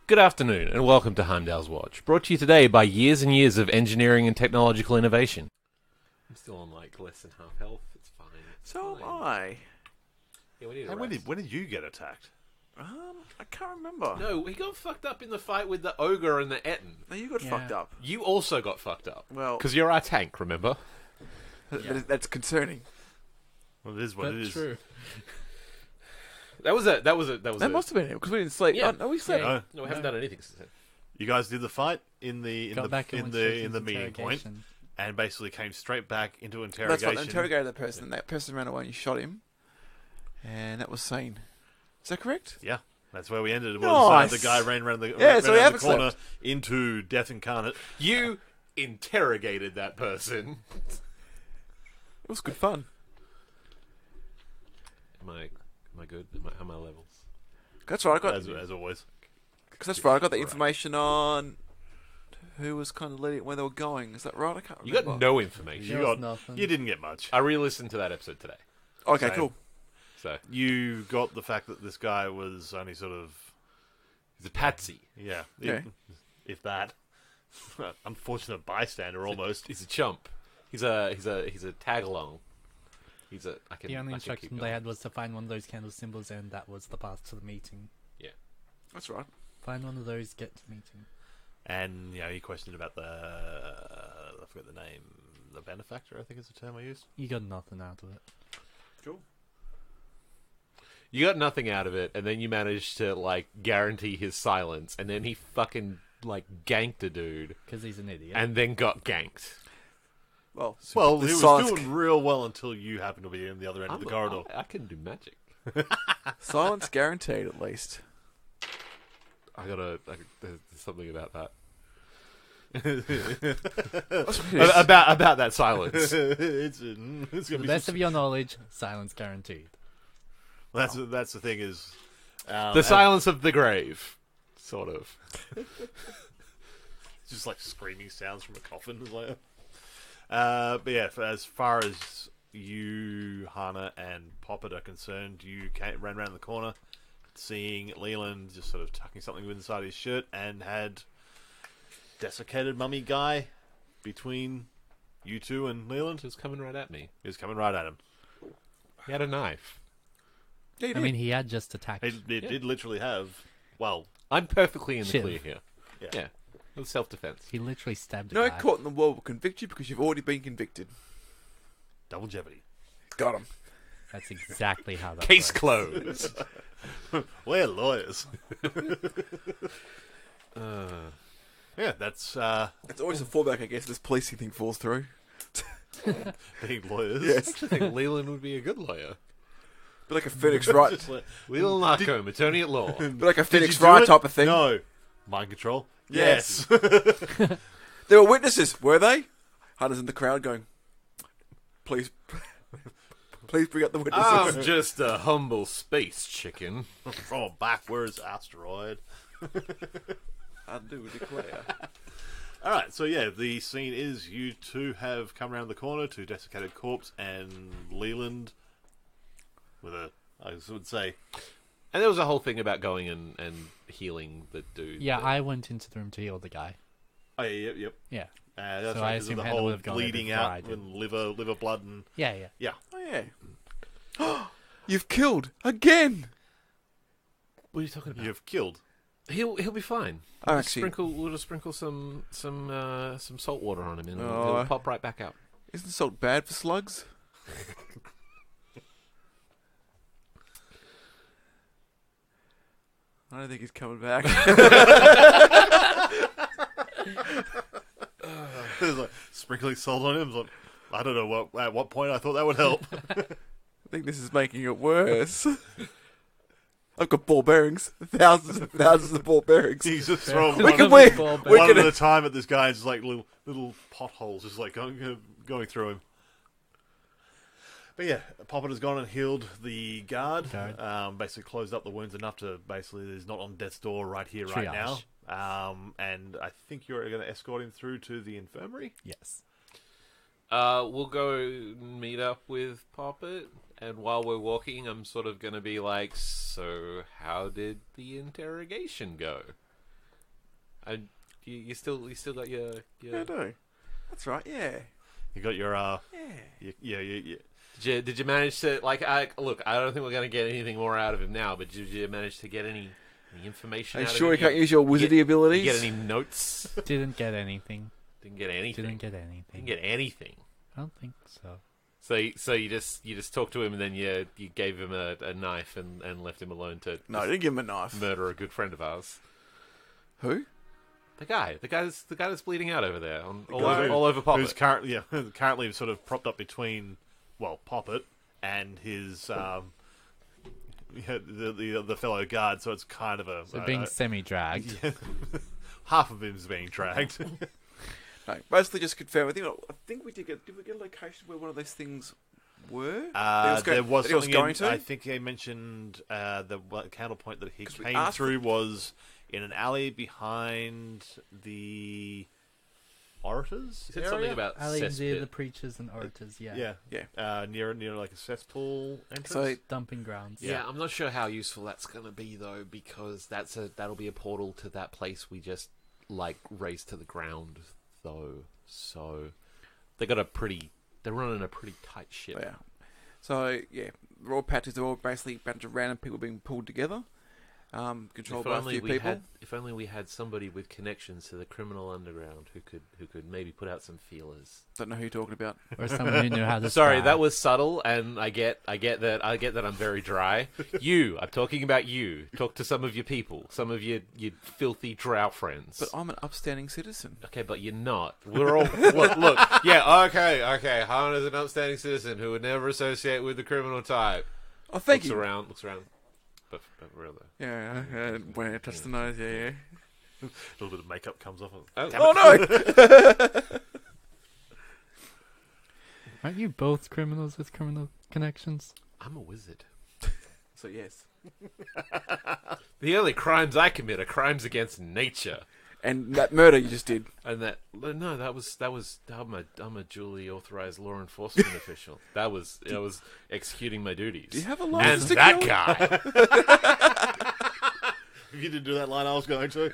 Good afternoon, and welcome to Heimdall's Watch, brought to you today by years and years of engineering and technological innovation. I'm still on, like, less than half health. It's fine. So am I. Yeah, we need a And rest. when did you get attacked? I can't remember. No, we got fucked up in the fight with the ogre and the Etten. No, you got fucked up. You also got fucked up. Well, Because you're our tank, remember? that's concerning. Well, it is what it is. True. That Must have been it because we didn't sleep. Yeah. Oh, no, we slept. Yeah. No, we haven't done anything since then. You guys did the fight in the Got back and went straight in the into meeting point, interrogation. and basically came straight back into That's interrogation. right. They interrogated that person. And that person ran away and you shot him. And that was sane. Is that correct? Yeah, that's where we ended. Was, Nice. the guy ran around the So we around haven't the corner slept. into Death Incarnate. You interrogated that person. It was good fun. Am I good? How are my levels? That's right. I got As always. because that's right. I got the information on who was kind of leading it, where they were going. Is that right? I can't You remember. got no information. There You was got nothing. you didn't get much. I re-listened to that episode today. Okay, Same. cool. So, You got the fact that this guy was only sort of he's a patsy. yeah, Yeah. if that unfortunate bystander almost. He's a chump. He's a tag along. The only instruction they had was to find one of those candle symbols, and that was the path to the meeting. That's right. Find one of those, get to meeting. And he questioned about the I forget the name, the benefactor, I think is the term I used. You got nothing out of it. Cool. You got nothing out of it, and then you managed to guarantee his silence, and then he fucking ganked a dude, Because he's an idiot. and then got ganked. Well, Well, the he was silence- doing real well until you happened to be in the other end of the corridor. I can do magic. silence guaranteed at least. There's something about that. That's what it is. about that silence. it's to gonna the be best of your knowledge, silence guaranteed. that's the thing is The silence of the grave, sort of. just like screaming sounds from a coffin. But yeah, as far as you, Hana, and Poppet are concerned, you ran around the corner, seeing Leland just sort of tucking something inside his shirt, and had desiccated mummy guy between you two and Leland. Just coming right at me. He was coming right at him. He had a knife. Yeah, you I did. mean, he had just attacked. It did literally have, well, I'm perfectly in the Shiv. clear here. yeah. Yeah. It was self-defense. He literally stabbed a no guy. court in the world will convict you because you've already been convicted. Double jeopardy. Got him. That's exactly how that Case works. closed. We're lawyers. Yeah, that's It's always a fallback, I guess, if this policing thing falls through. being lawyers. Yes. I actually think Leland would be a good lawyer. But like a Phoenix Wright. Just like, Leland Narcombe, attorney at law. But like a did Phoenix you do Wright it? type of thing. No. Mind control? Yes. Yes. There were witnesses, were they? Hunter's in the crowd going, please bring up the witnesses. I'm just a humble space chicken. From a backwards asteroid. I do declare. Alright, so yeah, the scene is you two have come around the corner to Desiccated Corpse and Leland with a, I would say, And there was a whole thing about going and healing the dude. Yeah, I went into the room to heal the guy. oh yeah, yep. Yeah. That's So right, I 'cause of assume the Hannah whole would have gone bleeding before out I did. and liver blood and Yeah, yeah. yeah. Oh yeah. You've killed again. What are you talking about? You've killed. He'll be fine. Oh, We'll actually- just sprinkle some salt water on him, and Oh. he'll pop right back out. Isn't salt bad for slugs? I don't think he's coming back. There's like sprinkling salt on him. It's like, I don't know at what point I thought that would help. I think this is making it worse. I've got ball bearings. Thousands and thousands of ball bearings. He's just throwing We one, can one wait. We at can- a time at this guy. It's like little potholes, just like going through him. But yeah, Poppet has gone and healed the guard. Basically closed up the wounds enough to basically he's not on death's door right here, right now. And I think you're going to escort him through to the infirmary. Yes. We'll go meet up with Poppet, and while we're walking, I'm sort of going to be like, so how did the interrogation go? You still got your. Yeah, I do. That's right. Yeah. You got your Yeah. yeah. Did you manage to look? I don't think we're going to get anything more out of him now. But did you manage to get any information? Are you out sure of you him? can't use your wizardy abilities? You get any notes? Didn't get anything. Didn't get anything. Didn't get anything. Didn't get anything. I don't think so. So you just talked to him and then you gave him a knife and left him alone to No, I didn't give him a knife. murder a good friend of ours. Who? The guy that's bleeding out over there all guy over Poppet. Who's currently sort of propped up between Poppet and his the fellow guard. So it's kind of a being semi-dragged. half of him's being dragged. No, basically just confirm. I think we did we get a location where one of those things were? There was that he was something going in, to? I think he mentioned the counterpoint that he 'Cause we came asked through was in an alley behind the orators. You said area? something about Alleys near cesspit. the preachers and orators, Yeah. Near like a cesspool entrance. So dumping grounds. Yeah, I'm not sure how useful that's going to be though, because that'll be a portal to that place we just raised to the ground though. So they're running a pretty tight ship. Yeah. So yeah, the raw patches are all basically a bunch of random people being pulled together, controlled by a few people. If only we had somebody with connections to the criminal underground who could maybe put out some feelers. Don't know who you're talking about. Or someone who knew how to Sorry, spy. that was subtle, and I get that I'm very dry. I'm talking about you. Talk to some of your people, some of your filthy drow friends. But I'm an upstanding citizen. Okay, but you're not. We're all look. Yeah, okay. Han is an upstanding citizen who would never associate with the criminal type. Oh, thank looks you. Looks around. But real though. Yeah, when I touch the nose, yeah. a little bit of makeup comes off. Oh no! Aren't you both criminals with criminal connections? I'm a wizard. So yes. The only crimes I commit are crimes against nature. And that murder you just did. And that was I'm a duly authorized law enforcement official. I was executing my duties. Do you have a And license to that kill? guy. If you didn't do that line, I was going to.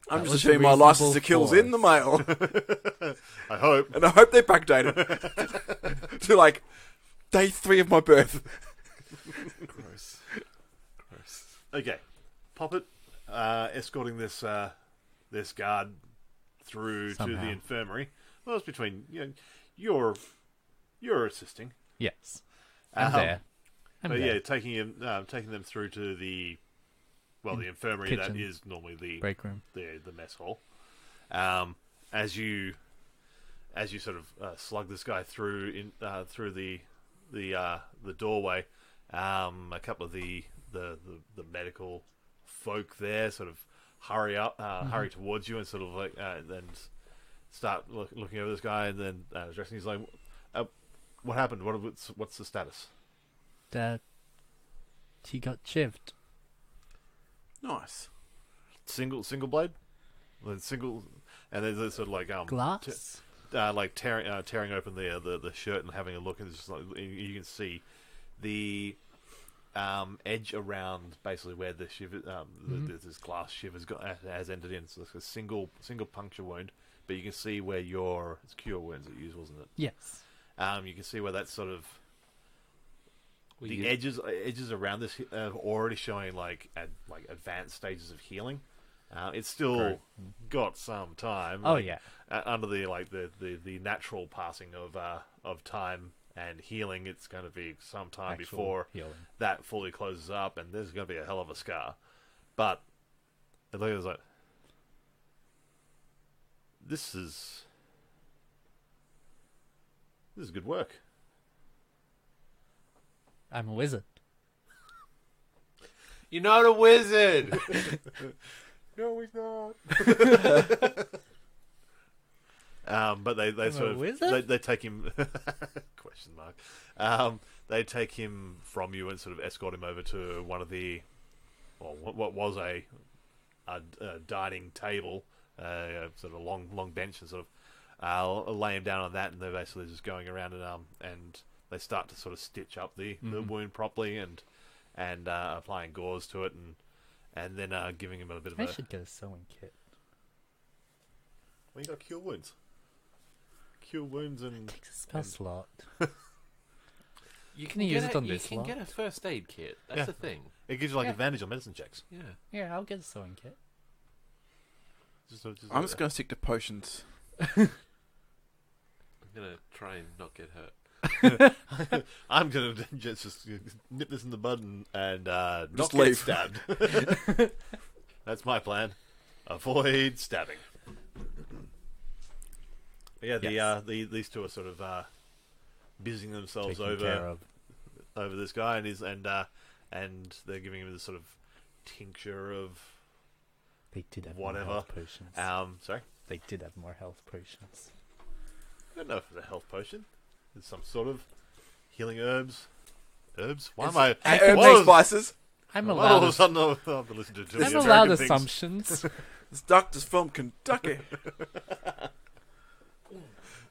I'm That just was assuming my reasonable license to kill's in the mail. I hope. And I hope they backdated to day 3 of my birth. Gross. Okay, Poppet escorting this guard through Somehow. to the infirmary. Well, it's between you're assisting. Yes. I'm there. But yeah, taking them through to the infirmary Kitchen. that is normally the Break room. the mess hall. As you sort of slug this guy through the doorway, a couple of the medical folk there sort of hurry towards you and sort of then start looking over this guy and then addressing. He's like, "What happened? What's the status?" That he got chived. Nice. Single blade, single, and then there's sort of Glass? tearing open the shirt and having a look, and it's just you can see the edge around basically where the shiver, this glass shiver's has entered in. So it's a single puncture wound, but you can see where it's cure wounds that you used, wasn't it? Yes. You can see where that's sort of edges around this are already showing advanced stages of healing. It's still got some time. Under the natural passing of time and healing, it's going to be some time before that fully closes up, and there's going to be a hell of a scar. But it looks like this is good work. I'm a wizard. You're not a wizard. No, he's not. But they sort of they take him question mark. They take him from you and sort of escort him over to one of the what was a dining table, sort of long bench, and sort of lay him down on that, and they're basically just going around and they start to sort of stitch up the wound properly and applying gauze to it and then giving him a bit of I should get a sewing kit. you got cure wounds. Cure wounds and... Takes a spell slot. You Can you use it on you this can lot? get a first aid kit. That's Yeah. the thing. It gives you like Yeah. advantage on medicine checks. Yeah. Yeah, I'll get a sewing kit. I'm just going to stick to potions. I'm gonna try and not get hurt. I'm gonna just nip this in the bud and not Just get leave. stabbed. That's my plan. Avoid stabbing. Yeah, Yes. these two are sort of busying themselves Taken care over of. this guy and they're giving him this sort of tincture of They did have whatever. more health potions. Sorry, They did have more health potions. I don't know if it's a health potion. It's some sort of healing herbs. Herbs? Why It's am I? Herbs Why and was- spices. I'm why all allowed. of a sudden I've been listening to I'm the allowed American things. assumptions. This doctor's from Kentucky.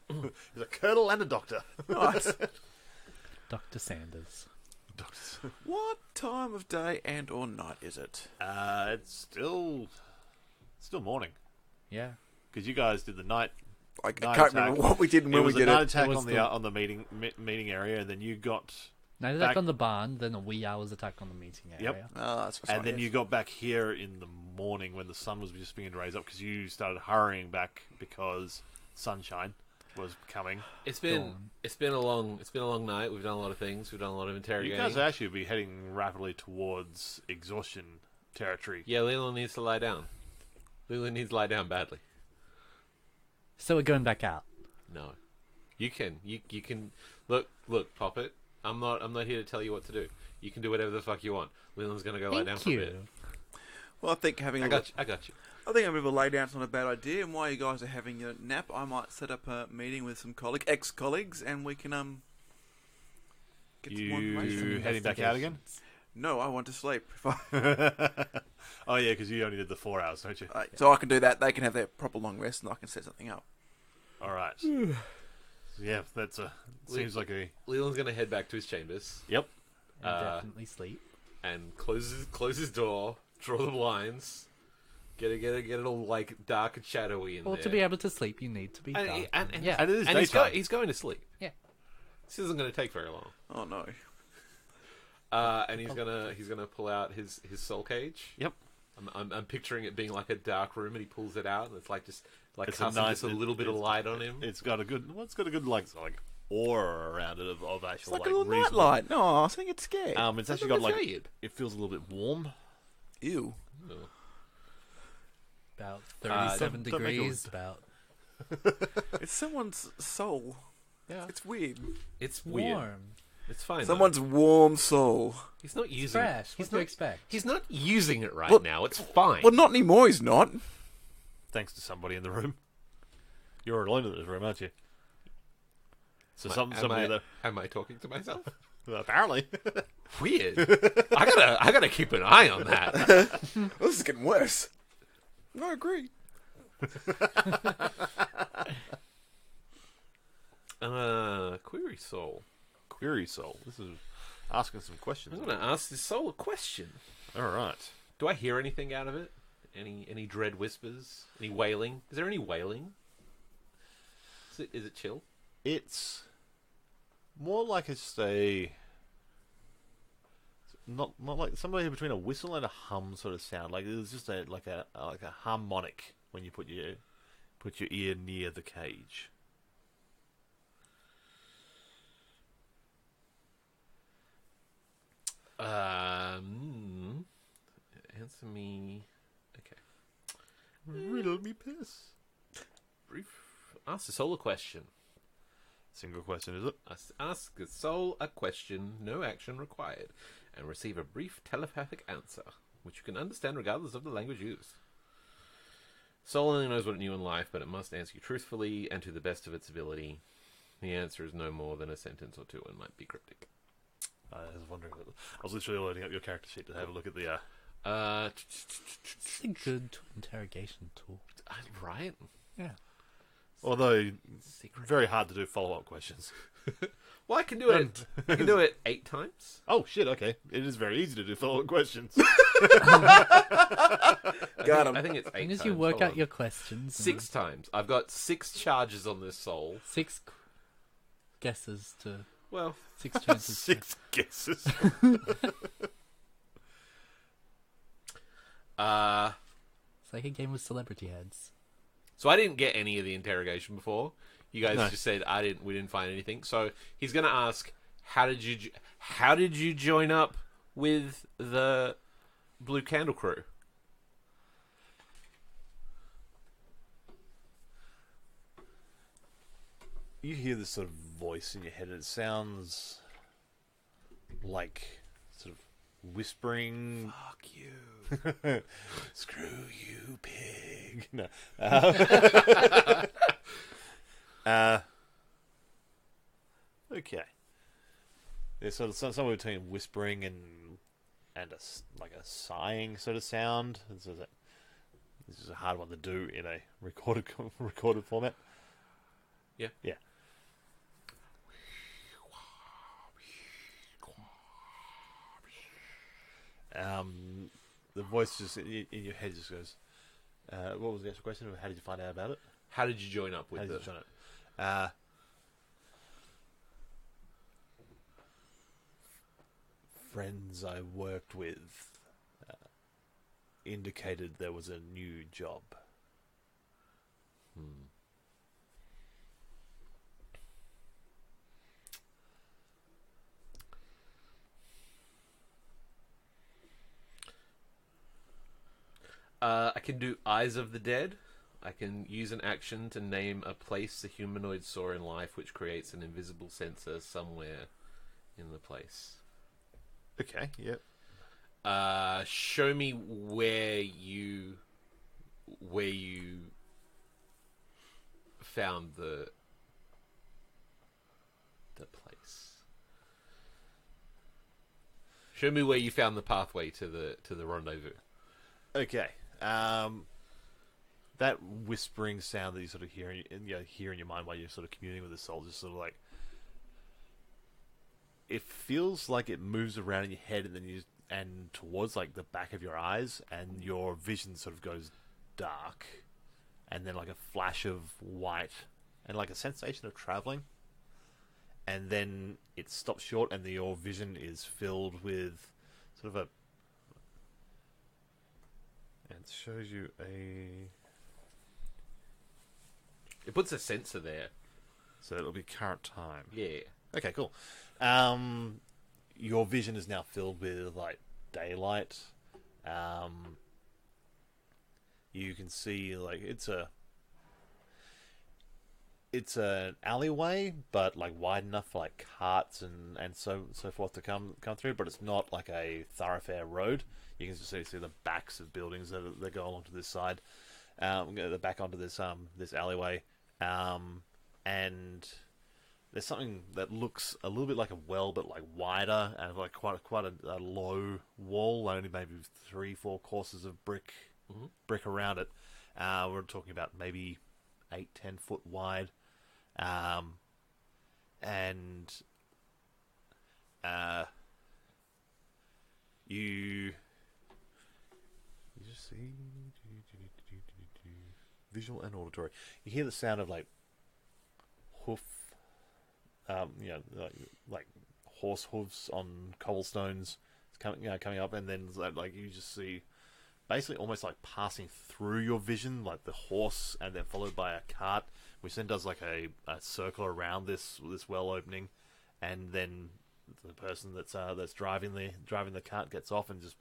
There's a colonel and a doctor. Nice. Dr. Sanders. Doctors. What time of day and or night is it? It's still morning Yeah. because you guys did the night. I Night can't attack. remember what we did and It when we was a did night it. attack It was on the meeting area, and then you got Night Back- attack on the barn, then a wee hours attack on the meeting area. Yep. Oh, that's and then you got back here in the morning when the sun was just beginning to raise up because you started hurrying back because sunshine was coming. It's been Dawn. it's been a long night. We've done a lot of things. We've done a lot of You interrogating. guys actually be heading rapidly towards exhaustion territory. Yeah, Leland needs to lie down. Leland needs to lie down badly. So we're going back out. No, you can look Poppet. I'm not here to tell you what to do. You can do whatever the fuck you want. Leland's gonna go lie down Thank for a you. bit. Well, I think having I got you. I think a bit of a lay down's not a bad idea. And while you guys are having your nap, I might set up a meeting with some ex-colleagues, and we can get some more information. You heading back out again? No, I want to sleep. Oh yeah, because you only did the 4 hours, don't you? So I can do that. They can have their proper long rest, and I can set something up. All right. Yeah, that's seems like a Leland's gonna head back to his chambers yep. And definitely sleep. and close his door, draw the blinds, get it all like dark and shadowy in Well, there. to be able to sleep, you need to be dark. and Yeah. And it is and daytime. he's going to sleep. Yeah. This isn't going to take very long. Oh no! And he's gonna pull out his soul cage. Yep. I'm picturing it being like a dark room, and he pulls it out, and it's like just like It's a casting nice- just a little bit of light on him. It's got a good like aura around it of It's actual like a little reasonable- nightlight. No, I was thinking it's scary. It's actually That's got not like afraid. it feels a little bit warm. Ew. Oh. About 37 don't make it degrees. look- About It's someone's soul. Yeah, It's weird. it's weird. warm. It's fine. Someone's warm soul. though. He's not using. Fresh. What do you expect? He's not using it right Well- now. It's fine. Well, not anymore. He's not. Thanks to somebody in the room. You're alone in this room, aren't you? So Am I talking to myself? apparently. Weird. I gotta keep an eye on that. This is getting worse. I agree. Query soul. Query soul. This is asking some questions. I'm gonna ask this soul a question. All right. Do I hear anything out of it? Any dread whispers? Any wailing? Is there any wailing? Is it chill? It's more like just a not like somewhere between a whistle and a hum sort of sound. Like it's just a harmonic when you put your ear near the cage. Answer me. Okay. Riddle me piss. Ask the soul a question. Single question, is it? Ask the soul a question, no action required, and receive a brief telepathic answer, which you can understand regardless of the language used. Soul only knows what it knew in life, but it must answer you truthfully and to the best of its ability. The answer is no more than a sentence or two and might be cryptic. I was wondering. I was literally loading up your character sheet to have a look at the. It's a good interrogation tool. Right? Yeah. Although, Secret. very hard to do follow-up questions. Well, I can do it. I can do it 8 times. Oh, shit, okay. It is very easy to do follow-up questions. Got him. I think it's 8 As long times. as you work Hold out on. your questions. 6 times. I've got 6 charges on this soul. 6 guesses to... Well, 6 chances. 6 guesses. It's like a game with celebrity heads. so I didn't get any of the interrogation before. You guys No. just said we didn't find anything. So he's going to ask, how did you join up with the Blue Candle crew? You hear this sort of voice in your head, and it sounds like sort of whispering. Fuck you. Screw you, pig. No. Okay. There's sort of somewhere between whispering and like a sighing sort of sound. This is a hard one to do in a recorded format. Yeah. Yeah. The voice just in your head just goes. What was the actual question? How did you find out about it? How did you join up with How did the... you join it? Friends I worked with indicated there was a new job. I can do Eyes of the Dead. I can use an action to name a place the humanoid saw in life, which creates an invisible sensor somewhere in the place. Okay, yep. Show me where you found the place. Show me where you found the pathway to the rendezvous. Okay. That whispering sound that you sort of hear in your mind while you're sort of communing with the soul, just sort of like, it feels like it moves around in your head and towards like the back of your eyes, and your vision sort of goes dark, and then like a flash of white, and like a sensation of traveling, and then it stops short, and your vision is filled with sort of a. And it shows you a. It puts a sensor there. So it'll be current time. Yeah. Okay, cool. Your vision is now filled with like daylight. You can see like it's an alleyway, but like wide enough for like carts and so forth to come through. But it's not like a thoroughfare road. You can just see the backs of buildings that go along to this side. The back onto this alleyway, and there's something that looks a little bit like a well, but like wider and like quite a low wall, only maybe 3-4 courses of brick around it. We're talking about maybe 8-10 foot wide, and you just see visual and auditory. You hear the sound of like hoof, like horse hooves on cobblestones. It's coming up, and then like you just see basically almost like passing through your vision, like the horse, and then followed by a cart, which then does like a circle around this well opening, and then the person that's driving the cart gets off and just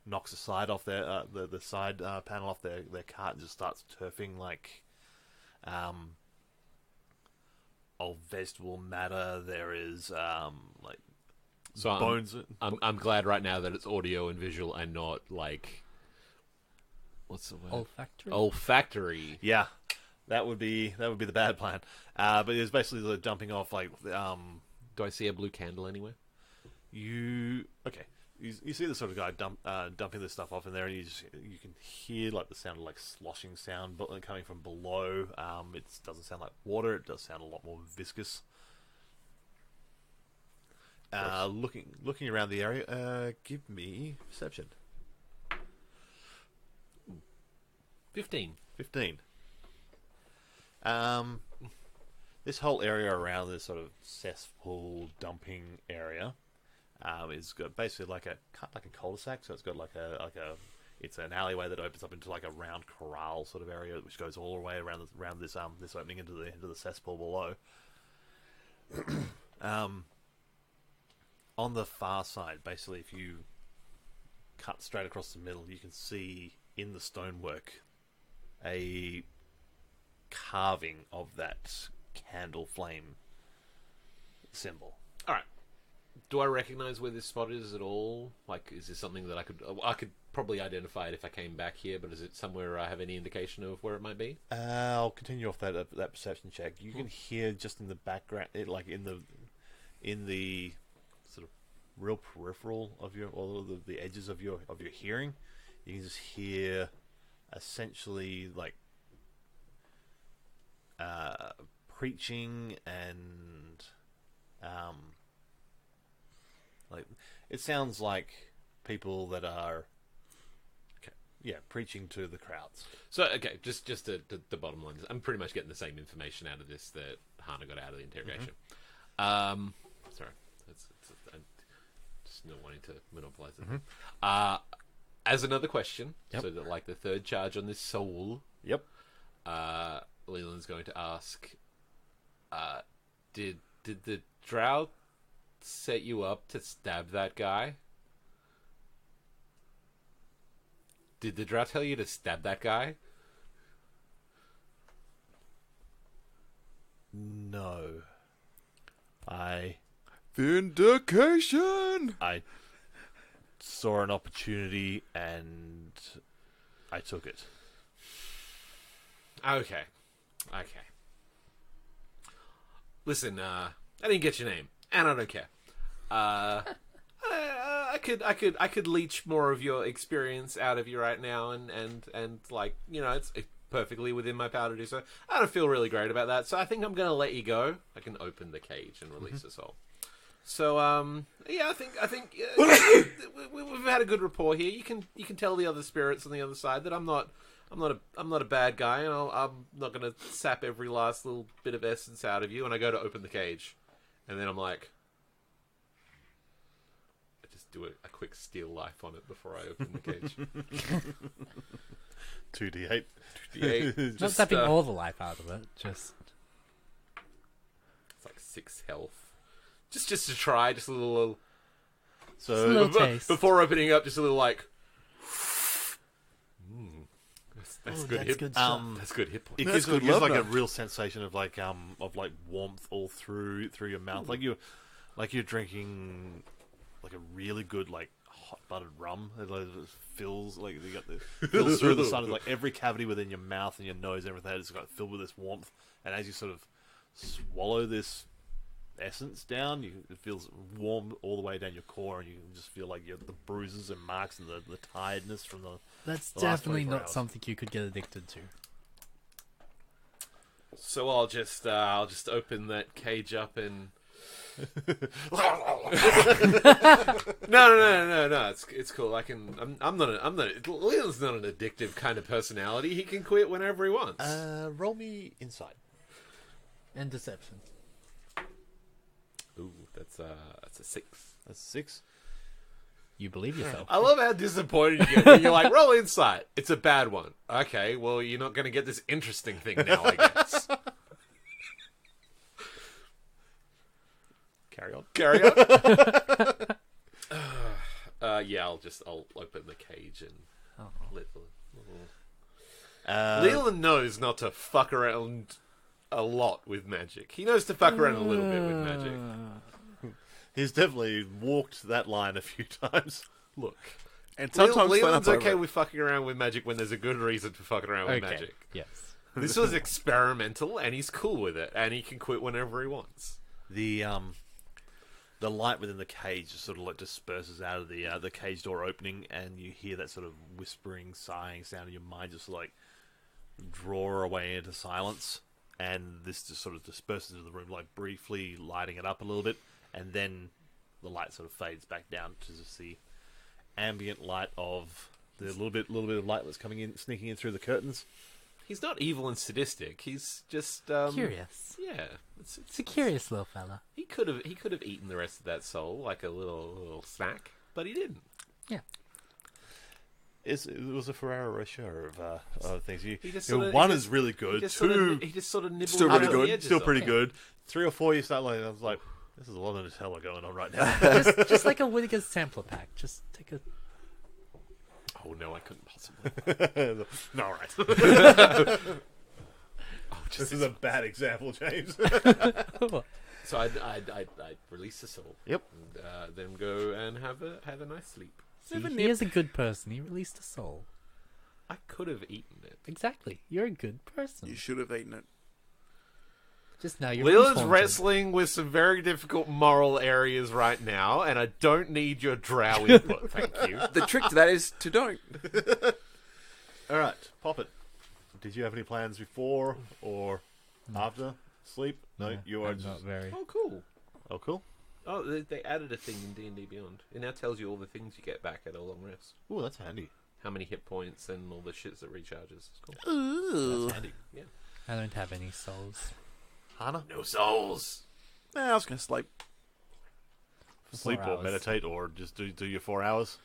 knocks the side off their the side panel off their cart and just starts turfing like old vegetable matter. There is like So bones. I'm glad right now that it's audio and visual and not like what's the word? Olfactory? Olfactory. Yeah, that would be the bad plan. But it's basically like jumping off like Do I see a blue candle anywhere? okay. you see the sort of guy dumping this stuff off in there, and you can hear like the sound of like sloshing sound, but coming from below. It doesn't sound like water; it does sound a lot more viscous. Looking around the area, give me perception. 15. This whole area around this sort of cesspool dumping area is got basically like a cul-de-sac. So it's got it's an alleyway that opens up into like a round corral sort of area, which goes all the way around this opening into the cesspool below. On the far side, basically, if you cut straight across the middle, you can see in the stonework a carving of that candle flame symbol. All right. Do I recognize where this spot is at all? Like, is this something that I could probably identify it if I came back here, but is it somewhere I have any indication of where it might be? I'll continue off that perception check. You can hear just in the background, in the sort of real peripheral of the edges of your hearing, you can just hear essentially like preaching and like it sounds like people that are preaching to the crowds. So okay, just the bottom line is I'm pretty much getting the same information out of this that Hana got out of the interrogation. Sorry, I'm just not wanting to monopolize it. As another question, so that like the third charge on this soul. Yep. Leland's going to ask, did the drow set you up to stab that guy? Did the drow tell you to stab that guy? No. Vindication! I saw an opportunity and I took it. Okay. Listen, I didn't get your name, and I don't care. I could leech more of your experience out of you right now, and like, you know, it's perfectly within my power to do so. I don't feel really great about that, so I think I'm gonna let you go. I can open the cage and release us all. So, I think we've had a good rapport here. You can tell the other spirits on the other side that I'm not a bad guy, and I'm not gonna sap every last little bit of essence out of you. And I go to open the cage, and then I'm like, I just do a quick steal life on it before I open the cage. 2d8. 2d8. Not sapping all the life out of it, just it's like 6 health. Just to try, just a little. So just a little taste. Before opening up, just a little like. That's good. That's good stuff. That's good hit point. It That's gives good like love a now. real sensation of like warmth all through your mouth, like you're drinking like a really good like hot buttered rum. It like fills like you got the fills through the side of like every cavity within your mouth and your nose, everything is got filled with this warmth. And as you sort of swallow this essence down, it feels warm all the way down your core, and you can just feel like the bruises and marks and the tiredness from the. That's the last definitely 24 not hours. something you could get addicted to. So I'll just open that cage up and. No. It's cool. I'm not. Leon's not an addictive kind of personality. He can quit whenever he wants. Roll me inside. And deception. Ooh, that's a 6. That's 6. You believe yourself. I love how disappointed you get when you're like, roll insight. It's a bad one. Okay, well, you're not going to get this interesting thing now, I guess. Carry on. I'll open the cage and let Uh, Leland knows not to fuck around a lot with magic. He knows to fuck around a little bit with magic. He's definitely walked that line a few times. Look, And sometimes Leland's fun up okay over it. with fucking around with magic when there's a good reason for fucking around with magic. Yes. This was experimental, and he's cool with it, and he can quit whenever he wants. The the light within the cage just sort of like disperses out of the cage door opening, and you hear that sort of whispering, sighing sound in your mind, just like draw away into silence. And this just sort of disperses into the room, like briefly lighting it up a little bit, and then the light sort of fades back down to just the ambient light of the little bit of light that's coming in, sneaking in through the curtains. He's not evil and sadistic. He's just curious. Yeah, it's a curious little fella. He could have eaten the rest of that soul like a little snack, but he didn't. Yeah. It was a Ferrero Rocher of things. One is really good. He just sort of nibbled Still really around good. the edges Still of pretty it. good. 3 or 4, you start like, I was like, this is a lot of Nutella going on right now. just like a Whittaker's sampler pack. Just take a... Oh no, I couldn't possibly. No, all right. This is a bad example, James. So I'd release the soul. Yep. And, then go and have a nice sleep. He is a good person. He released a soul. I could have eaten it. Exactly. You're a good person. You should have eaten it. Just now you're Leland's wrestling with some very difficult moral areas right now, and I don't need your drow input, thank you. The trick to that is to don't. All right, Poppet. Did you have any plans before or after sleep? No, you are not very. Oh, cool. Oh, cool. Oh, they added a thing in D&D Beyond. It now tells you all the things you get back at a long rest. Oh, that's handy. How many hit points and all the shits that recharges. It's cool. Ooh. That's handy. Yeah. I don't have any souls. Hannah? No souls. Nah, I was going to sleep. Sleep 4 or hours. meditate or just do your 4 hours?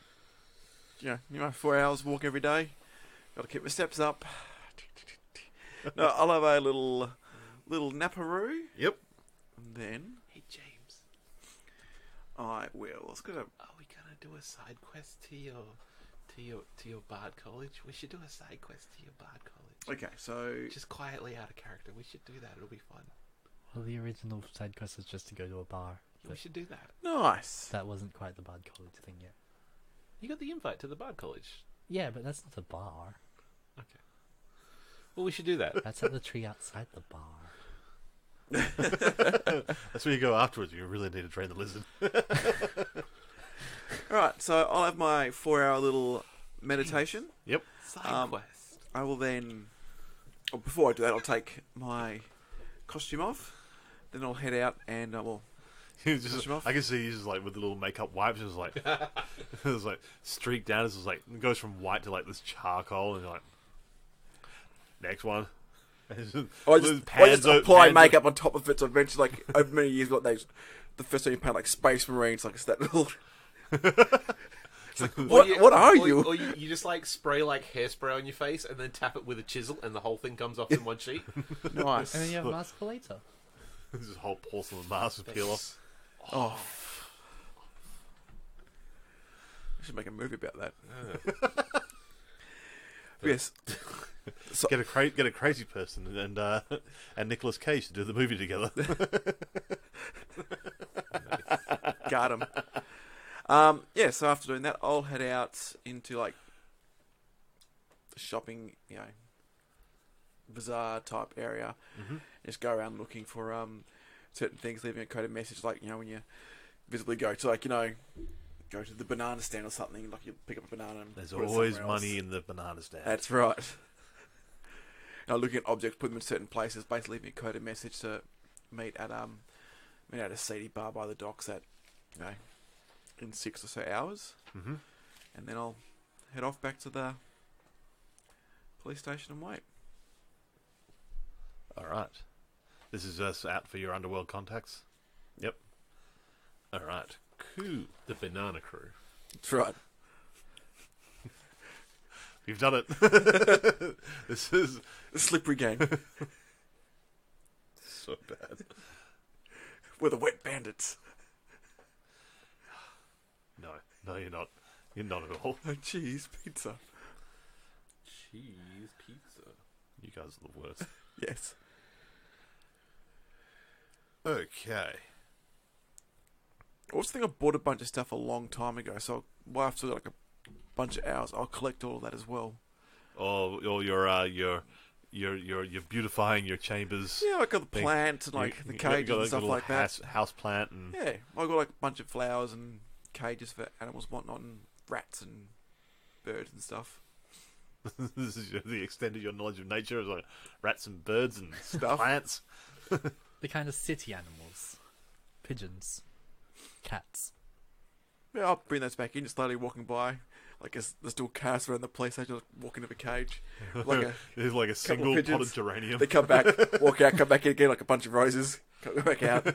Yeah, 4 hours walk every day. Got to keep my steps up. No, I'll have a little naparoo. Yep. And then Hey, James. I will. Let's go. Are we gonna do a side quest to your bard college? We should do a side quest to your bard college. Okay, so Just quietly out of character. We should do that. It'll be fun. Well, the original side quest was just to go to a bar. Yeah, we should do that. nice. That wasn't quite the Bard College thing yet. You got the invite to the bard college. Yeah, but that's not a bar. Okay. Well, we should do that. That's at the tree outside the bar. That's where you go afterwards. You really need to train the lizard. Alright, so I'll have my 4-hour little meditation. Yep. Side quest. I will then... Or before I do that, I'll take my costume off. Then I'll head out and I will... Just, I can see you just like with the little makeup wipes, just like it's like streaked down. It's just like it goes from white to like this charcoal, and you're like, next one. I just apply makeup on top of it, so eventually, like, over many years, what the first time you paint, like, Space Marines, like, it's that little... It's like, what are you? Or you just, like, spray, like, hairspray on your face and then tap it with a chisel and the whole thing comes off in one sheet. Nice. And then you have a mask for later. This whole porcelain mask would peel off. Oh. I should make a movie about that. Yes. So, Get a crazy person and Nicolas Cage to do the movie together. got him. Yeah, so after doing that, I'll head out into, like, the shopping, bazaar type area. Mm-hmm. Just go around looking for certain things, leaving a coded message, like, when you visibly go to, like, go to the banana stand or something, like, you pick up a banana and There's put it always somewhere else. money in the banana stand. That's right. Looking at objects, put them in certain places, basically leaving a coded message to meet at a seedy bar by the docks at, in 6 or so hours. Mm-hmm. And then I'll head off back to the police station and wait. All right. This is us out for your underworld contacts. Yep. All right. Cool. The banana crew. That's right. You've done it. This is The slippery game. so bad. We're the wet bandits. No, you're not. You're not at all. Oh, cheese pizza. Cheese pizza. You guys are the worst. Yes. Okay. I was thinking I bought a bunch of stuff a long time ago, so while I've still got like a bunch of hours, I'll collect all of that as well. Or your you're beautifying your chambers. Yeah, I got the plants and like the cages and stuff like that. House plant and Yeah, I got like a bunch of flowers and cages for animals, and whatnot, and rats and birds and stuff. This is the extent of your knowledge of nature, is like rats and birds and Stuff. plants. The kind of city animals. Pigeons. Cats. Yeah, I'll bring those back in, just slowly walking by. Like there's still cars around the place, they just walk into the cage. Like There's like a single potted geranium. They come back, walk out, come back in again, like a bunch of roses. Come back out.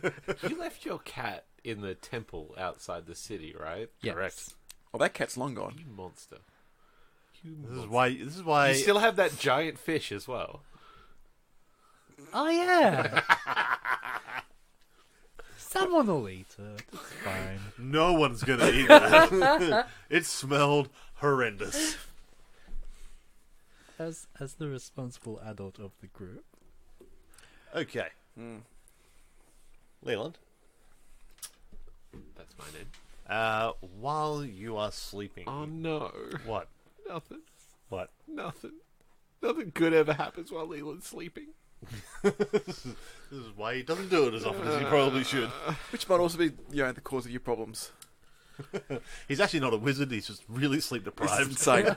You left your cat in the temple outside the city, right? Yes. Correct. Oh, that cat's long gone. You monster. This is why You still have that giant fish as well. Oh, yeah. Someone will eat it. It's fine. no one's gonna eat that. It smelled horrendous. As the responsible adult of the group. Okay. Leland, That's my name. while you are sleeping, Oh no. what? Nothing. What? Nothing. Nothing good ever happens while Leland's sleeping. This is why he doesn't do it as often as he probably should. Which might also be, the cause of your problems. He's actually not a wizard. He's just really sleep This is deprived. insane.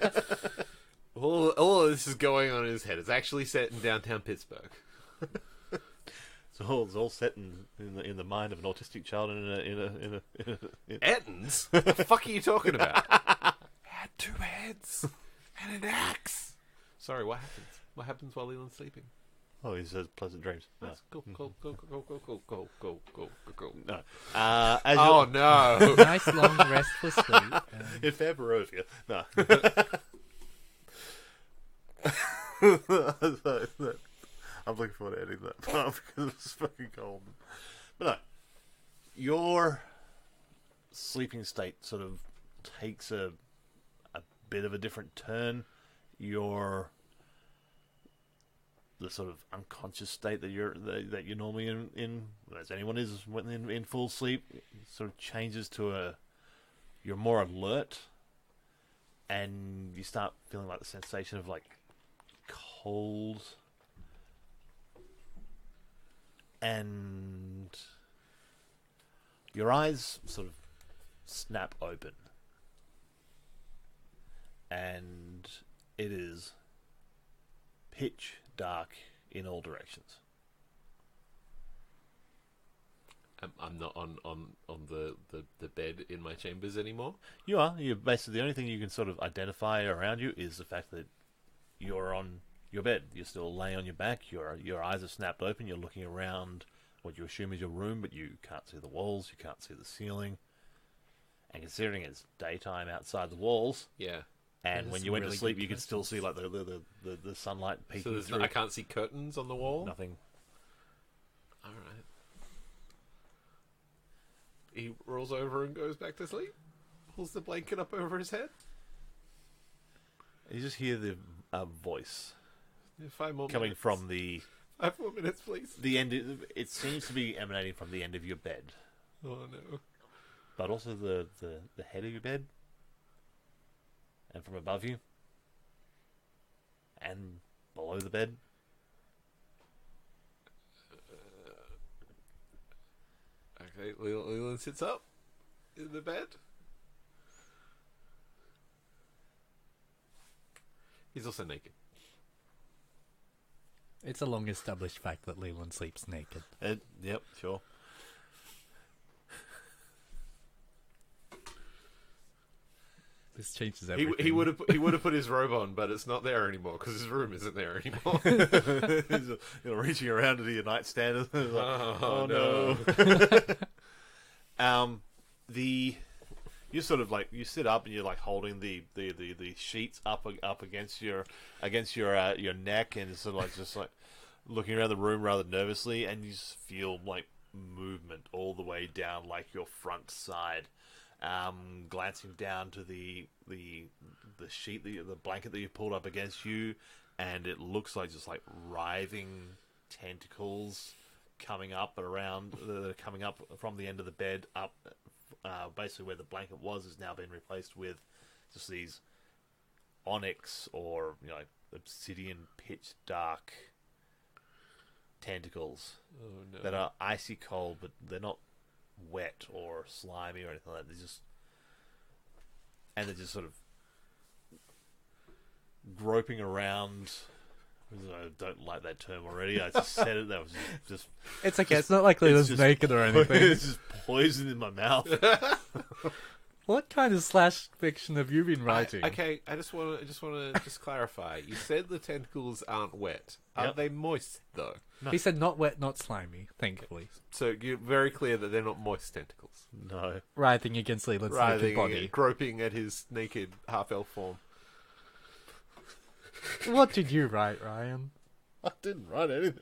All of this is going on in his head. It's actually set in downtown Pittsburgh. So it's all set in the mind of an autistic child in a Ettins? What the fuck are you talking about? Had 2 heads and an axe. Sorry, what happens? What happens while Leland's sleeping? Oh, he says pleasant dreams. No. Go. No. Oh no! Nice long restful sleep. In February, no. I'm looking forward to editing that part because it's fucking cold. But no, your sleeping state sort of takes a bit of a different turn. The sort of unconscious state that you're normally in, as anyone is when in full sleep, sort of changes to you're more alert, and you start feeling like the sensation of like cold, and your eyes sort of snap open, and it is pitch dark in all directions. I'm not on the bed in my chambers anymore. You're basically the only thing you can sort of identify around you is the fact that you're on your bed. You're still laying on your back. Your eyes are snapped open. You're looking around what you assume is your room, but you can't see the walls. You can't see the ceiling. And considering it's daytime outside the walls, Yeah. and There's when you some went really to sleep, good you could still see like the sunlight So peeking there's through. I can't see curtains on the wall. Nothing. All right. He rolls over and goes back to sleep. Pulls the blanket up over his head. You just hear the voice 5 more coming minutes. from the 5 more minutes, please. end. It seems to be emanating from the end of your bed, Oh no. but also the head of your bed, and from above you, and below the bed. Okay, Leland sits up in the bed. He's also naked. It's a long established fact that Leland sleeps naked. Yep, sure. This changes everything. He would have put his robe on, but it's not there anymore because his room isn't there anymore. He's reaching around to your nightstand. Like, Oh, no. You sort of like you sit up and you're like holding the sheets up against your neck and sort of like just like looking around the room rather nervously, and you just feel like movement all the way down like your front side. Glancing down to the sheet, the blanket that you pulled up against you, and it looks like just like writhing tentacles coming up coming up from the end of the bed up. Basically, where the blanket was has now been replaced with just these onyx or obsidian, pitch dark tentacles Oh no. that are icy cold, but they're not wet or slimy or anything like that. They're just sort of groping around. I don't like that term already. I just said it. That was just It's okay. It's not like Leland's naked or anything. It's just poison in my mouth. What kind of slash fiction have you been writing? I just want to clarify. You said the tentacles aren't wet. Are Yep. they moist though? No. He said not wet, not slimy. Thankfully, So you're very clear that they're not moist tentacles. No. writhing against Leland's naked Writhing, body. groping at his naked half-elf form. What did you write, Ryan? I didn't write anything.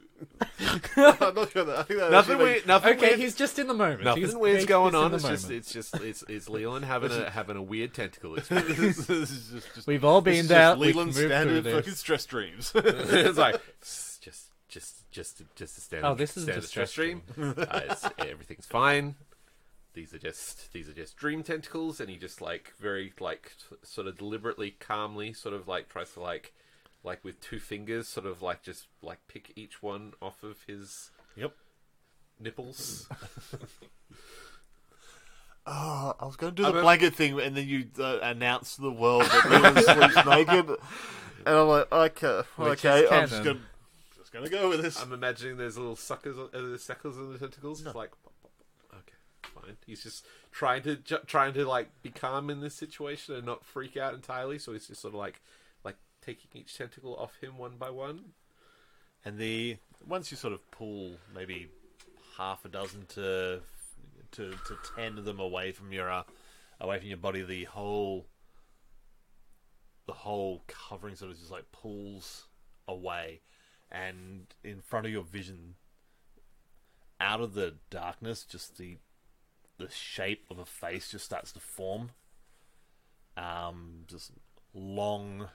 I'm not sure that. I think that Nothing actually weird. Nothing Okay, weird. he's just in the moment. Nothing He's weird's just going in on. the It's Leland having a weird tentacle experience. this is just We've all this been is there. just We've Leland's moved standard through fucking this. stress dreams. It's like just a standard. Oh, this isn't standard a stress stream. Everything's fine. These are just dream tentacles, and he just very sort of deliberately, calmly, sort of tries to like with two fingers, sort of just pick each one off of his Yep. nipples. Oh, I was going to do the blanket thing, and then you announced to the world that Leland sleeps naked, and I'm like, okay, Which okay, is I'm canon. just gonna go with this. I'm imagining there's little suckers in the tentacles. It's like, okay, fine. He's just trying to be calm in this situation and not freak out entirely. So he's just sort of like taking each tentacle off him one by one. And once you sort of pull maybe half a dozen to 10 of them away from your body, the whole covering sort of just pulls away, and in front of your vision, out of the darkness, just the shape of a face just starts to form. Just long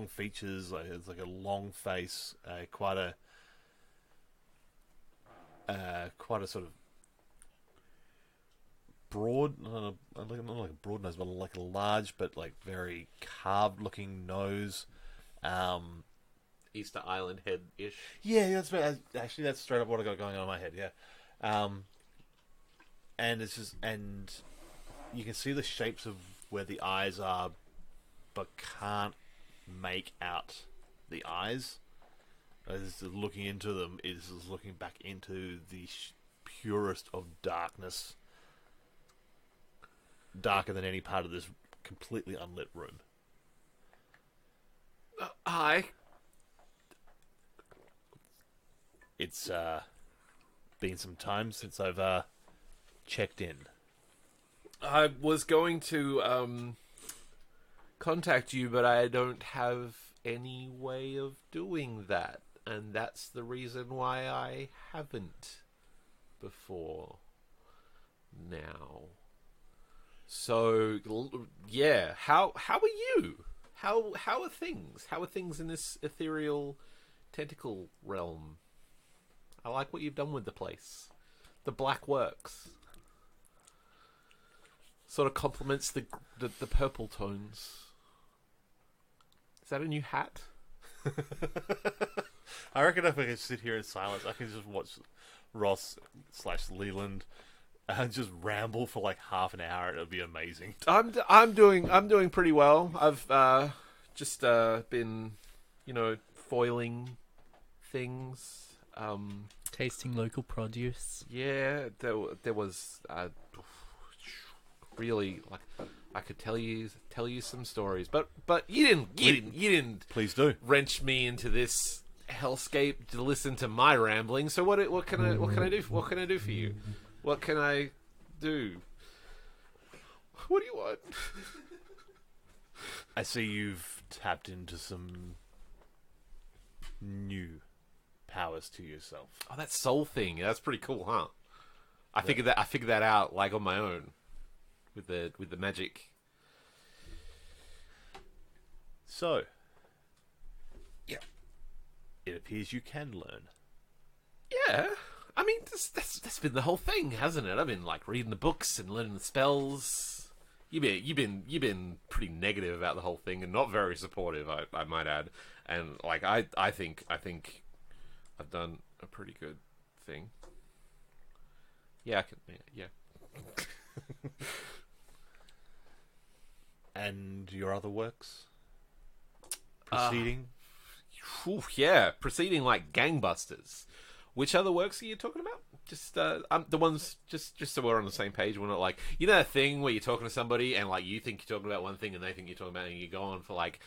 features. It's like a long face, quite a sort of broad, not like a broad nose, but like a large but very carved looking nose. Easter Island head-ish. Yeah, that's straight up what I got going on in my head. Yeah, and and you can see the shapes of where the eyes are, but can't make out the eyes. As looking into them is looking back into the purest of darkness, darker than any part of this completely unlit room. Hi. It's been some time since I've checked in. I was going to contact you, but I don't have any way of doing that, and that's the reason why I haven't before now. So yeah, how are you? How are things? How are things in this ethereal tentacle realm? I like what you've done with the place. The black works. Sort of complements the purple tones. Is that a new hat? I reckon if I could sit here in silence, I can just watch Ross / Leland just ramble for half an hour. It'll be amazing. I'm doing pretty well. I've just been, foiling things. Tasting local produce. Yeah, there was really I could tell you some stories, but you didn't Please do. wrench me into this hellscape to listen to my rambling. So what can I do? What can I do for you? What can I do? What do you want? I see you've tapped into some new powers to yourself. Oh, that soul thing. That's pretty cool, huh? I figured that out on my own with the magic. So, yeah, it appears you can learn. Yeah. I mean, that's been the whole thing, hasn't it? I've been reading the books and learning the spells, you've been pretty negative about the whole thing and not very supportive. I might add, and like I think I've done a pretty good thing. Yeah, I can. Yeah. And your other works? Proceeding? Yeah, proceeding like gangbusters. Which other works are you talking about? Just the ones, just so we're on the same page. We're not like, you know that thing where you're talking to somebody and like you think you're talking about one thing and they think you're talking about it and you go on for like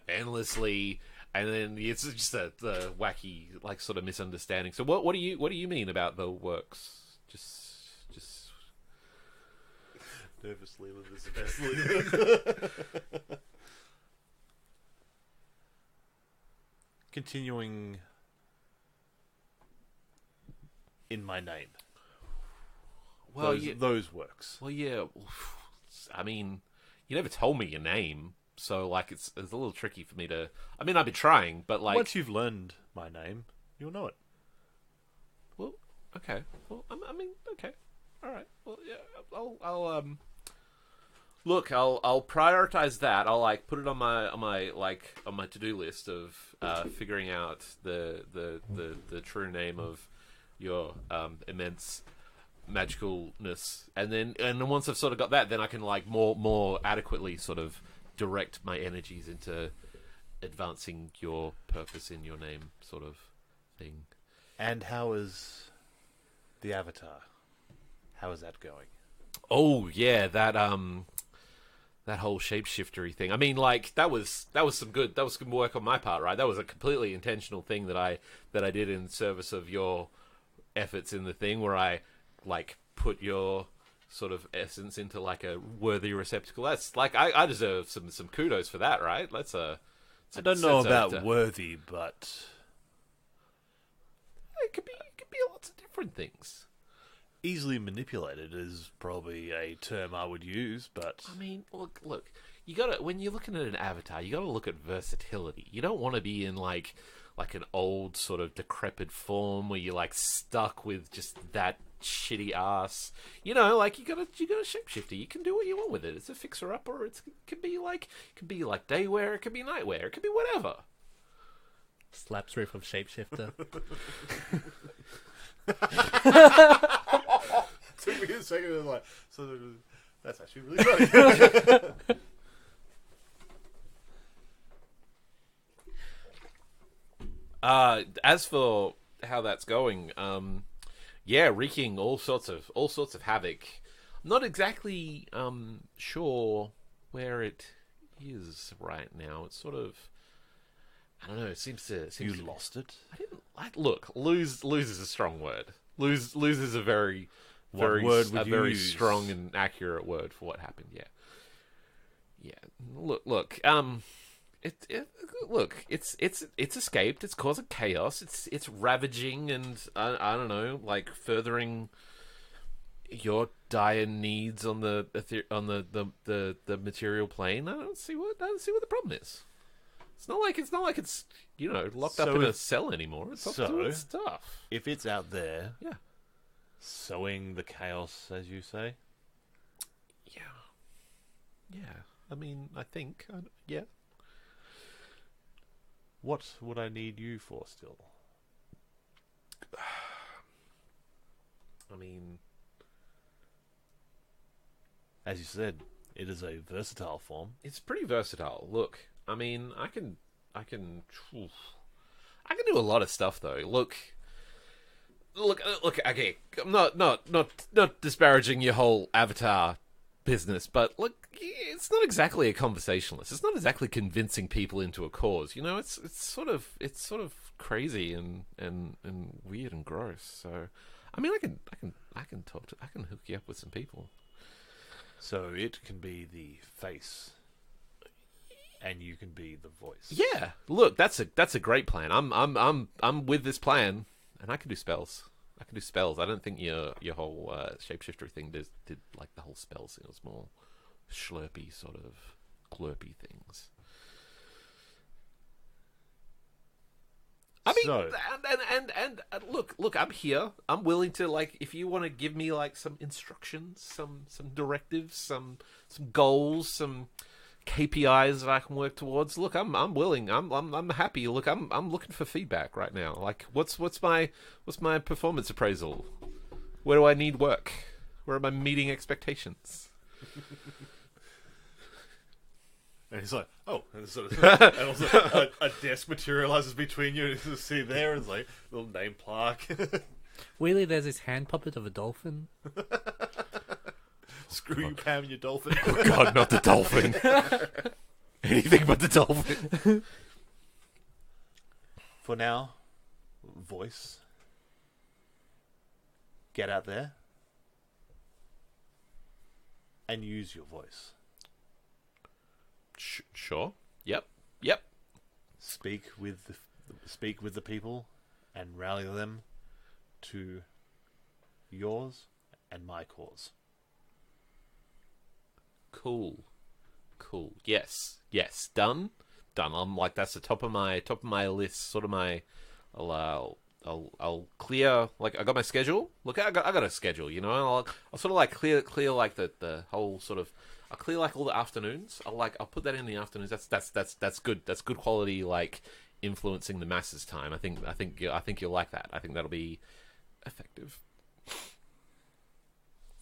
endlessly, and then it's just the wacky like sort of misunderstanding. So what do you mean about the works? Just nervous Leland is the best Leland. Continuing in my name. Well, those works. Well, yeah. I mean, you never told me your name, so like it's a little tricky for me to. I mean, I've been trying, but like once you've learned my name, you'll know it. Well, okay. Well, I mean, okay. All right. Well, yeah. I'll look. I'll prioritize that. I'll like put it on my to-do list of figuring out the true name of your immense magicalness, and then once I've sort of got that, then I can like more adequately sort of direct my energies into advancing your purpose in your name, sort of thing. And how is the Avatar? How is that going? Oh yeah, that whole shapeshiftery thing. I mean, like that was some good work on my part, right? That was a completely intentional thing that I did in service of your efforts in the thing, where I like put your sort of essence into like a worthy receptacle. That's like I deserve some kudos for that, right? I don't know about worthy, but it could be lots of different things. Easily manipulated is probably a term I would use, but I mean, look, you gotta, when you're looking at an avatar, you gotta look at versatility. You don't want to be in like an old sort of decrepit form where you're like stuck with just that shitty ass. You know, like you got a shapeshifter. You can do what you want with it. It's a fixer upper. It could be like day wear. It could be night wear. It could be whatever. Slaps roof of shapeshifter. Took me a second. I was like, so that's actually really funny. As for how that's going, yeah, wreaking all sorts of havoc. I'm not exactly sure where it is right now. It's sort of, I don't know. It seems to. You lost it. I didn't like. Look, lose is a strong word. Lose is a very strong and accurate word for what happened. Yeah. Look. Look. It's escaped. It's causing chaos. It's ravaging and I don't know, like furthering your dire needs on the material plane. I don't see what the problem is. It's not like it's you know locked up in a cell anymore. It's doing stuff. If it's out there, yeah, sowing the chaos, as you say. Yeah. I mean, I think, yeah. What would I need you for still? I mean, as you said, it is a versatile form. It's pretty versatile. Look, I mean, I can do a lot of stuff though. Look. Okay, I'm not disparaging your whole Avatar business, but look, it's not exactly a conversationalist. It's not exactly convincing people into a cause. You know, it's sort of crazy and weird and gross. So, I mean, I can hook you up with some people. So it can be the face, and you can be the voice. Yeah, look, that's a great plan. I'm with this plan, and I can do spells. I don't think your whole shapeshifter thing did like the whole spells. It was more slurpy sort of glurpy things. I mean, So- and look, I'm here. I'm willing to, like, if you want to give me like some instructions, some directives, some goals, some KPIs that I can work towards. Look, I'm willing. I'm happy. Look, I'm looking for feedback right now. Like, what's my performance appraisal? Where do I need work? Where am I meeting expectations? And he's like, oh, and, sort of, and also a desk materializes between you, and you see there, and it's like a little name plaque. Weirdly, there's this hand puppet of a dolphin. Screw you, Pam, and your dolphin. Oh God, not the dolphin. Anything but the dolphin. For now, voice, get out there and use your voice. Sure. Yep. Speak with the people and rally them to yours and my cause. Cool. Yes. Done. I'm like, that's the top of my list. Sort of my, I'll clear, like, I got my schedule. Look, I got a schedule. You know, I'll sort of like clear like the whole sort of. I'll clear like all the afternoons. I'll put that in the afternoons. That's good. That's good quality, like, influencing the masses time. I think you'll like that. I think that'll be effective.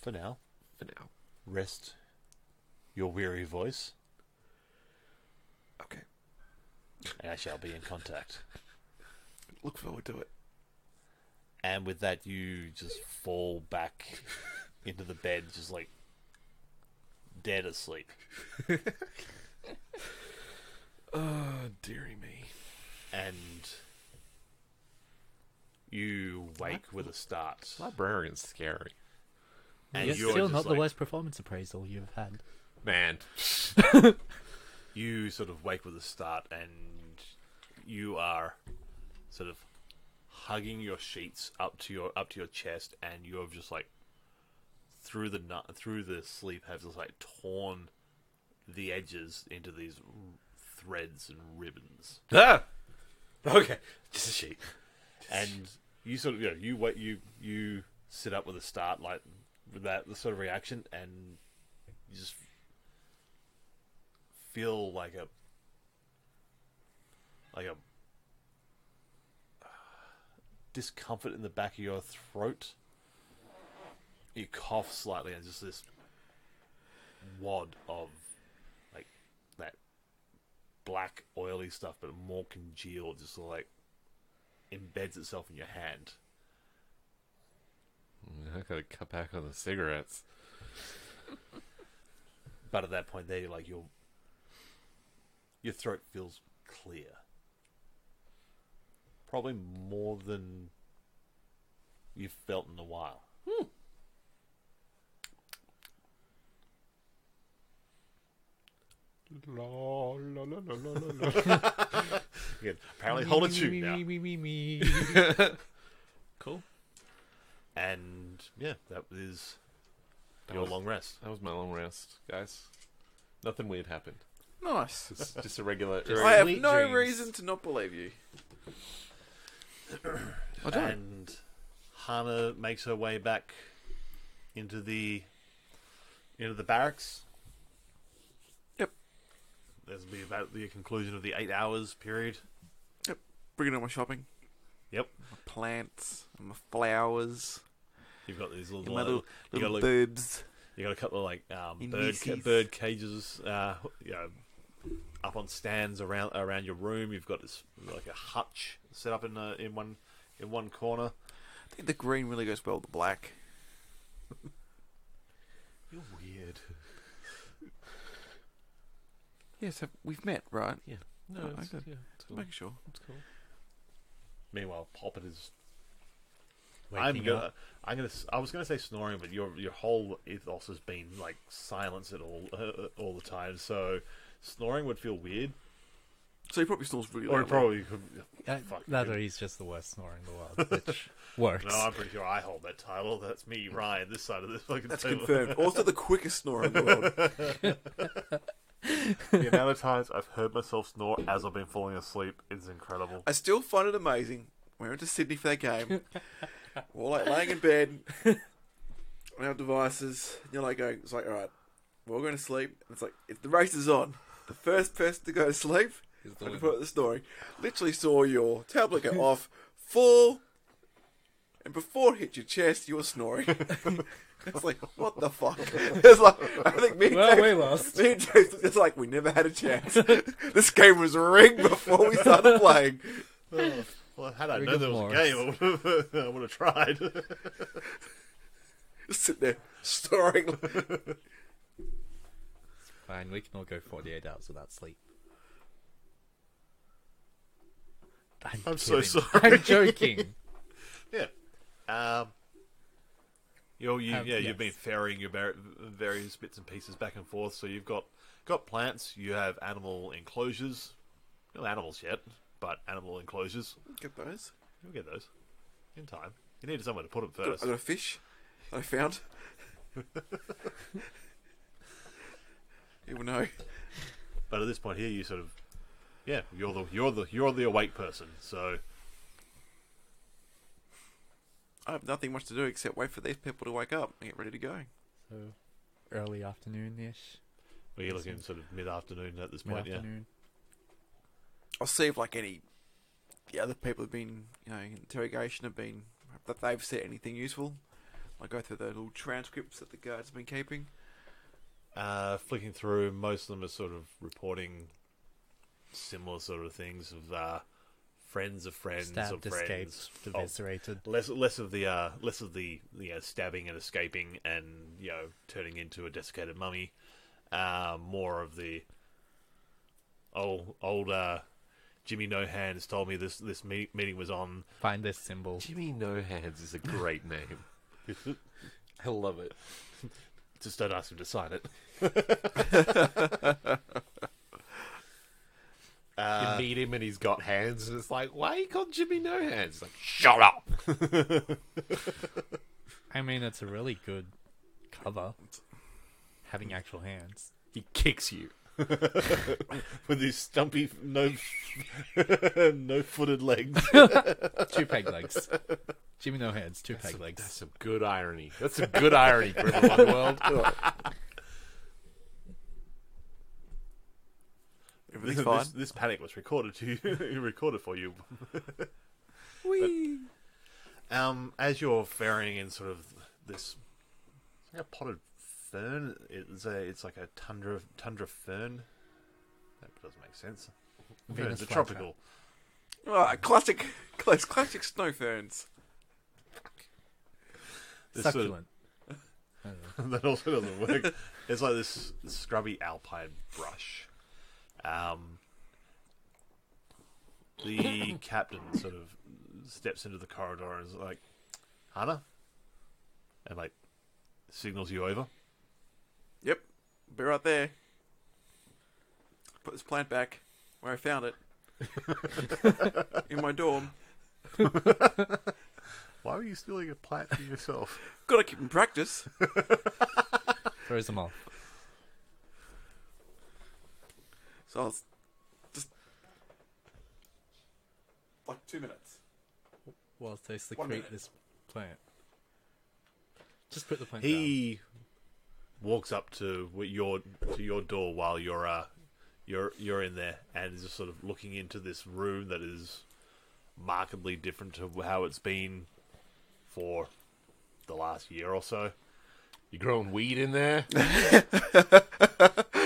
For now, rest your weary voice, Okay. and I shall be in contact. Look forward to it. And with that, you just fall back into the bed, just like dead asleep. Oh, dearie me. And you wake with a start. Librarian's scary, And It's you're still just not the like- worst performance appraisal you've had. man. You sort of wake with a start, and you are sort of hugging your sheets up to your chest, and you're just like through the sleep have just like torn the edges into these threads and ribbons. Ah! Okay, just a sheet. And you sort of you sit up with a start, like with that the sort of reaction, and you just feel like a discomfort in the back of your throat. You cough slightly, and just this wad of like that black oily stuff, but more congealed, just sort of like embeds itself in your hand. I gotta cut back on the cigarettes. But at that point, there, you're like your throat feels clear, probably more than you've felt in a while. Again, apparently hold a tune now. Cool. And yeah, that is your long rest. That was my long rest, guys. Nothing weird happened. Nice. Just a regular. I have Sweet no dreams. reason to not believe you. I don't. And Hana makes her way back into the barracks. Yep. This will be about the conclusion of the 8 hours period. Bringing on my shopping. Yep. My plants, and my flowers, You've got these little, and my little you got, like, boobs. you got a couple of like In bird Macy's. cages, up on stands around your room. You've got this like a hutch set up in one corner. I think the green really goes well with the black. You're weird. Yeah, so we've met, right? Yeah. No, Oh, it's, okay. yeah, it's cool. Make sure. It's cool. Meanwhile, Poppet is. Waking up. I was gonna say snoring, but your whole ethos has been like silence at all the time. So snoring would feel weird, So he probably snores really or loudly. it probably could. Fuck, That dude. or he's just the worst snorer in the world, which works. No, I'm pretty sure I hold that title. That's me, Ryan, this side of this fucking That's table. confirmed. Also the quickest snorer in the world. The amount of times I've heard myself snore as I've been falling asleep is incredible. I still find it amazing. We went to Sydney for that game. We're all like laying in bed on our devices. And you're like going, it's like, all right, we're all going to sleep. It's like, if the race is on, the first person to go to sleep is the snoring. Literally saw your tablet go off, fall, and before it hit your chest, you were snoring. It's like, what the fuck? It's like, I think me and James, we lost. Me and James, it's like, we never had a chance. This game was rigged before we started playing. Well, had I known there was a game, I would have tried. Just sit there, snoring. Fine, we can all go 48 hours without sleep. I'm so sorry. I'm joking. Yeah. You've Yes. been ferrying your various bits and pieces back and forth. So you've got plants. You have animal enclosures. Not animals yet, but animal enclosures. Get those. You'll get those in time. You need somewhere to put them I first. got a fish I found. You will know. But at this point here, you sort of, you're the awake person. So I have nothing much to do except wait for these people to wake up and get ready to go. So, early afternoon-ish. you're looking sort of mid-afternoon at this point. Mid-afternoon. I'll see if like the other people have been, interrogation have been, that they've said anything useful. I'll go through the little transcripts that the guards have been keeping. Flicking through, most of them are sort of reporting similar sort of things of friends of friends Stabbed, of friends, escaped, eviscerated. less of the stabbing and escaping and turning into a desiccated mummy. More of the old Jimmy No Hands told me this meeting was on. Find this symbol. Jimmy No Hands is a great name. I love it. Just don't ask him to sign it. You meet him and he's got hands, and it's like, why are you called Jimmy No Hands? It's like, shut up! I mean, it's a really good cover. Having actual hands. He kicks you. With his stumpy no footed legs. 2 peg legs. Jimmy No Hands, 2 peg legs. That's some good irony. That's some good irony for everyone world. Everything's fine. This panic was recorded for you. Whee! As you're ferrying in sort of this, it's like a potted fern. It's like a tundra fern. That doesn't make sense. Venus Ferns are flytrap. tropical. Classic snow ferns. This sort of- Succulent. I don't know. that also doesn't work. It's like this scrubby alpine brush. The captain sort of steps into the corridor and is like, Hannah? And like signals you over. Yep, be right there. Put this plant back where I found it. In my dorm. Why were you stealing a plant for yourself? Gotta keep in practice. Throws them off. So I was just like 2 minutes. Whilst they 1 secrete minute. this plant. Just put the plant He walks up to your door while you're in there and is just sort of looking into this room that is markedly different to how it's been for the last year or so. You growing weed in there?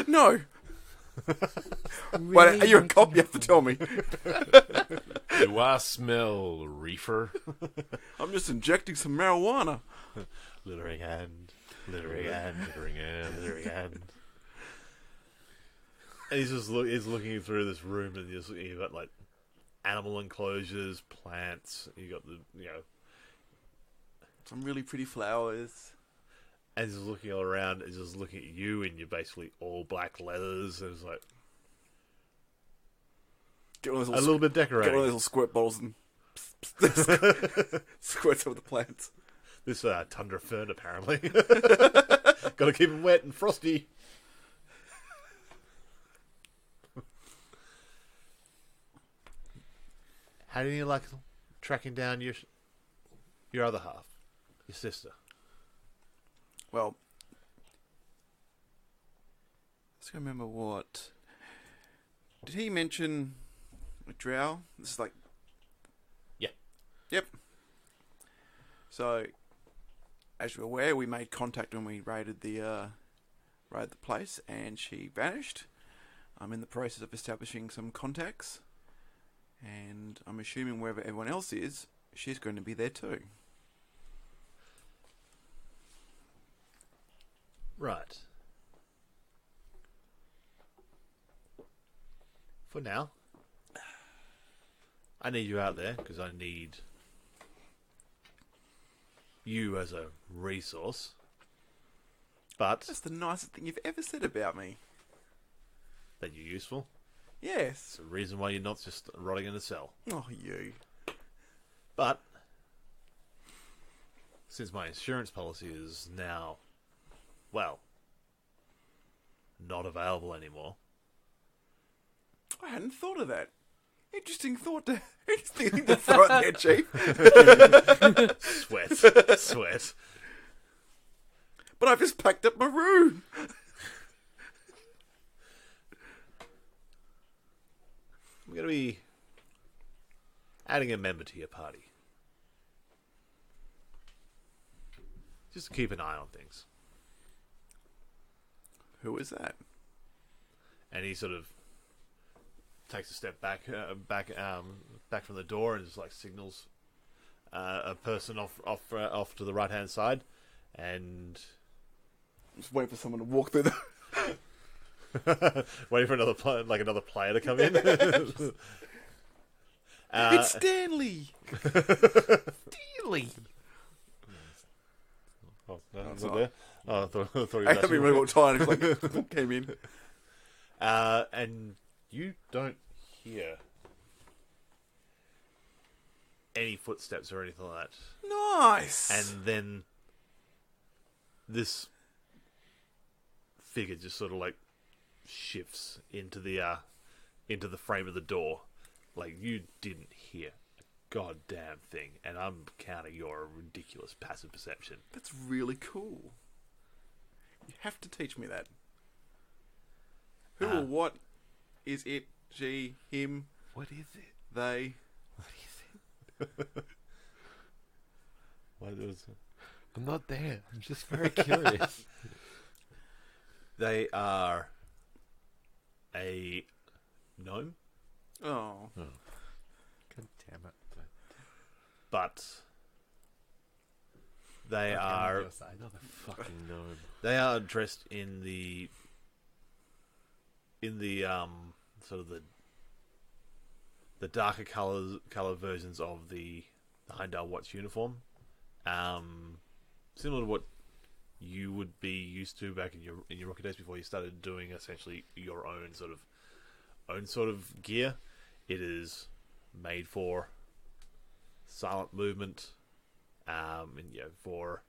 No. Wait, are you a cop? You have to tell me. Do I smell reefer? I'm just injecting some marijuana. Littering hand. Littering hand. Littering hand. Littering hand. And he's just he's looking through this room and you've got like animal enclosures, plants, you got the Some really pretty flowers. and he's just looking all around, he's just looking at you and you're basically all black leathers and it's like Get one of a those little bit get one of those decorating. little squirt bottles and squirt some of the plants. This tundra fern apparently. Gotta keep them wet and frosty. How do you like tracking down your other half, your sister? Well, let's remember what. Did he mention a drow? This is like. Yeah. Yep. So, as you're aware, we made contact when we raided the place, and she vanished. I'm in the process of establishing some contacts, and I'm assuming wherever everyone else is, she's going to be there too. Right. For now, I need you out there because I need you as a resource. But That's the nicest thing you've ever said about me. that you're useful. Yes. It's the reason why you're not just rotting in a cell. Oh, you. But since my insurance policy is now, well, not available anymore. I hadn't thought of that. Interesting thing to throw out there, Chief. Sweat. But I've just packed up my room. I'm going to be adding a member to your party. Just to keep an eye on things. Who is that? And he sort of takes a step back from the door and just like signals a person off to the right hand side, and Just waiting for someone to walk through the... waiting for another player to come in. It's Stanley! Stanley! Oh, no, That's not all there. Oh, I thought you I were haven't actually- really got time. It's like, came in. And you don't hear any footsteps or anything like that. Nice! And then this figure just sort of like shifts into the frame of the door. Like you didn't hear a goddamn thing, and I'm counting your ridiculous passive perception. That's really cool. You have to teach me that. Who or what is it? She, him, What is it? they? What is it? What was it? I'm not there. I'm just very curious. They are a gnome, Oh. God damn it. but they are Another fucking gnome. They are dressed in the sort of the darker color versions of the Heimdall Watch uniform, similar to what you would be used to back in your rookie days before you started doing essentially your own sort of gear. It is made for silent movement, and for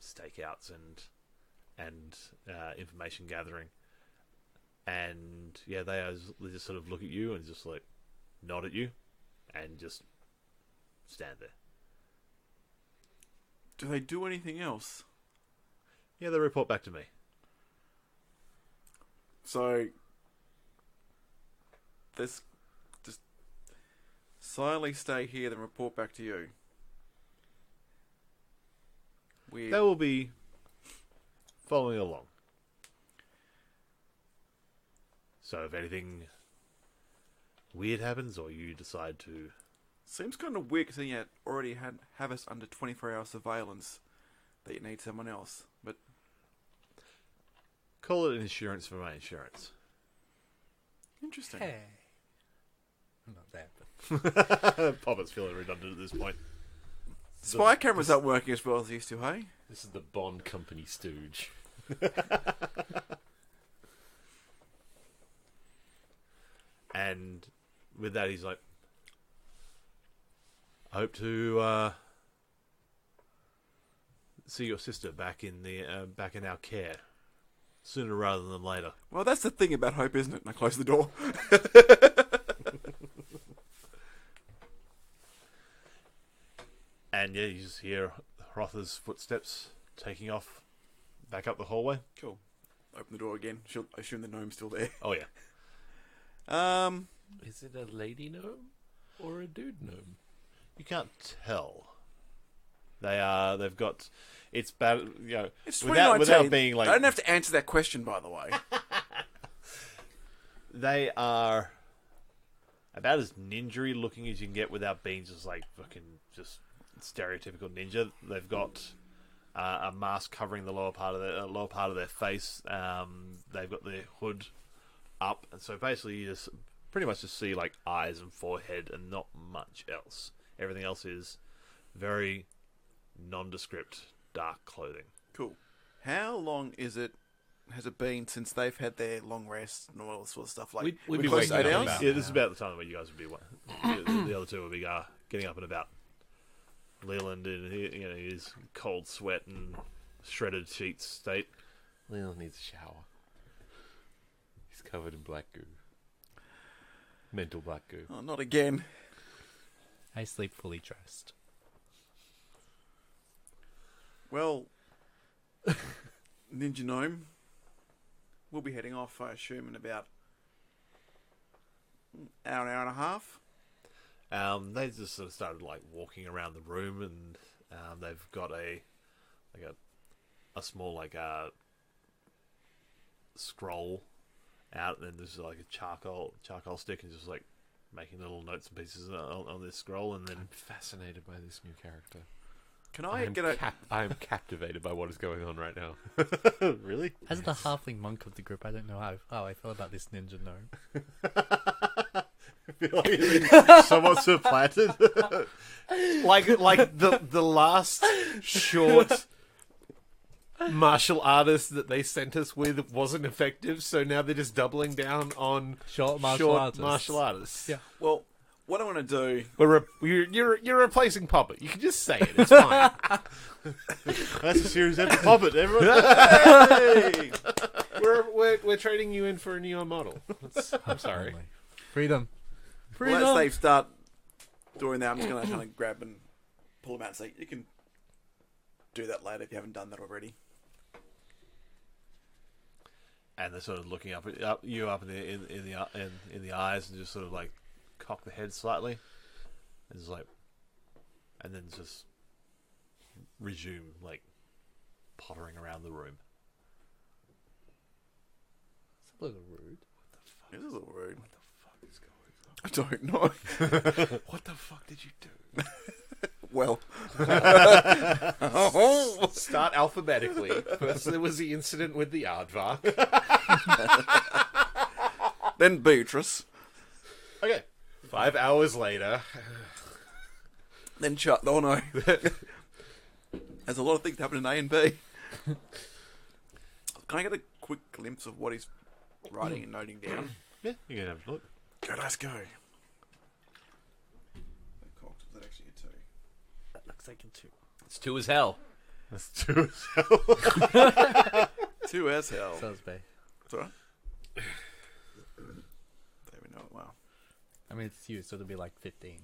stakeouts and information gathering. And they just sort of look at you and just like nod at you and just stand there. Do they do anything else? Yeah, they report back to me. So, let's just silently stay here, then report back to you. Weird. They will be following along. So if anything weird happens, or you decide to... Seems kind of weird because you already have us under 24-hour surveillance that you need someone else. But Call it insurance for my insurance. interesting. Hey. I'm not there, but Poppet's feeling redundant at this point. Spy cameras aren't working as well as they used to, hey? This is the Bond Company stooge. And with that, he's like, I hope to see your sister back in our care sooner rather than later. Well, that's the thing about hope, isn't it? And I close the door. And yeah, you just hear Rotha's footsteps taking off back up the hallway. Cool. Open the door again. I assume the gnome's still there. Oh yeah. Is it a lady gnome or a dude gnome? You can't tell. They've got. It's bad. It's without being like. I don't have to answer that question, by the way. They are about as ninja-y looking as you can get without being just like fucking just stereotypical ninja. They've got a mask covering the lower part of their face. They've got their hood up, and so basically you just pretty much just see like eyes and forehead and not much else. Everything else is very nondescript, dark clothing. Cool. How long has it been since they've had their long rest and all that sort of stuff? Like, We'd be close to waking 8 up hours? about Yeah, this is about the time where you guys would be. The other two would be getting up and about. Leland in his cold sweat and shredded sheets state. Leland needs a shower. He's covered in black goo. Mental black goo. Oh, not again. I sleep fully dressed. Well, Ninja Gnome, we'll be heading off, I assume, in about an hour and a half. They just sort of started like walking around the room, and they've got a small scroll out, and then there's like a charcoal stick, and just like making little notes and pieces on this scroll, and then I'm fascinated by this new character. Can I get a... I am captivated by what is going on right now. Really? As the halfling monk of the group, I don't know how I feel about this ninja gnome. I feel like it's been somewhat supplanted. like the last short martial artist that they sent us with wasn't effective, so now they're just doubling down on Short martial artists. Yeah. Well, what I want to do... You're replacing Puppet. You can just say it. It's fine. That's a series of Puppet, everyone. Hey! We're trading you in for a neon model. I'm sorry. Freedom. Well, as they start doing that, I'm just going to kind of grab and pull them out and say, you can do that later if you haven't done that already. And they're sort of looking up in the eyes, and just sort of like cock the head slightly, and just like, and then just resume like pottering around the room. It's a little rude. This is a little rude. What the fuck is going on? I don't know. What the fuck did you do? Well, start alphabetically. First, there was the incident with the aardvark. then Beatrice. Okay. 5 hours later. Then Chuck. Oh no. There's a lot of things happening in A and B. Can I get a quick glimpse of what he's writing and noting down? Yeah, you can have a look. Go, let's go. Was that actually a 2? That looks like a 2. It's 2 as hell. That's 2 as hell. 2 as hell. Sounds bad. It's alright. There we know it well. I mean, it's you, so it'll be like 15.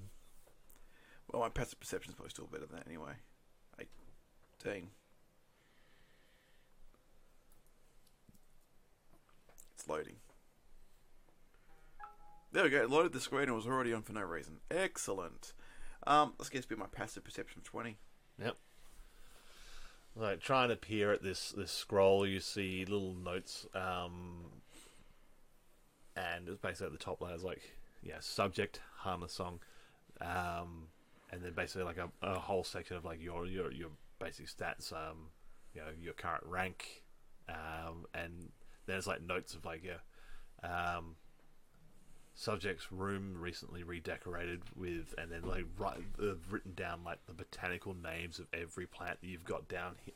Well, my passive perception's probably still better than that anyway. 18. It's loading. There we go. It loaded the screen and was already on for no reason. Excellent. Let's guess my passive perception of 20. Yep. Like trying to peer at this scroll, you see little notes, and it's basically at the top layers like subject, Hana song, and then basically like a whole section of like your basic stats, your current rank, and there's like notes of like subject's room recently redecorated with, and then like written down like the botanical names of every plant that you've got down here,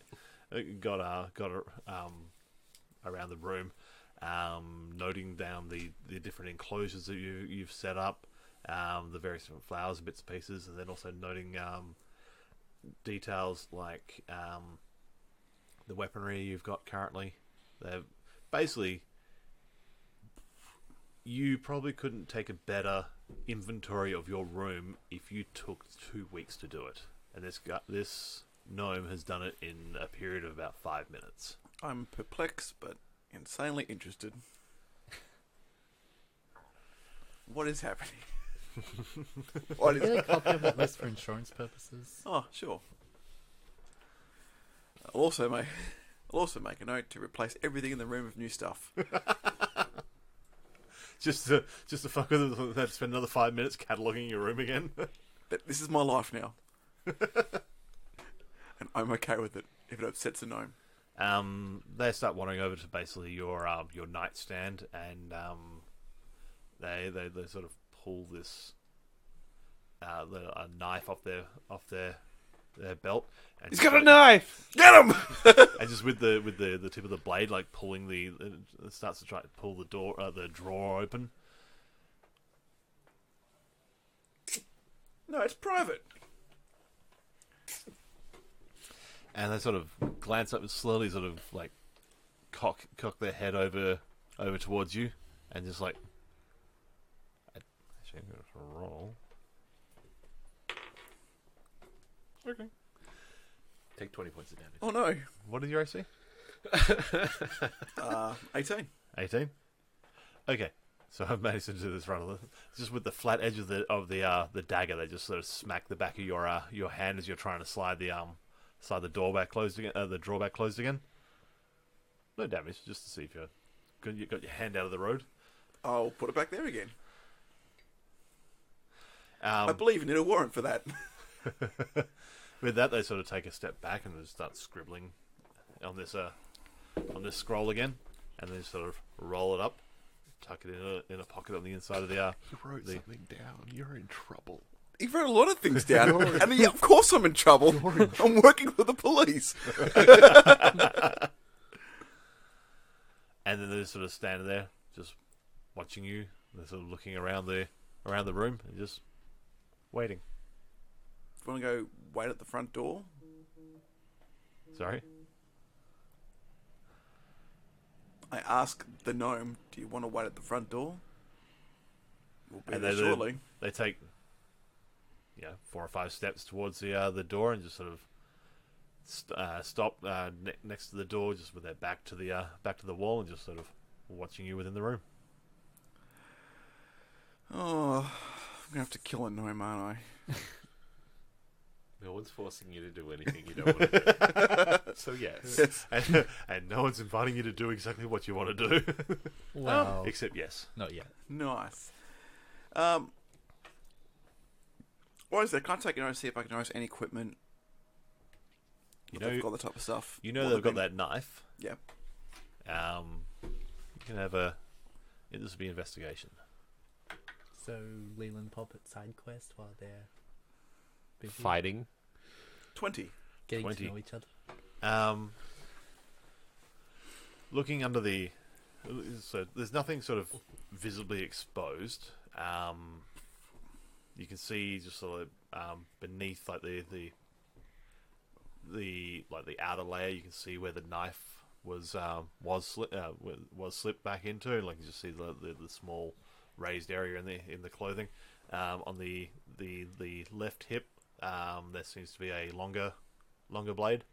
around the room, noting down the different enclosures that you've set up, the various different flowers, bits and pieces, and then also noting details like the weaponry you've got currently. They're basically, you probably couldn't take a better inventory of your room if you took 2 weeks to do it. And this gnome has done it in a period of about 5 minutes. I'm perplexed, but insanely interested. What is happening? What Get a copy of that list for insurance purposes. Oh, sure. I'll also make a note to replace everything in the room with new stuff. Just to fuck with it, have to spend another 5 minutes cataloguing your room again. This is my life now. And I'm okay with it if it upsets a gnome. They start wandering over to basically your nightstand, and they sort of pull this a knife off their belt. And He's got a knife! Get him! And just with the tip of the blade, like pulling it starts to try to pull the drawer open. No, it's private. And they sort of glance up and slowly sort of like cock their head over towards you, and just like, actually, I'm going to roll. Okay. Take 20 points of damage. Oh no. What is your AC? 18. 18. Okay. So I've managed to do this run just with the flat edge of the dagger. They just sort of smack the back of your hand as you're trying to slide the door back closed again. The drawer back closed again. No damage, just to see if you got your hand out of the road. I'll put it back there again. I believe you need a warrant for that. With that, they sort of take a step back and just start scribbling on this scroll again, and then sort of roll it up, tuck it in a pocket on the inside of the. You wrote something down. You're in trouble. He wrote a lot of things down, and yeah, of course I'm in trouble. I'm working for the police. And then they're sort of standing there, just watching you. They're sort of looking around the room and just waiting. Do you want to go wait at the front door? Sorry? I ask the gnome, do you want to wait at the front door? We'll be And there shortly. They take 4 or 5 steps towards the door and just sort of stop next to the door, just with their back to the wall, and just sort of watching you within the room. Oh, I'm gonna have to kill a gnome, aren't I? No one's forcing you to do anything you don't want to do. So yes. And no one's inviting you to do exactly what you want to do. Well, except yes. not yet. Nice. What is that? Can I take a notice, see if I can notice any equipment? They've got the type of stuff. You know they've got that knife. Yeah. You can have this will be investigation. So Leland pop at side quest while they're busy Fighting. 20. getting 20. to know each other. Looking under so there's nothing sort of visibly exposed. You can see just sort of beneath like the outer layer. You can see where the knife was slipped back into. Like you just see the small raised area in the clothing. On the left hip, there seems to be a longer blade.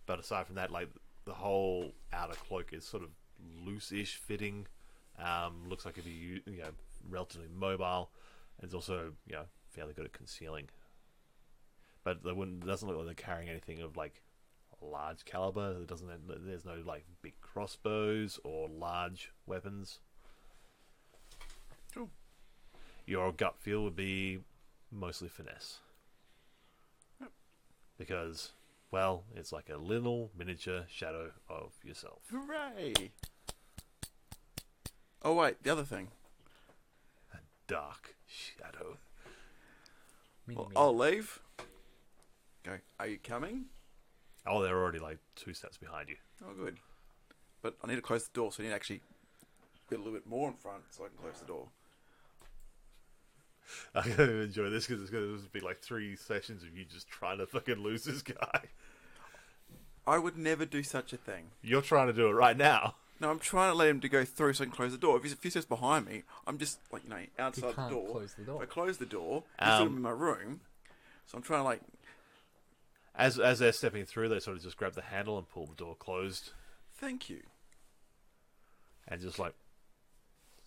But aside from that, like the whole outer cloak is sort of loose-ish fitting. Looks like it'd be relatively mobile, and it's also fairly good at concealing. But it doesn't look like they're carrying anything of like a large caliber. There's no like big crossbows or large weapons. Cool. Your gut feel would be mostly finesse. Yep. Because, well, it's like a little miniature shadow of yourself. Hooray! Oh wait, the other thing. A dark shadow. Well, I'll leave. Go. Are you coming? Oh, they're already like 2 steps behind you. Oh, good. But I need to close the door, so I need to actually get a little bit more in front so I can close the door. I'm going to enjoy this because it's going to be like 3 sessions of you just trying to fucking lose this guy. I would never do such a thing. You're trying to do it right now. No, I'm trying to let him to go through so I can close the door. If he sits behind me, I'm just, like, outside the door. Close the door. If I close the door, he's sort of in my room. So I'm trying to, like... As they're stepping through, they sort of just grab the handle and pull the door closed. Thank you. And just, like,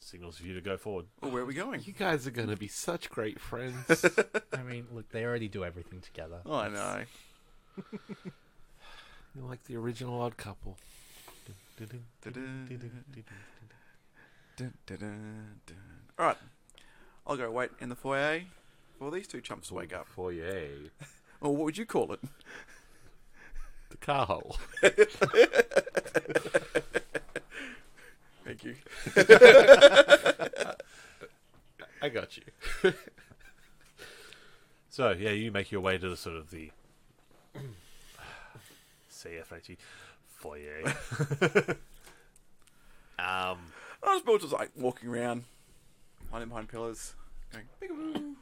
signals for you to go forward. Well, where are we going? You guys are going to be such great friends. I mean, look, they already do everything together. Oh, I know. You're like the original Odd Couple. Alright. I'll go wait in the foyer for these two chumps to wake up. Foyer. Or what would you call it? The car hole. Thank you. I got you. So, yeah, you make your way to the sort of the CFHE foyer. I was just like walking around, hiding behind pillars, going, peekaboo.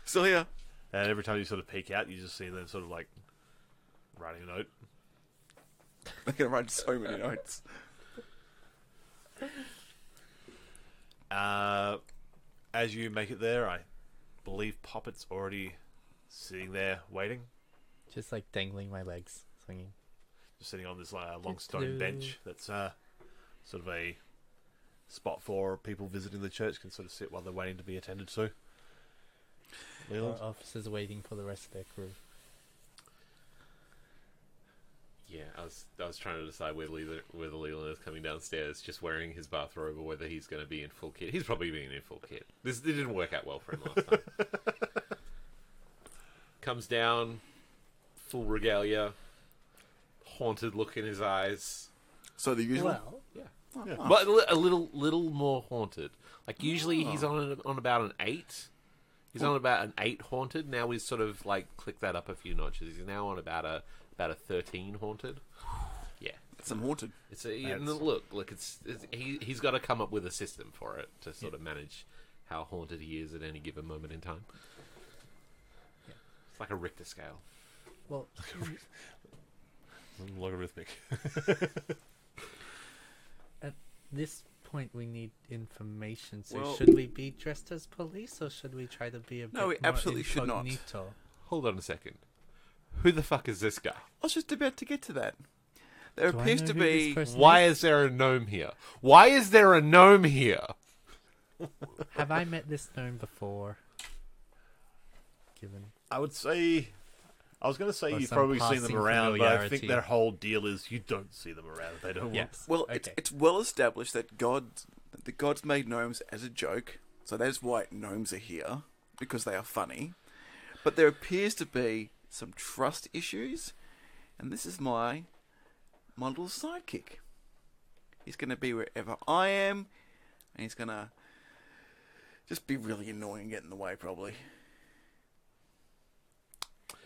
Still here. And every time you sort of peek out, you just see them sort of like writing a note. They're going to write so many notes. As you make it there, I believe Poppet's already sitting there waiting. Just like dangling my legs, swinging. Just sitting on this long stone bench that's sort of a spot for people visiting the church can sort of sit while they're waiting to be attended to. Leland? Our officers are waiting for the rest of their crew. Yeah, I was trying to decide whether Leland is coming downstairs just wearing his bathrobe or whether he's going to be in full kit. He's probably being in full kit. This didn't work out well for him last time. Comes down, full regalia, haunted look in his eyes. So the usual? Well, Yeah. But a little more haunted. Like usually he's on about an 8. He's on about an 8 haunted. Now he's sort of like clicked that up a few notches. He's now on about a 13 haunted. Yeah, That's some haunted. Look. He's got to come up with a system for it to sort of manage how haunted he is at any given moment in time. Yeah. It's like a Richter scale. well, Logarithmic. at this point we need information. So Well- should we be dressed as police or should we try to be a bit No, we more absolutely should not. incognito? Hold on a second. Who the fuck is this guy? I was just about to get to that. There Do I appears know to who this be... person Why is? is there a gnome here? Why is there a gnome here? Have I met this gnome before? Given I would say... I was going to say Or you've some probably seen them passing around, but I think familiarity. their whole deal is you don't see them around. They don't yes. Well, okay. it's well established that the gods made gnomes as a joke, so that's why gnomes are here, because they are funny. But there appears to be some trust issues, and this is my little sidekick. He's going to be wherever I am, and he's going to just be really annoying and get in the way, probably.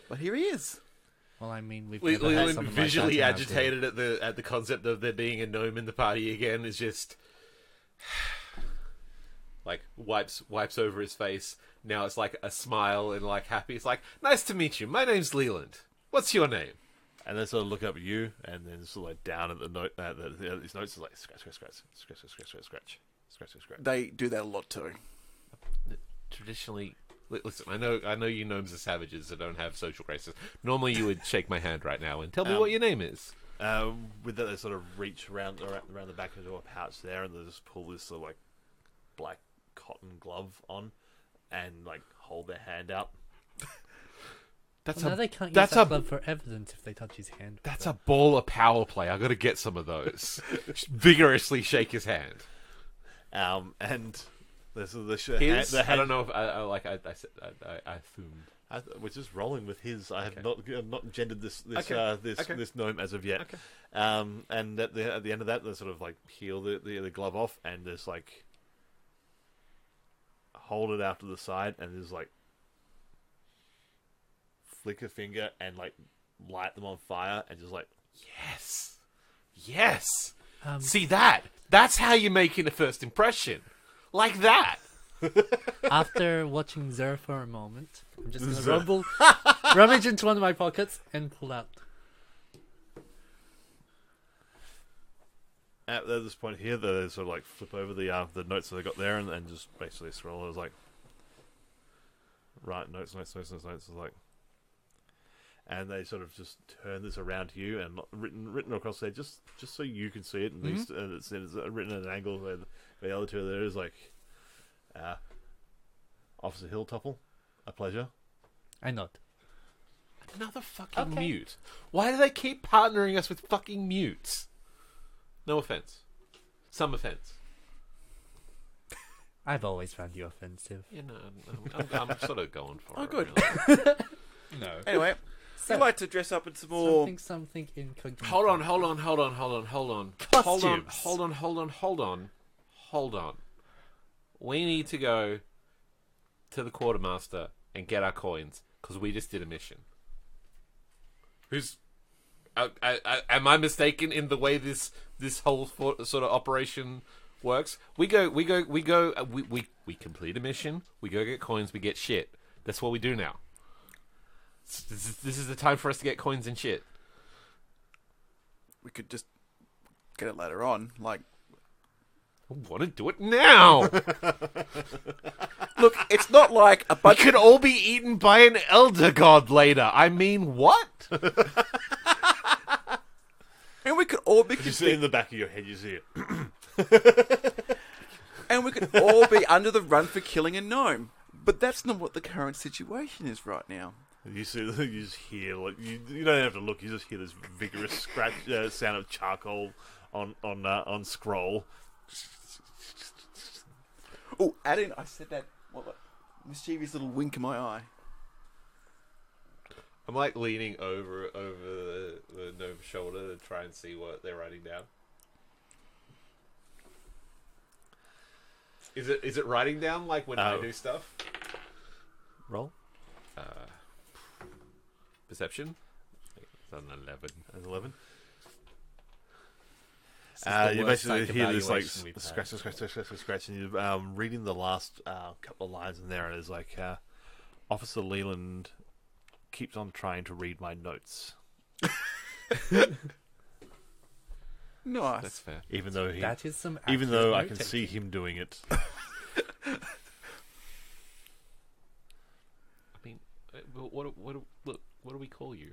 But here he is. Well, I mean, we've never had Leland, someone visually like that in our group. agitated at the concept of there being a gnome in the party again, is just like wipes over his face. Now it's like a smile and like happy. It's like, nice to meet you. My name's Leland. What's your name? And they sort of look up at you, and then sort of like down at the note. These notes are like scratch, scratch, scratch, scratch, scratch, scratch, scratch, scratch, scratch, scratch. They do that a lot too. Traditionally, listen. I know you gnomes are savages that don't have social graces. Normally, you would shake my hand right now and tell me what your name is. With that, they sort of reach around the back into a pouch there, and they just pull this sort of like black cotton glove on, and like hold their hand out. Well, now they can't use that's that a- glove for evidence if they touch his hand. That's a ball of power play. I got to get some of those. Vigorously shake his hand. And there's the His? the I don't know if I assumed. We're just rolling with his. I have not gendered this Okay. this gnome as of yet. Okay. And at the end of that, they sort of like peel the glove off and just like hold it out to the side and just like flick a finger and like light them on fire and just like Yes. See that? That's how you're making a first impression. Like that. After watching Zer for a moment, I'm just going to rummage into one of my pockets and pull out at this point here, they sort of like flip over the notes that they got there and just basically scroll. It was like, right, notes. It's like, and they sort of just turn this around to you and written across there just so you can see it. And it's written at an angle where the other two there is like, Officer Hilltopple, a pleasure. I nod. Another fucking mute. Why do they keep partnering us with fucking mutes? No offense. Some offense. I've always found you offensive. Yeah, no, I'm sort of going for Oh, it. good. Really. No. Anyway, So, I'd like to dress up in some more... something incognito. Hold on. We need to go to the quartermaster and get our coins because we just did a mission. Am I mistaken in the way this whole sort of operation works? We complete a mission. We go get coins. We get shit. That's what we do now. This is the time for us to get coins and shit. We could just get it later on, like... I want to do it now. Look, it's not like a We bunch could all be eaten by an elder god later. I mean, what? And we could all be... You see in the back of your head, you see it. And we could all be under the run for killing a gnome. But that's not what the current situation is right now. You see, you just hear like you don't have to look. You just hear this vigorous scratch sound of charcoal on scroll. Oh, add in, I said that, what, mischievous little wink in my eye. I'm like leaning over the gnome's shoulder to try and see what they're writing down. Is it writing down like when I do stuff? Roll. Perception. It's an 11. An 11. The You worst basically psych hear this like evaluation we've had. scratch, and you're reading the last couple of lines in there, and it's like, Officer Leland keeps on trying to read my notes, Nice. That's fair. even though That is some even though I accurate can note-taking. see him doing it. I mean, what do we call you?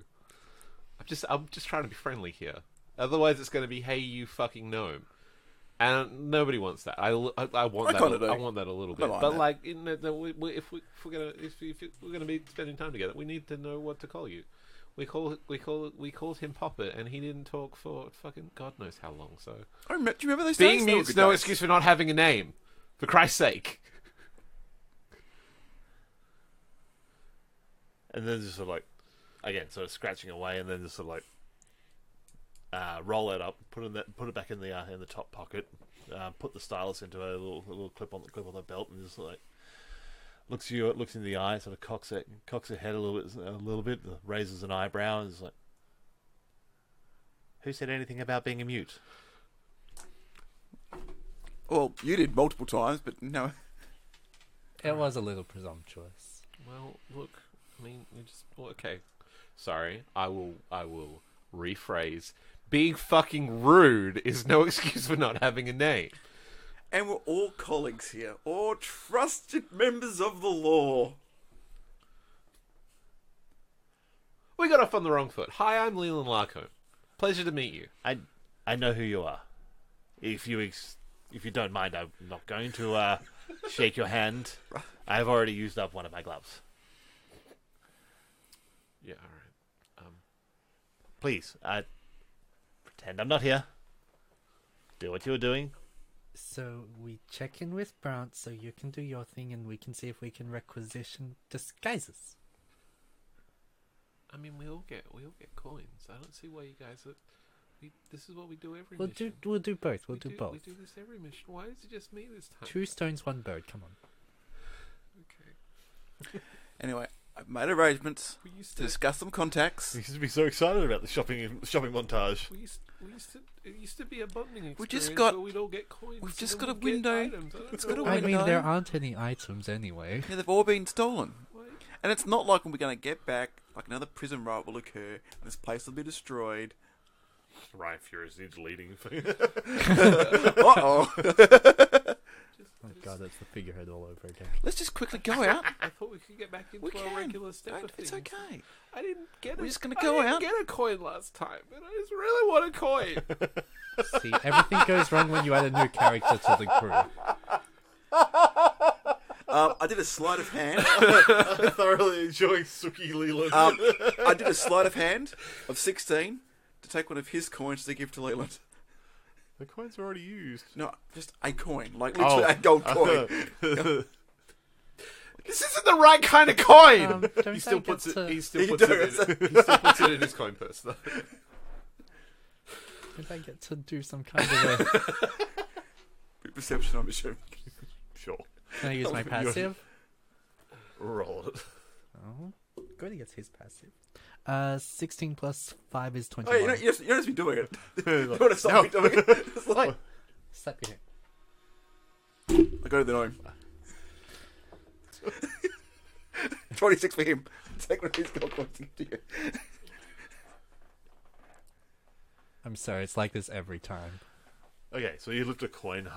I'm just trying to be friendly here. Otherwise, it's going to be, hey, you fucking gnome, and nobody wants that. I want that. I want that a little bit. mind But that. like, if we're gonna be spending time together, we need to know what to call you. We called him Poppet, and he didn't talk for fucking God knows how long. So Do you remember those being days? They were mute's good no days. excuse for not having a name. For Christ's sake. And then just sort of like, again, sort of scratching away, and then just sort of like roll it up, put it back in the top pocket, put the stylus into a little clip on the belt, and just like looks in the eye, sort of cocks her head a little bit, raises an eyebrow, and is like, "Who said anything about being a mute?" Well, you did multiple times, but no. It was a little presumptuous. Well, look, I mean, okay. Sorry, I will rephrase. Being fucking rude is no excuse for not having a name. And we're all colleagues here, all trusted members of the law. We got off on the wrong foot. Hi, I'm Leland Larcombe. Pleasure to meet you. I know who you are. If you don't mind, I'm not going to shake your hand. I've already used up one of my gloves. Yeah, all right. Please, pretend I'm not here. Do what you're doing. So we check in with Brant so you can do your thing and we can see if we can requisition disguises. I mean, we all get coins. I don't see why you guys are. This is what we do every mission. We'll do both. We'll do both. We do this every mission. Why is it just me this time? 2 stones, 1 bird. Come on. Okay. Anyway, I've made arrangements We used to to. discuss some contacts. You used to be so excited about the shopping montage. It used to be a bonding experience. We just got- where we'd all get coins. we've just and got then a we'd get window. items. I don't It's know got a why. I mean, window. there aren't any items anyway. Yeah, they've all been stolen. Why- And it's not like when we're going to get back, like another prison riot will occur, and this place will be destroyed. Ryan furiously deleting. Uh-oh. Oh god, that's the figurehead all over again. Let's just quickly go out. I thought we could get back into We our can. regular step of It's things. okay. I didn't get it. We're just gonna go out. I didn't get a coin last time, and I just really want a coin. See, everything goes wrong when you add a new character to the crew. I did a sleight of hand. I'm thoroughly enjoying Suki Leland. I did a sleight of hand of 16 to take one of his coins to give to Leland. The coins are already used. No, just a coin, like literally Oh. a gold coin. This isn't the right kind of coin. Don't He still they puts get it. to- He still He puts does. it. He still puts it in his coin purse, though. Don't I get to do some kind of a... Perception, I'm assuming. Sure. Can I use my passive? Roll it. Oh, Gordy gets his passive. 16 plus 5 is Oh, 21. you don't just be doing it. You want to stop me doing it? It's like, Slap your hand. I go to the gnome. 26 for him. Take one of his gold coins and give to you. I'm sorry, it's like this every time. Okay, so you lift a coin,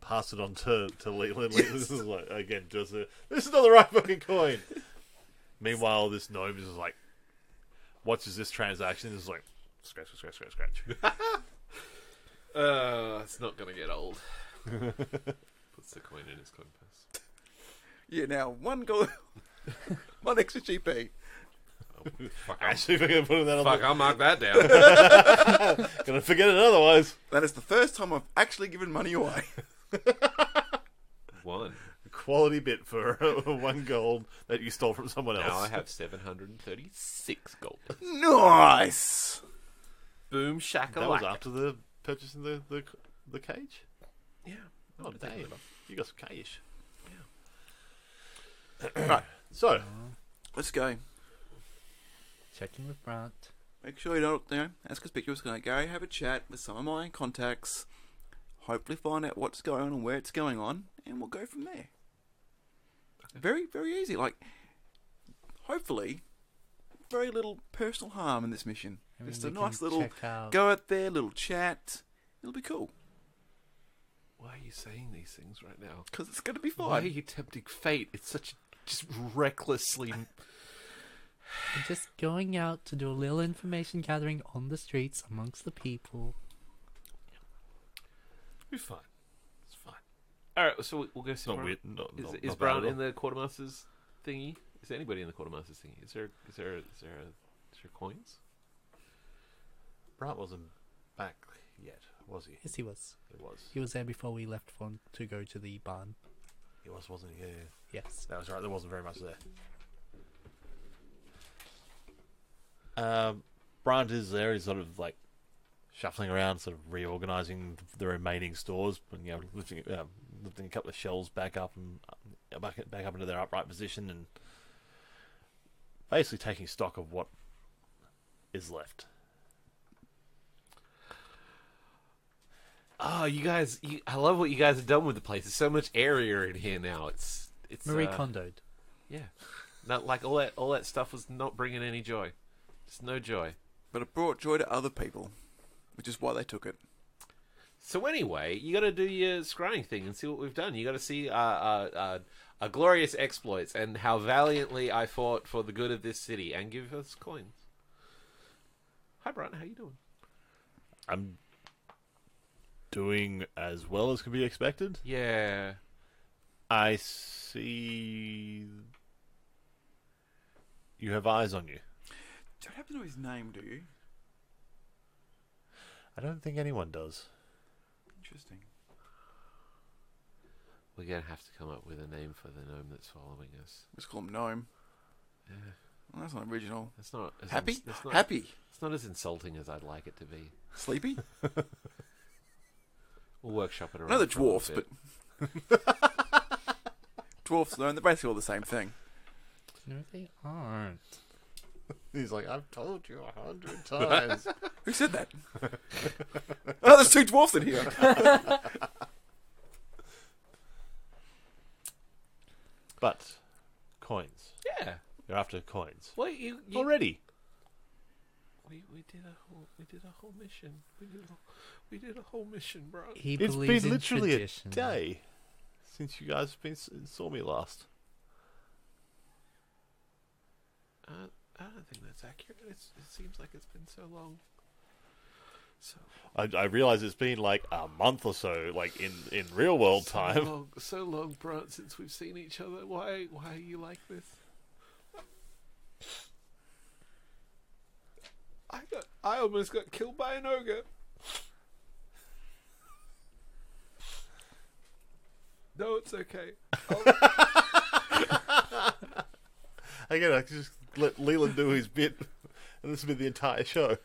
pass it on to Leland. Leland's like, again, just this is not the right fucking coin. Meanwhile, this gnome is like, watches this transaction, is like, scratch. It's not gonna get old. Puts the coin in his coin purse. Yeah, now one gold, one extra GP. Fuck, Actually, we're gonna put that on. I'll mark that down. Gonna forget it otherwise. That is the first time I've actually given money away. One. Quality bit for 1 gold that you stole from someone else. Now I have 736 gold. Nice. Boom shakalaka. That was after the purchasing the cage. Yeah. Oh damn, you got some cash. Right, So let's go. Checking with Brant. Make sure you don't, as conspicuous. Going to go have a chat with some of my contacts. Hopefully find out what's going on and where it's going on, and we'll go from there. Very, very easy. Like, hopefully, very little personal harm in this mission. I mean, Just we a can nice little check out- go out there, little chat. It'll be cool Why are you saying these things right now? because it's going to be Why are fun. you tempting fate? It's such just recklessly. We're just going out to do a little information gathering on the streets amongst the people. it'll be fine. It's fine. All right, so we'll go see. It's not Brown. weird. Not, Is not, is not Brown bad at in the quartermaster's thingy? Is there anybody in the quartermaster's thingy? Is there coins? all. Brant wasn't back yet, was he? Yes, he was. He was. He was there before we left to go to the barn. He was, wasn't he? Yeah. Yes. That was right. There wasn't very much there. Brant is there. He's sort of like shuffling around, sort of reorganizing the remaining stores, and lifting a couple of shelves back up and back up into their upright position, and basically taking stock of what is left. Oh, you guys! I love what you guys have done with the place. There's so much area in here now. It's Marie Kondoed. Yeah, not like all that stuff was not bringing any joy. Just no joy. But it brought joy to other people, which is why they took it. So anyway, you got to do your scrying thing and see what we've done. You got to see our glorious exploits and how valiantly I fought for the good of this city, and give us coins. Hi, Brian. How you doing? I'm doing as well as can be expected. Yeah. I see you have eyes on you. Don't happen to know his name, do you? I don't think anyone does. Interesting. We're going to have to come up with a name for the gnome that's following us. Let's call him Gnome. Yeah. Well, that's not original. That's not... as Happy? It's not, Happy. It's not as insulting as I'd like it to be. Sleepy? We'll workshop it around. I know the for a little dwarfs, bit. but... Dwarfs, no, they're basically all the same thing. No, they aren't. He's like, I've told you 100 times. Who said that? Oh, there's 2 dwarfs in here. But coins. Yeah. You're after coins Well, you already. We did a whole mission. We did a whole mission, bro. He It's believes been in literally tradition. a day since you guys saw me last. I don't think that's accurate. It seems like it's been so long. So I realize it's been like a month or so, like in real world time. so long, Brant, since we've seen each other. Why are you like this? I almost got killed by an ogre. No, it's okay. Again, I can just let Leland do his bit, and this will be the entire show.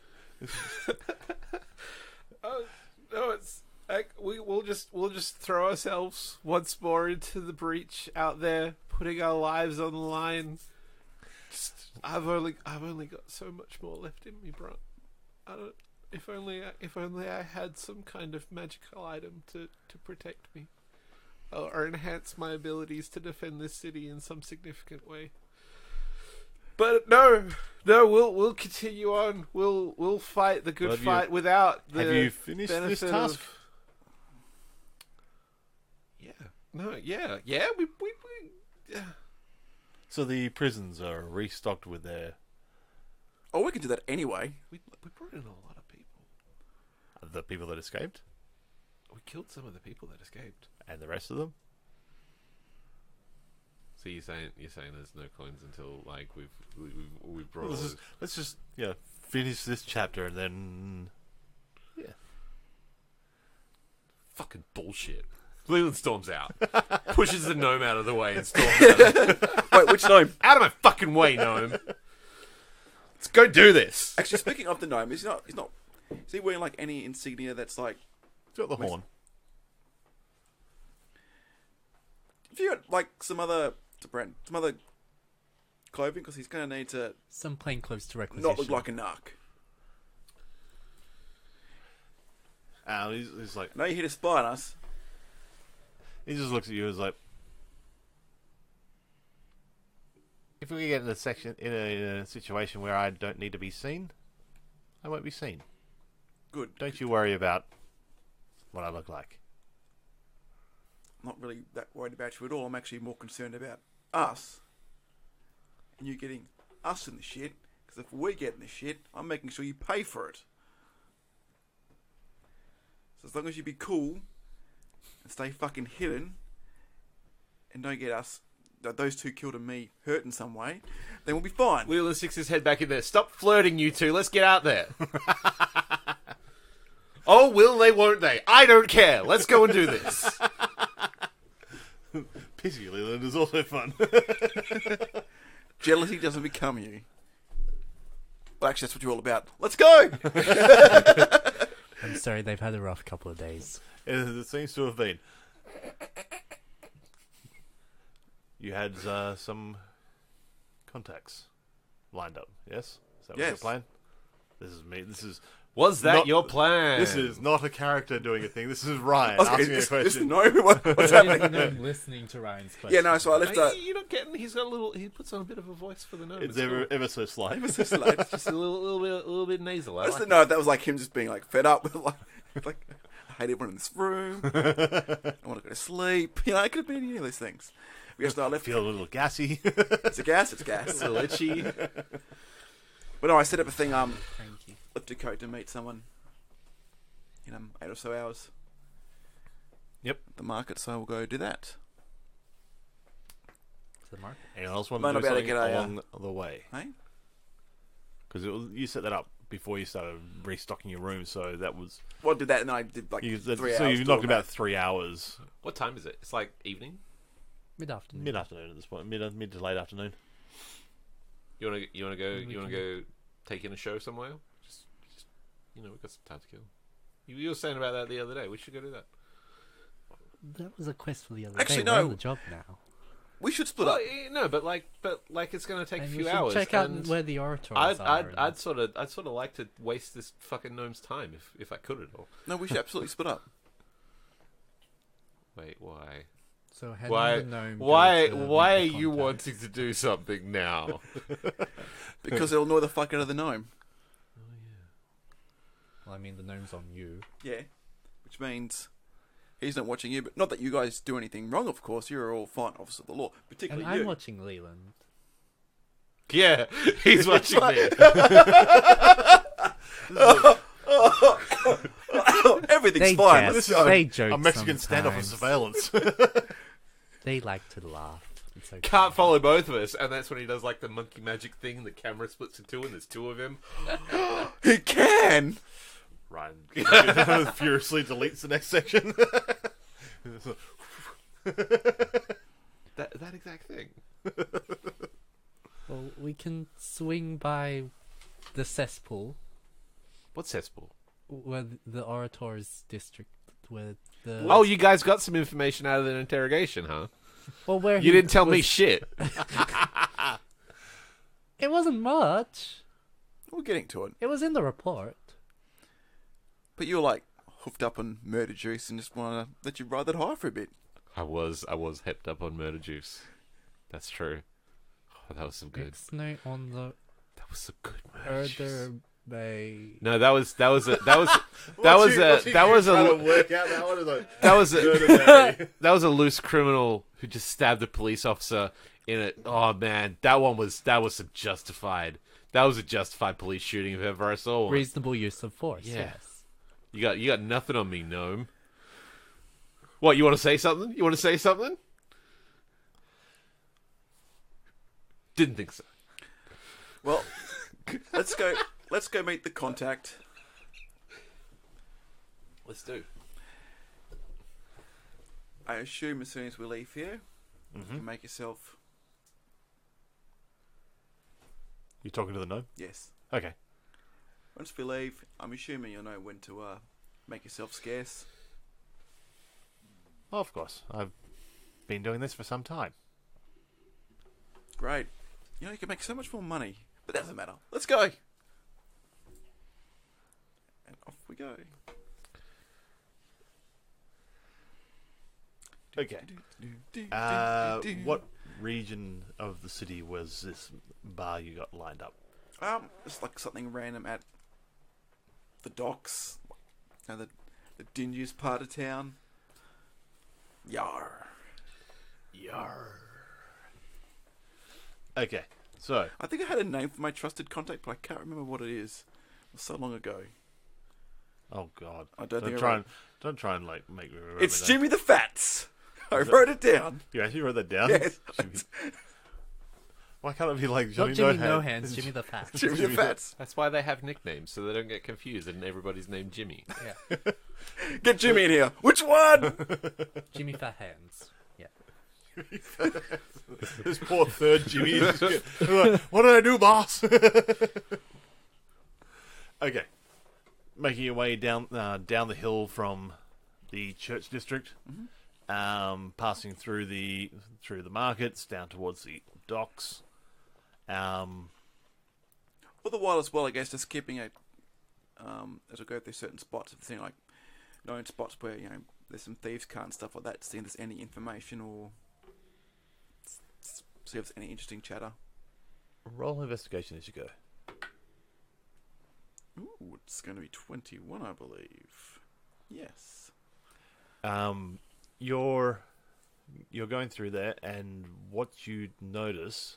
Oh no, it's like we'll just throw ourselves once more into the breach out there, putting our lives on the line. I've only got so much more left in me, bro. If only I had some kind of magical item to protect me, or enhance my abilities to defend this city in some significant way. But no, we'll continue on. We'll fight the good fight without the. Have you finished this task? Yeah. We. Yeah. So the prisons are restocked with their. Oh, we can do that anyway. We brought in a lot of people. The people that escaped, We killed some of the people that escaped. and the rest of them. So you're saying there's no coins until like we've brought. Let's just finish this chapter and then Fucking bullshit. Leland storms out, pushes the gnome out of the way, and storms out. Wait, which gnome? Out of my fucking way, gnome. Let's go do this. Actually, speaking of the gnome, is he wearing like any insignia that's like? it's got the horn. If you got like some other clothing, because he's going to need to Some plain clothes to requisition. not look like a narc. He's like, No, you're here to spy on us. he just looks at you as like, if we get in a situation where I don't need to be seen, I won't be seen. Good. Don't you worry about what I look like. I'm not really that worried about you at all. I'm actually more concerned about us and you getting us in the shit. Because if we get in the shit, I'm making sure you pay for it. So as long as you be cool and stay fucking hidden and don't get those two killed and me hurt in some way, then we'll be fine. Leland sticks his head back in there. Stop flirting, you two. Let's get out there. Oh, will they? Won't they? I don't care. Let's go and do this. Pity Leland is also fun. Jealousy doesn't become you. Well, actually, that's what you're all about. Let's go! I'm sorry, they've had a rough couple of days. It seems to have been. You had some contacts lined up, yes? Is that what your Yes. plan? This is me. This is Was that Not- your plan? this is not a character doing a thing. This is Ryan I was asking going, a this question. no, what's happening? I'm listening to Ryan's question. Yeah, no, so I left You're not getting. He's got a little. He puts on a bit of a voice for the gnome. It's cool. ever so slight. just like, Just a little bit nasal. I like it. no, that was like him just being like fed up with like I hate everyone in this room. I want to go to sleep. You know, it could have been any of those things. Yes, no, I left. Feel a little gassy. It's a gas. It's a gas. It's a little itchy. But no, I set up a thing. Cranky. Left a coat to meet someone in 8 or so hours. Yep. At the market, so we'll go do that. The mark. Anyone else want Might to not do be able to something get a, along the way? Hey, Because you set that up before you started restocking your room, so that was... well, I did that, and then I did like 3 hours. So you've doing knocked about that. 3 hours. What time is it? It's like evening. Mid-afternoon. Mid-afternoon at this point. Mid to late afternoon. You wanna go? We You wanna can- go take in a show somewhere? Just we've got some time to kill. You were saying about that the other day. We should go do that. That was a quest for the other Actually, day. We're no. on the job now. We should split Well, up. no, but it's gonna take And a we few should hours. check out and where the orators I'd are. and- I'd sort of like to waste this fucking gnome's time if I could at all. No, we should absolutely split up. Wait, why? So head Why? on the gnome, go Why? to Why are meet the you contacts. wanting to do something now? Because it'll annoy the fuck out of the gnome. Oh I mean, the gnome's on you. Yeah. Which means he's not watching you, but not that you guys do anything wrong, of course. You're all fine officers of the law, And particularly I'm you. watching Leland. Yeah, he's watching me. Everything's They fine. jest. Let's go. They joke A Mexican standoff of sometimes. surveillance. They like to laugh. It's okay. Can't follow both of us, and that's when he does like the monkey magic thing. The camera splits in two, and there's two of him. He can. Ryan furiously deletes the next section. That exact thing. Well, we can swing by the cesspool, What's cesspool? where the Orator's district, where the Oh, you guys got some information out of the interrogation, huh? well, where You he didn't tell me was- shit. It wasn't much. We're getting to it. It was in the report. But you're like hoofed up on murder juice and just want to let you ride that high for a bit. I was hepped up on murder juice. That's true. Oh, that was some good. Next note on the That was some good murder juice. Erder Bay. No, that was a What's that was trying a to work out that one? Is like, that was a Murder that was a loose criminal who just stabbed a police officer in it. Oh man, that was some justified. That was a justified police shooting if ever I saw one. Reasonable use of force. Yeah. Yes. You got nothing on me, gnome. What, you want to say something? You want to say something? Didn't think so. Well, let's go. Let's go meet the contact. Let's do. I assume as soon as we leave here, you can make yourself. You talking to the gnome? Yes. Okay. Once we leave, I'm assuming you'll know when to make yourself scarce. Well, of course. I've been doing this for some time. Great. You know, you can make so much more money. But that doesn't matter. Let's go. And off we go. Okay. What region of the city was this bar you got lined up? It's like something random at the docks. You know, the dingiest part of town. Yar. Okay, so I think I had a name for my trusted contact, but I can't remember what it is. It was so long ago. oh god, I don't think I try wrote- and don't try and like make me remember. It's that. Jimmy the Fats. I Is it- wrote it down. You actually wrote that down? Yes. Jimmy. Why can't it be like Not Johnny Jimmy No No Hands? Hands, Jimmy the Fat. Jimmy the Fats. That's why they have nicknames, so they don't get confused and everybody's named Jimmy. Yeah. Get Jimmy in here. Which one? Jimmy Fat Hands. Yeah. This poor third Jimmy. is just like, what did I do, boss? Okay, making your way down the hill from the church district, passing through the markets down towards the docks. All the while as well, I guess, just keeping a as I go through certain spots, everything like known spots where there's some thieves' cart and stuff like that. See if there's any information or see if there's any interesting chatter. Roll investigation as you go. Ooh, it's going to be 21, I believe. Yes. You're going through there, and what you notice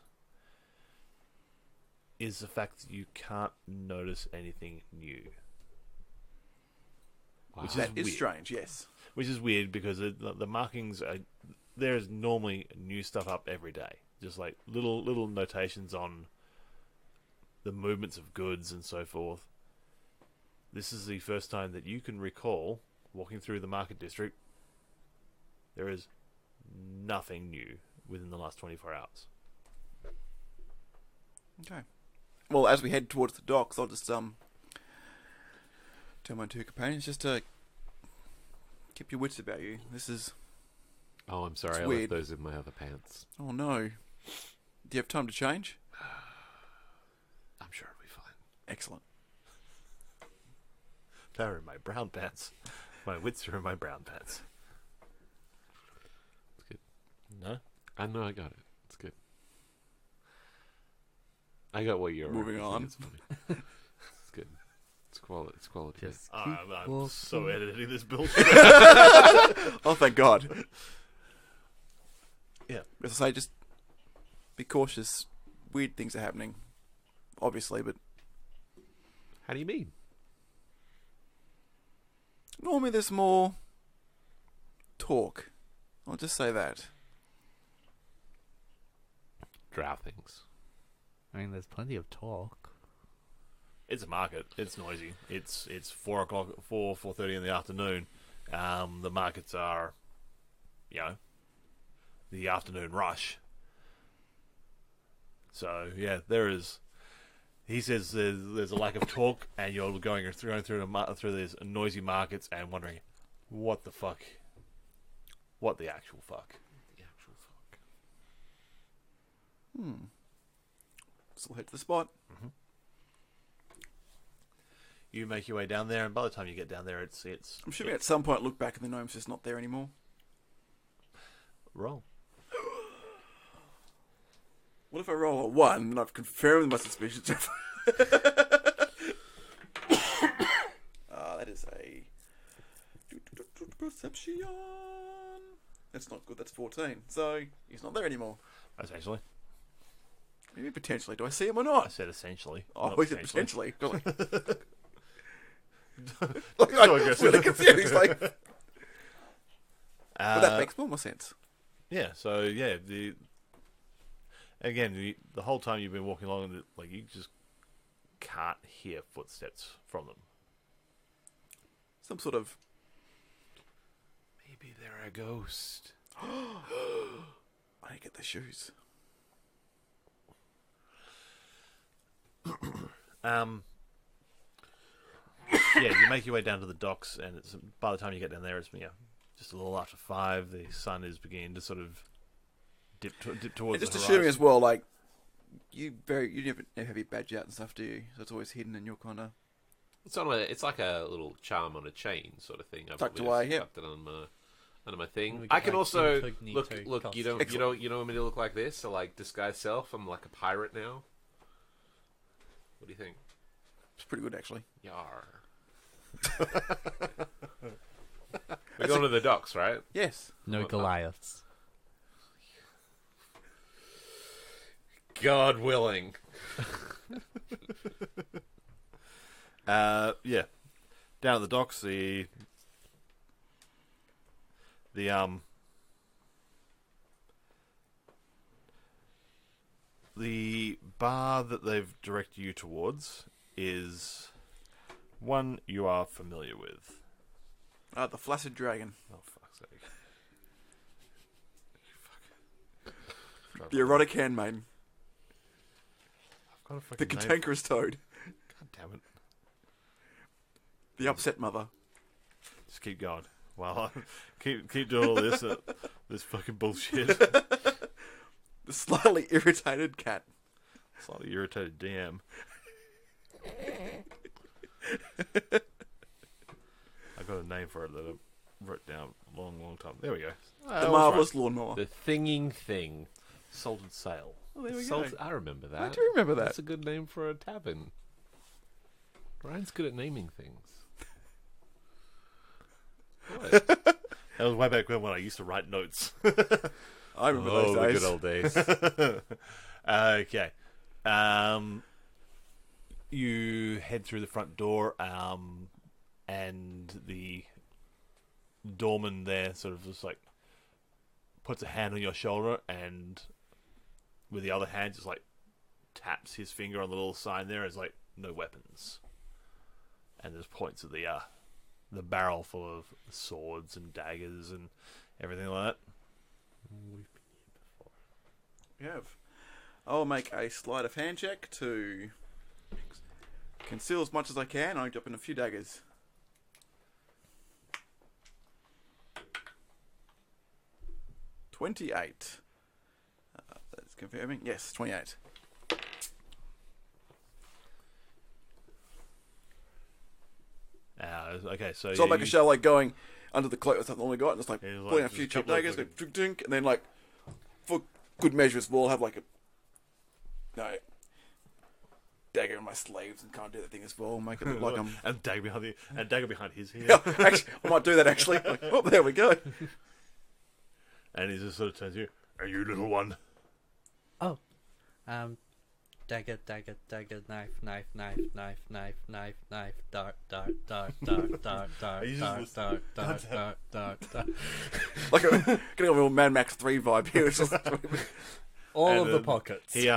is the fact that you can't notice anything new. Wow. Which That is weird. strange. Yes. Which is weird because the markings are. There's normally new stuff up every day, just like little notations on the movements of goods and so forth. This is the first time that you can recall walking through the market district. There is nothing new within the last 24 hours. Okay. Well, as we head towards the docks, I'll just tell my two companions just to keep your wits about you. This is. Oh, I'm sorry, It's I weird. left those in my other pants. Oh no. Do you have time to change? I'm sure it'll be fine. Excellent. They're in my brown pants. My wits are in my brown pants. It's good. No? I know I got it. It's good. I got what you're Moving I think on. It's funny. It's good. It's quality. It's quality. Just keep I'm walking. so editing this bullshit. Oh, thank God. Yeah. As I say, just be cautious. Weird things are happening, obviously, but How do you mean? normally there's more talk. I'll just say that. Drow things. I mean, there's plenty of talk. It's a market. It's noisy. It's 4:30 in the afternoon. The markets are, the afternoon rush. So yeah, there is. He says there's a lack of talk, and you're going through these noisy markets and wondering, what the fuck? What the actual fuck? The actual fuck. Still head to the spot. You make your way down there, and by the time you get down there, it's I'm assuming at some point look back and the gnome's just not there anymore. roll. What if I roll a 1 and I've confirmed my suspicions? That is a perception. That's not good. That's 14. So he's not there anymore. Essentially, Maybe potentially. Do I see him or I not? said essentially. Oh, not he said potentially. Like, So I'm aggressive. really confused. Like, but that Uh, makes more sense. Yeah, so yeah, the whole time you've been walking along, like you just can't hear footsteps from them. Some sort of. Maybe they're a ghost. I didn't get the shoes. Yeah, you make your way down to the docks, and it's by the time you get down there, it's just a little after 5. The sun is beginning to sort of dip towards Just the assuming horizon. as well, like you never have your badge out and stuff, do you? So it's always hidden, and you're kind of. It's like a little charm on a chain sort of thing. I've Tucked just away, yeah. tucked it under my thing. We I got, can like, also incognito look. You don't Excellent. you don't want me to look like this? So like disguise self. I'm like a pirate now. What do you think? It's pretty good, actually. Yar. We're going to the docks, right? Yes. No What- Goliaths. God willing. Yeah, down at the docks, the bar that they've directed you towards is one you are familiar with. The Flaccid Dragon. Oh, fuck's sake. Fuck. The Erotic Handmaiden. I've got a The fucking name. Cantankerous Toad. God damn it. The Upset Mother. Just keep going. Well, keep doing all this this fucking bullshit. The Slightly Irritated Cat. Slightly irritated DM. I got a name for it that I wrote down a long time. There we go. The Marvellous Lawnmower. The thinging thing. Salted sail. Oh, there we Salt- go. I remember that. I do remember that. That's a good name for a tavern. Ryan's good at naming things. What? That was way back when I used to write notes. I remember Oh, the those days. good old days. Okay. You head through the front door, and the doorman there sort of just like puts a hand on your shoulder, and with the other hand just like taps his finger on the little sign there. It's like no weapons, and there's points of the barrel full of swords and daggers and everything like that. You have. I'll make a sleight of hand check to conceal as much as I can. I'll drop in a few daggers. $28. That's confirming. Yes, 28. Okay, so So I'll make a show like going under the cloak that's not normally got, and just like Yeah, like, pulling a just few keep chop like daggers, go looking. dunk, dunk, and then like for good measures, we'll have like a no. dagger in my sleeves and can't do that thing as well. Make it look like I'm. and dagger behind his ear. Yeah, actually, I might do that actually. Like, oh, there we go. And he just sort of turns to you. Are you little one? Oh, dagger, dagger, dagger, knife, knife, knife, knife, knife, knife, knife, dart, dart, dart, dart, dart, dart, You just dart, dart, dart, dart, dart. Like a getting a real Mad Max 3 vibe here. It's just, All And of the pockets. He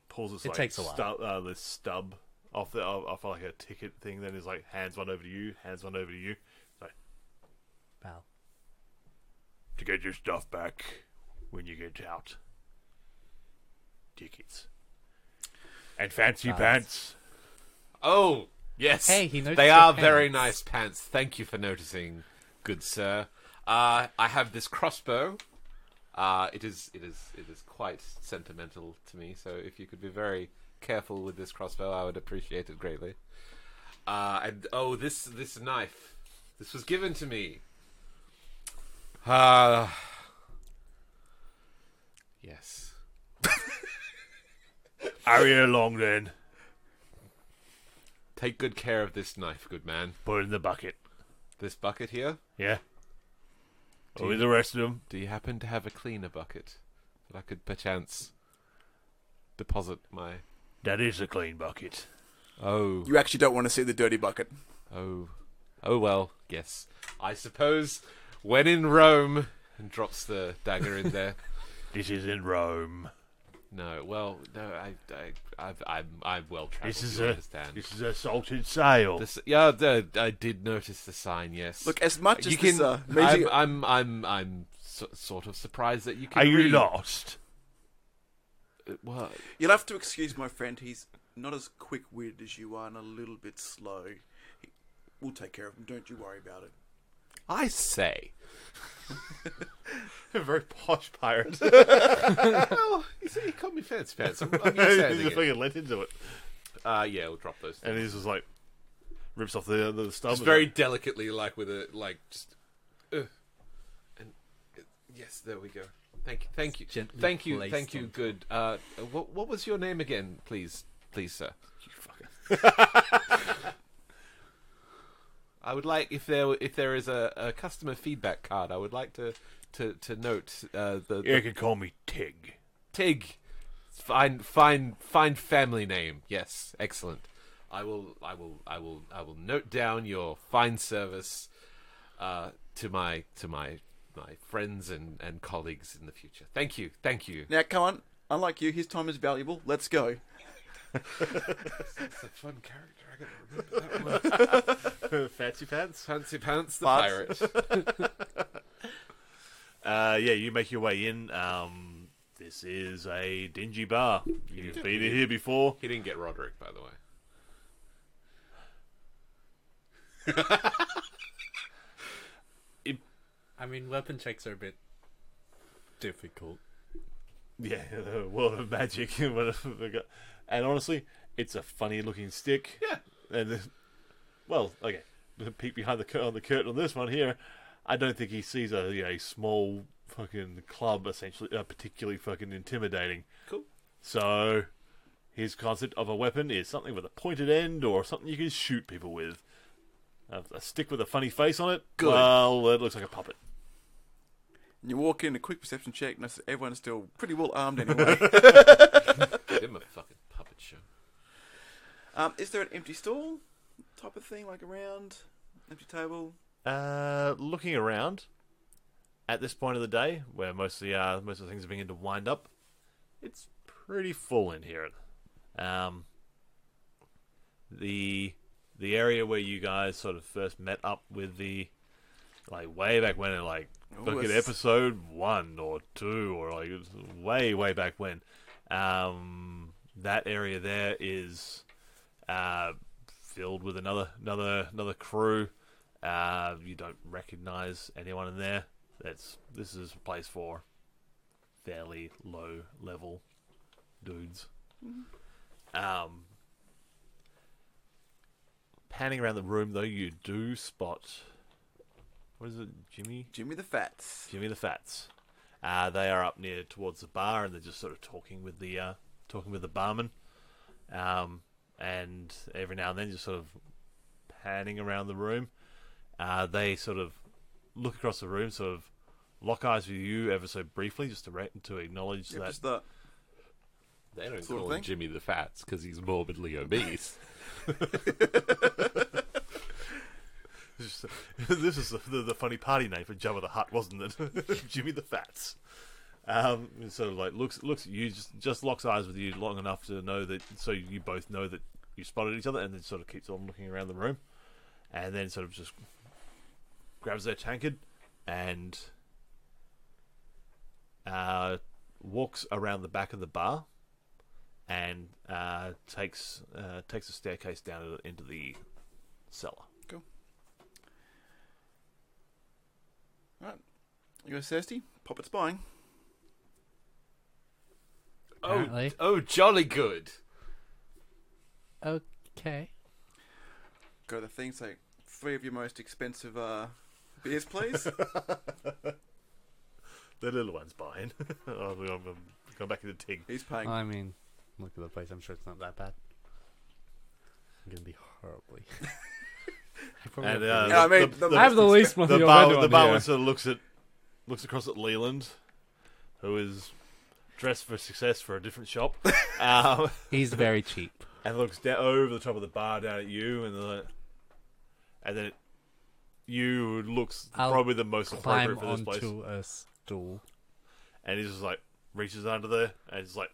pulls this It like takes a while. this stub off like a ticket thing. Then he's like hands one over to you, hands one over to you. Like, Val. to get your stuff back when you get out. Tickets. And fancy Nice. pants. Oh, yes. Hey, he noticed They your are very pants. nice pants. Thank you for noticing, good sir. I have this crossbow. It is quite sentimental to me. So if you could be very careful with this crossbow, I would appreciate it greatly. And this knife. This was given to me. Yes. Hurry along then. Take good care of this knife, good man. Put it in the bucket. This bucket here. Yeah. Do With you- the rest of them. Do you happen to have a cleaner bucket that I could perchance deposit my? That is a clean bucket. Oh, you actually don't want to see the dirty bucket. oh well. Yes, I suppose when in Rome, and drops the dagger in there. This is in Rome. No, well, no, I'm well traveled. This is you a understand. this is a salted sail. I did notice the sign. Yes. Look, as much as you this, can. music- I'm sort of surprised that you can. Are you read. lost? Well, You'll have to excuse my friend. He's not as quick-witted as you are and a little bit slow. We'll take care of him. Don't you worry about it. I say. A very posh pirate. Well, he called me fancy pants. I'm used to He having just it. fucking leant into it. Yeah, we'll drop those. And he's just like, rips off the stub. Just of very it. delicately, like with a just. And yes, there we go. Thank you, Gently thank you, placed thank you. on Good. What was your name again, please, sir? You fucker. I would like if there is a customer feedback card. I would like to note You can call me Tig. Tig. Fine family name. Yes, excellent. I will note down your fine service to my friends and colleagues in the future. Thank you. Now, come on. Unlike you, his time is valuable. Let's go. That's a fun character. I gotta remember that one. Fancy pants. Fancy Pants the Pants. pirate. Yeah, you make your way in. This is a dingy bar. You've been here before. He didn't get Roderick, by the way. I mean, weapon checks are a bit difficult. Yeah, the world of magic. And honestly, it's a funny looking stick. Yeah. And well, okay. The peek behind the curtain on this one here. I don't think he sees a small fucking club essentially particularly fucking intimidating. Cool. So his concept of a weapon is something with a pointed end or something you can shoot people with. A stick with a funny face on it. Good. Well, it looks like a puppet. You walk in, a quick perception check, and everyone's still pretty well armed anyway. Give him a fucking puppet show. Is there an empty stall type of thing, like around? Empty table? Looking around at this point of the day, where most of the things are beginning to wind up, it's pretty full in here. The area where you guys sort of first met up with way back when, look at episode 1 or 2, or it was way back when. That area there is filled with another crew. You don't recognize anyone in there. This is a place for fairly low level dudes. Panning around the room though, you do spot, what is it, Jimmy Jimmy the Fats. the Fats. They are up near towards the bar, and they're just sort of talking with the barman. and every now and then just sort of panning around the room. They sort of look across the room, sort of lock eyes with you ever so briefly, just to acknowledge Yeah, that. just that. They don't Sort of call him thing. Jimmy the Fats because he's morbidly obese. This is the funny party name for Jabba the Hutt, wasn't it? Jimmy the Fats. And sort of like looks at you, just locks eyes with you long enough to know that, so you both know that you spotted each other, and then sort of keeps on looking around the room, and then sort of just grabs their tankard and walks around the back of the bar and takes a staircase down into the cellar. Right. You guys thirsty? Pop it spying. Apparently. Oh, jolly good. Okay. Go to the thing, say, 3 of your most expensive beers, please. The little one's buying. I'm going back in the Tig. He's paying. I mean, look at the place. I'm sure it's not that bad. I'm gonna be horribly. And I mean, I have the least money. the already barman on here. sort of looks across at Leland, who is dressed for success for a different shop, He's very cheap. and looks down over the top of the bar down at you, and then you looks I'll probably the most appropriate Climb for this place, onto a stool. and he's just like reaches under there and just like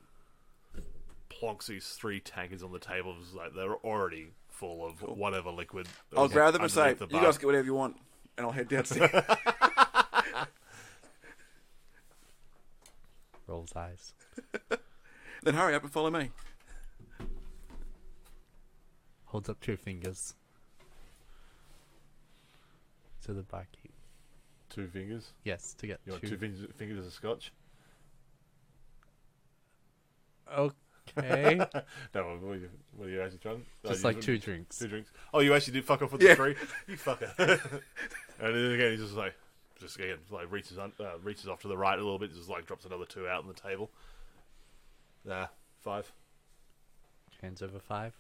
plonks these 3 tankards on the table. It's like they're already full of whatever liquid. that I'll was grab them and say, underneath the you bar. guys get whatever you want, and I'll head downstairs. Rolls eyes. Then hurry up and follow me. Holds up 2 fingers to the barkeep. 2 fingers. Yes, to get You want 2. 2 fingers of scotch? Okay. No, what are you actually trying? Just Oh, like 2 drinks. 2 drinks. Oh, you actually did fuck off with Yeah. the 3? You fucker. And then again, he's just again, like reaches off to the right a little bit, just like drops another 2 out on the table. 5. Hands over 5.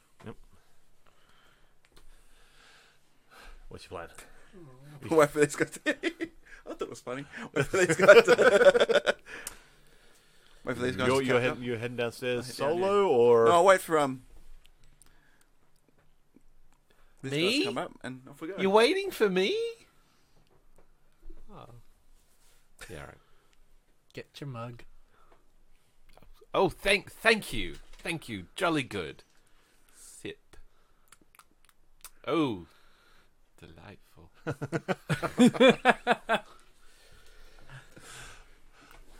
What's your plan? Wait for these guys to... I thought it was funny. Wait for these guys to... Wait for these guys to catch up. You're heading downstairs I'll head down, solo, or No, I'll wait for these guys Me? to come up, and off we go. You're waiting for me? Oh. Yeah, right. Get your mug. Oh, thank you. Thank you. Jolly good. Sip. Oh, delightful.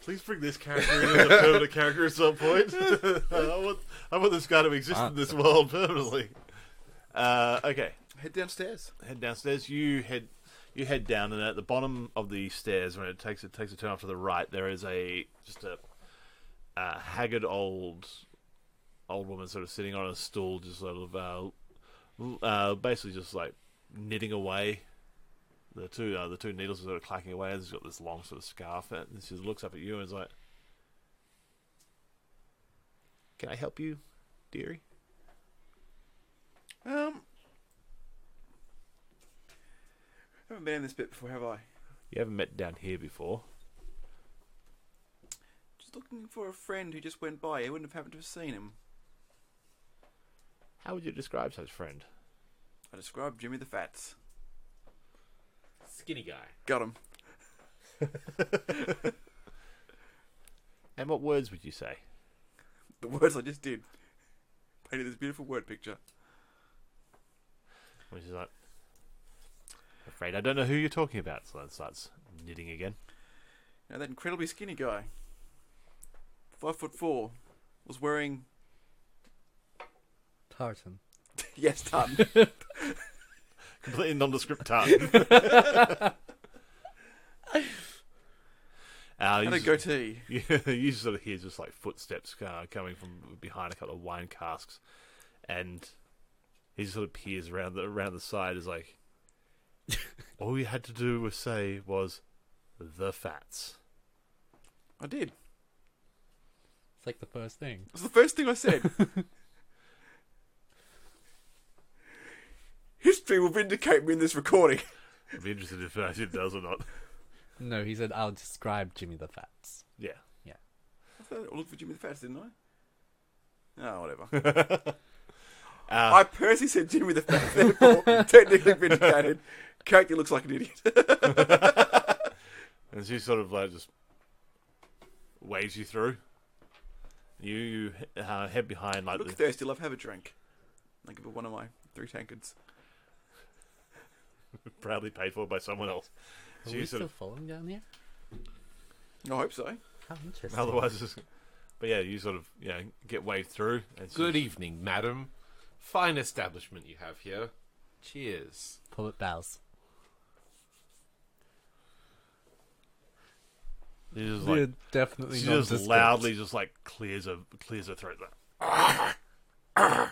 please bring this character in as a permanent character at some point. I want this guy to exist in this world permanently. Okay. Head downstairs. Head downstairs. You head down, and at the bottom of the stairs, when it takes a turn off to the right, there is just a haggard old woman sort of sitting on a stool, just sort of basically just like knitting away. The two needles are sort of clacking away. And she's got this long sort of scarf, and she looks up at you and is like, "Can I help you, dearie?" Haven't been in this bit before, have I? You haven't met down here before. Just looking for a friend who just went by. I wouldn't have happened to have seen him. How would you describe such friend? I described Jimmy the Fats. Skinny guy. Got him. And what words would you say? The words I just did. Painted this beautiful word picture. Which is like, afraid I don't know who you're talking about. So that starts knitting again. Now that incredibly skinny guy, 5'4", was wearing Tartan. yes, ton. Completely nondescript tongue. And a goatee. You sort of hear just like footsteps coming from behind a couple of wine casks, and he just sort of peers around the side. Is like, all you had to do was say was the Fats. I did. It's like the first thing. It was the first thing I said. history will vindicate me in this recording. I'd be interested if it does or not. No, he said, I'll describe Jimmy the Fats. Yeah. I thought I looked for Jimmy the Fats, didn't I? Oh, whatever. Uh, I personally said Jimmy the Fats, therefore technically vindicated. Character looks like an idiot. and she sort of like just waves you through. You head behind like Look thirsty, love, have a drink. I give her one of my 3 tankards. proudly paid for by someone else. Are So we you sort still of, falling down here? I hope so. How interesting. otherwise, but yeah, you sort of get waved through. And Good evening, madam. Fine establishment you have here. Cheers. Pull it bows. She just We're like definitely she not just discreet. loudly just like clears her throat. Like,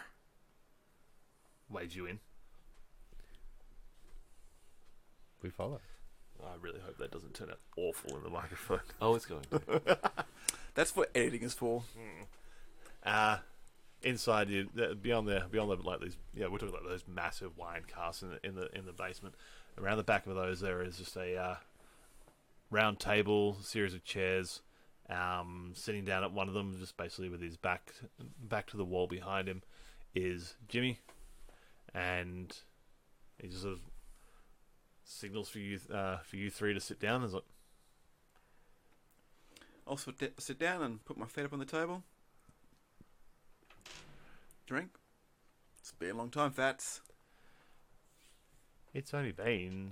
waves you in. We follow. I really hope that doesn't turn out awful in the microphone. Oh, it's going to. That's what editing is for. Inside you, beyond the like these, we're talking about those massive wine casks in the basement. Around the back of those, there is just a round table, series of chairs. Sitting down at one of them, just basically with his back to the wall behind him, is Jimmy, and he just sort of signals for you three to sit down. He's like, I'll sit down and put my feet up on the table. Drink. It's been a long time, Fats. it's only been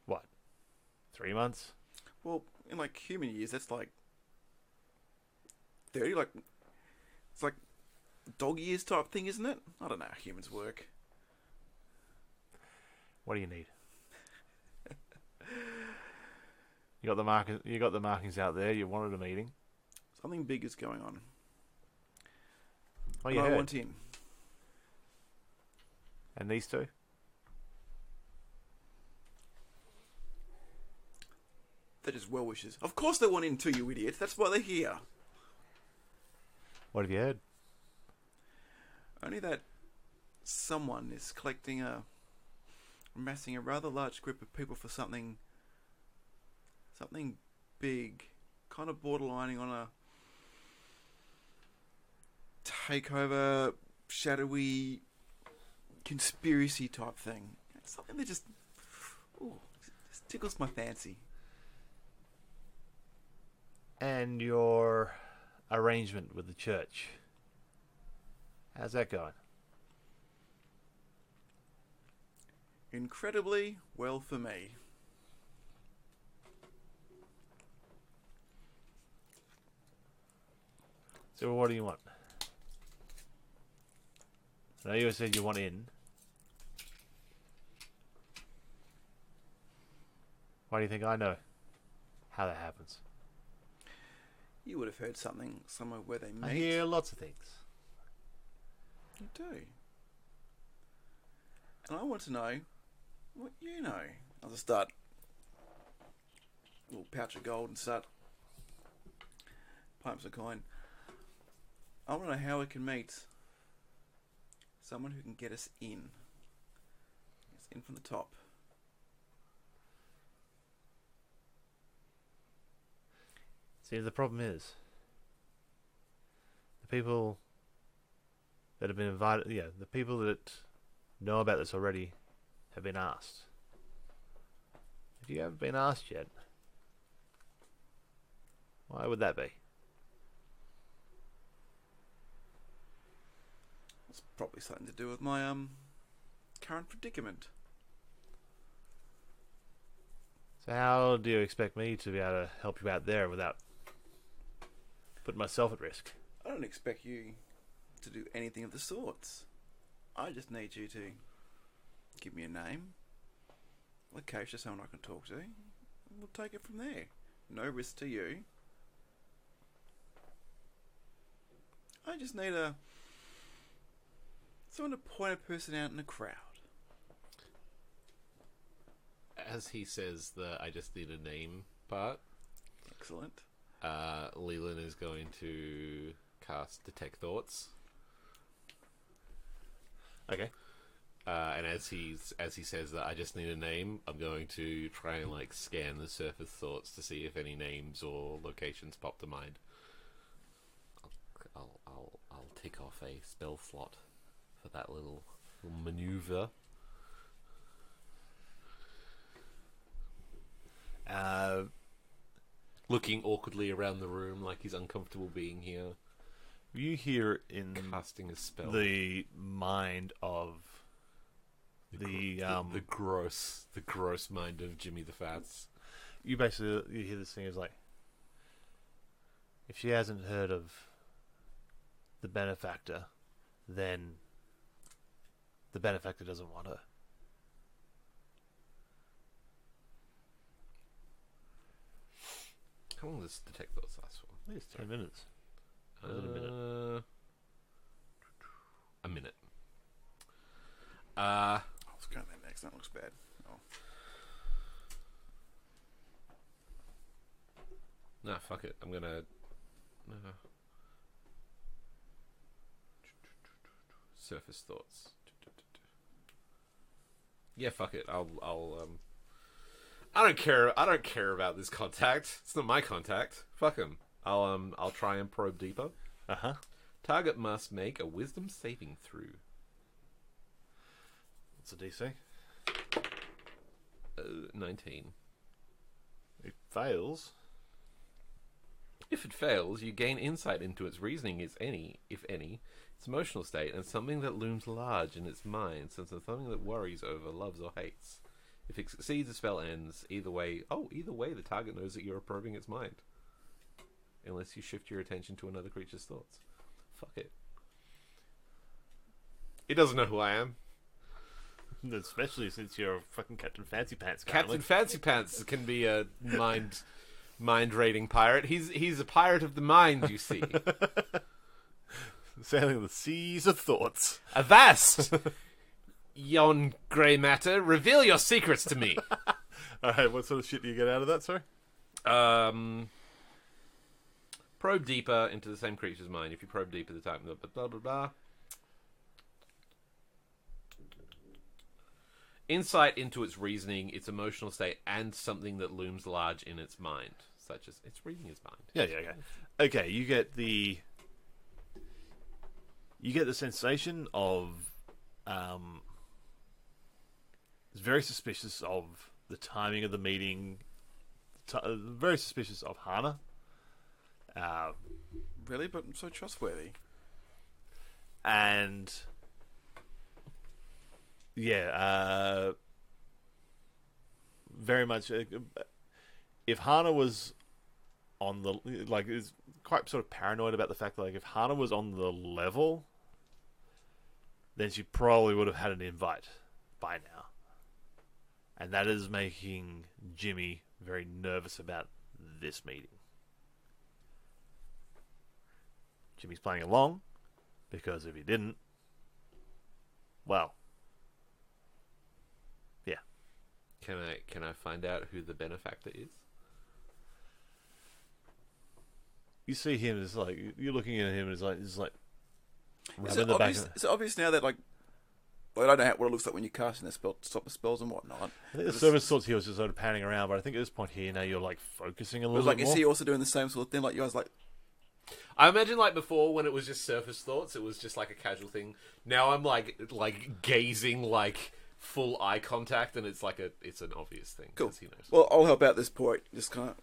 what, 3 months? Well, in like human years, that's like 30. Like it's like dog years type thing, isn't it? I don't know how humans work. What do you need? You got the markings out there. You wanted a meeting. Something big is going on. Oh, And you I heard. want in. And these two? They're just well wishers. Of course they want in too, you idiots. That's why they're here. What have you heard? Only that someone is amassing a rather large group of people for something big, kind of borderlining on a takeover, shadowy conspiracy type thing. It's something that just tickles my fancy. And your arrangement with the church. How's that going? Incredibly well for me. So what do you want? I know you said you want in. Why do you think I know how that happens? You would have heard something somewhere where they meet. I hear lots of things. You do. And I want to know what you know. I'll just start a little pouch of gold and start pipes of coin. I want to know how we can meet someone who can get us in. It's in from the top. See, the problem is the people that have been invited, the people that know about this already have been asked. If you haven't been asked yet, why would that be? It's probably something to do with my current predicament. So how do you expect me to be able to help you out there without putting myself at risk? I don't expect you to do anything of the sorts. I just need you to give me a name, location, someone I can talk to, and we'll take it from there. No risk to you. I just need someone to point a person out in a crowd. As he says the I just need a name part, Excellent. Leland is going to cast Detect Thoughts. Okay. And as he says that, I just need a name. I'm going to try and like scan the surface thoughts to see if any names or locations pop to mind. I'll tick off a spell slot for that little maneuver. Looking awkwardly around the room like he's uncomfortable being here. You hear in Casting a spell. the mind of the gross mind of Jimmy the Fats. you hear this thing is like, if she hasn't heard of the benefactor, then the benefactor doesn't want her. How long does detect thoughts last for? I think it's 10 minutes. A minute. I was going there next. That looks bad. Oh. Nah, fuck it. I'm gonna. Surface thoughts. Yeah, fuck it. I'll. I don't care. I don't care about this contact. It's not my contact. Fuck him. I'll try and probe deeper. Target must make a wisdom saving throw. What's the DC? 19. It fails. If it fails, you gain insight into its reasoning, if any, its emotional state, and something that looms large in its mind, since it's something that worries over, loves, or hates. If it succeeds, the spell ends. Either way, the target knows that you're probing its mind. Unless you shift your attention to another creature's thoughts. Fuck it. It doesn't know who I am. Especially since you're a fucking Captain Fancy Pants. Captain Fancy Pants can be a mind raiding pirate. He's a pirate of the mind, you see. Sailing the seas of thoughts. Avast! Yon grey matter, reveal your secrets to me. Alright, what sort of shit do you get out of that, sorry? Probe deeper into the same creature's mind. If you probe deeper, the type blah blah blah. Insight into its reasoning, its emotional state, and something that looms large in its mind, such as it's reading its mind. Yeah, okay. Okay, you get the sensation of it's very suspicious of the timing of the meeting. Very suspicious of Hana. Really? But I'm so trustworthy. And yeah, very much. If Hana was on the is quite sort of paranoid about the fact that if Hana was on the level, then she probably would have had an invite by now, and that is making Jimmy very nervous about this meeting. Jimmy's playing along because if he didn't, well, yeah. Can I find out who the benefactor is? You see him as you're looking at him as it's It's obvious now that I don't know what it looks like when you're casting the spell, stop the spells and whatnot. I think the service thoughts he was just sort of panning around, but I think at this point here now you're focusing a little bit more. Is he also doing the same sort of thing? Like you guys I imagine before when it was just surface thoughts, it was just a casual thing. Now I'm gazing full eye contact, and it's an obvious thing. Cool. He knows. Well, I'll help out this point. Just kind of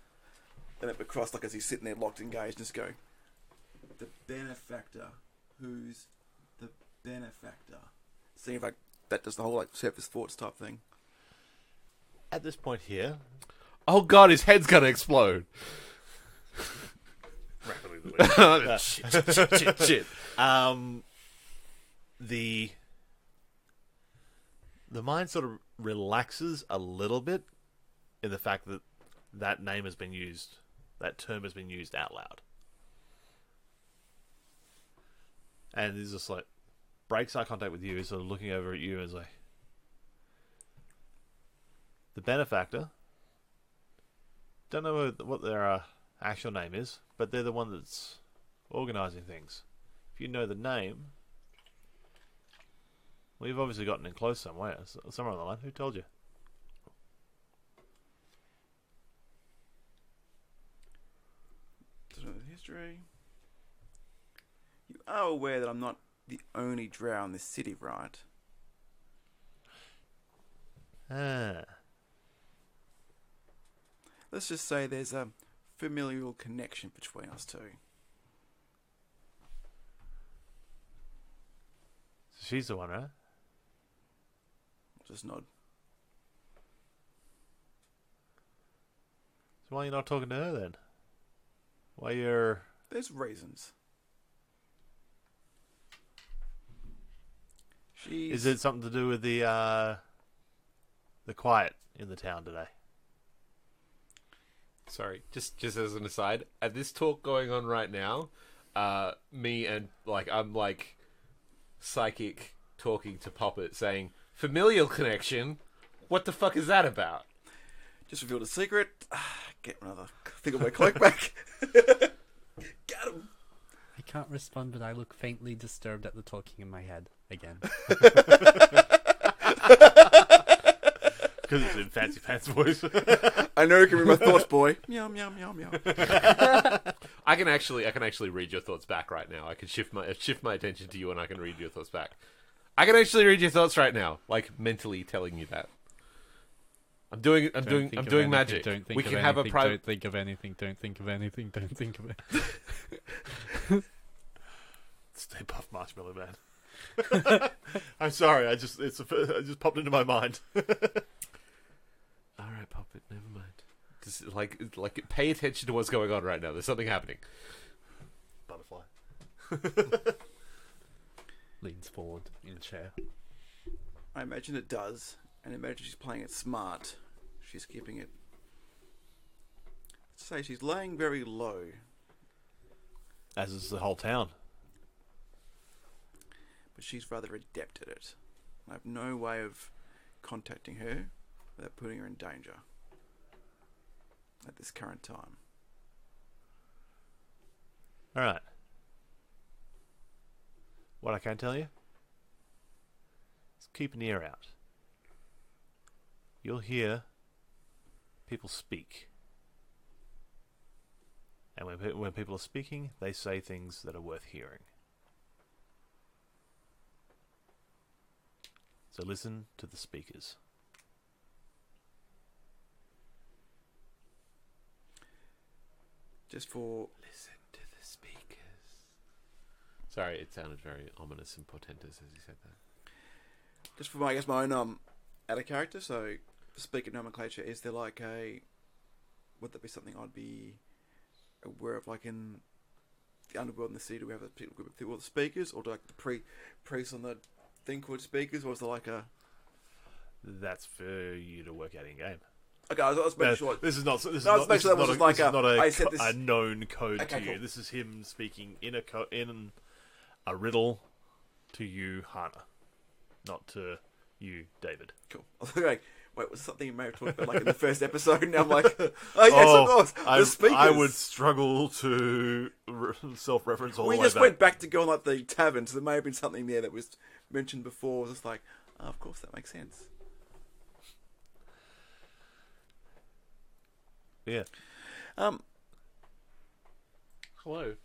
and up across as he's sitting there locked engaged, just go. The benefactor. Who's the benefactor? See if that does the whole surface thoughts type thing. At this point here, Oh god, his head's gonna explode. rapidly Shit. The mind sort of relaxes a little bit in the fact that name has been used, that term has been used out loud. And he's just breaks eye contact with you, sort of looking over at you as the benefactor. Don't know what their actual name is, but they're the one that's organising things. If you know the name, Well, you've obviously gotten in close somewhere. Somewhere on the line. Who told you? History. You are aware that I'm not the only drow in this city, right? Ah. Let's just say there's a familial connection between us two. So she's the one, right? Just nod. So why are you not talking to her then? Why you're... There's reasons. Is it something to do with the quiet in the town today? Sorry, just as an aside, at this talk going on right now, me and I'm psychic talking to Poppet saying familial connection. What the fuck is that about? Just revealed a secret. Get another thing of my cloak back. Got him. I can't respond, but I look faintly disturbed at the talking in my head again. Because it's in Fancy Pants voice. I know you can read my thoughts, boy. Meow meow meow meow. I can actually read your thoughts back right now. I can shift my attention to you, and I can read your thoughts back. I can actually read your thoughts right now, like mentally telling you that. I'm doing magic. We can have a private. Don't think of anything. Don't think of anything. Don't think of it. Stay puft Marshmallow Man. I'm sorry. It just popped into my mind. All right, Poppet. Never mind. Just pay attention to what's going on right now. There's something happening. Butterfly. Leans forward in a chair. I imagine it does, and imagine she's playing it smart. She's keeping it. Let's say she's laying very low. As is the whole town. But she's rather adept at it. I have no way of contacting her without putting her in danger at this current time. Alright. What I can tell you is keep an ear out. You'll hear people speak. And when people are speaking, they say things that are worth hearing. So listen to the speakers. Just for... Listen to the speakers. Sorry, it sounded very ominous and portentous as you said that. Just for my own out of character, so speaker nomenclature, is there like a... Would that be something I'd be aware of, like in the underworld in the city? Do we have a group of people with speakers, or do like the priests on the thing called speakers, or is there like a... That's for you to work out in game. Okay, I was making sure. This is not a known code okay, to you. cool. This is him speaking in a riddle to you, Hannah, not to you, David. Cool. I was like, wait, was something you may have talked about like in the first episode? Now I'm like, oh yes, of course. The speakers. I would struggle to self-reference all the way We just back. went back to go on like the tavern, so there may have been something there that was mentioned before. It was just like, oh, of course, that makes sense. Yeah. Hello.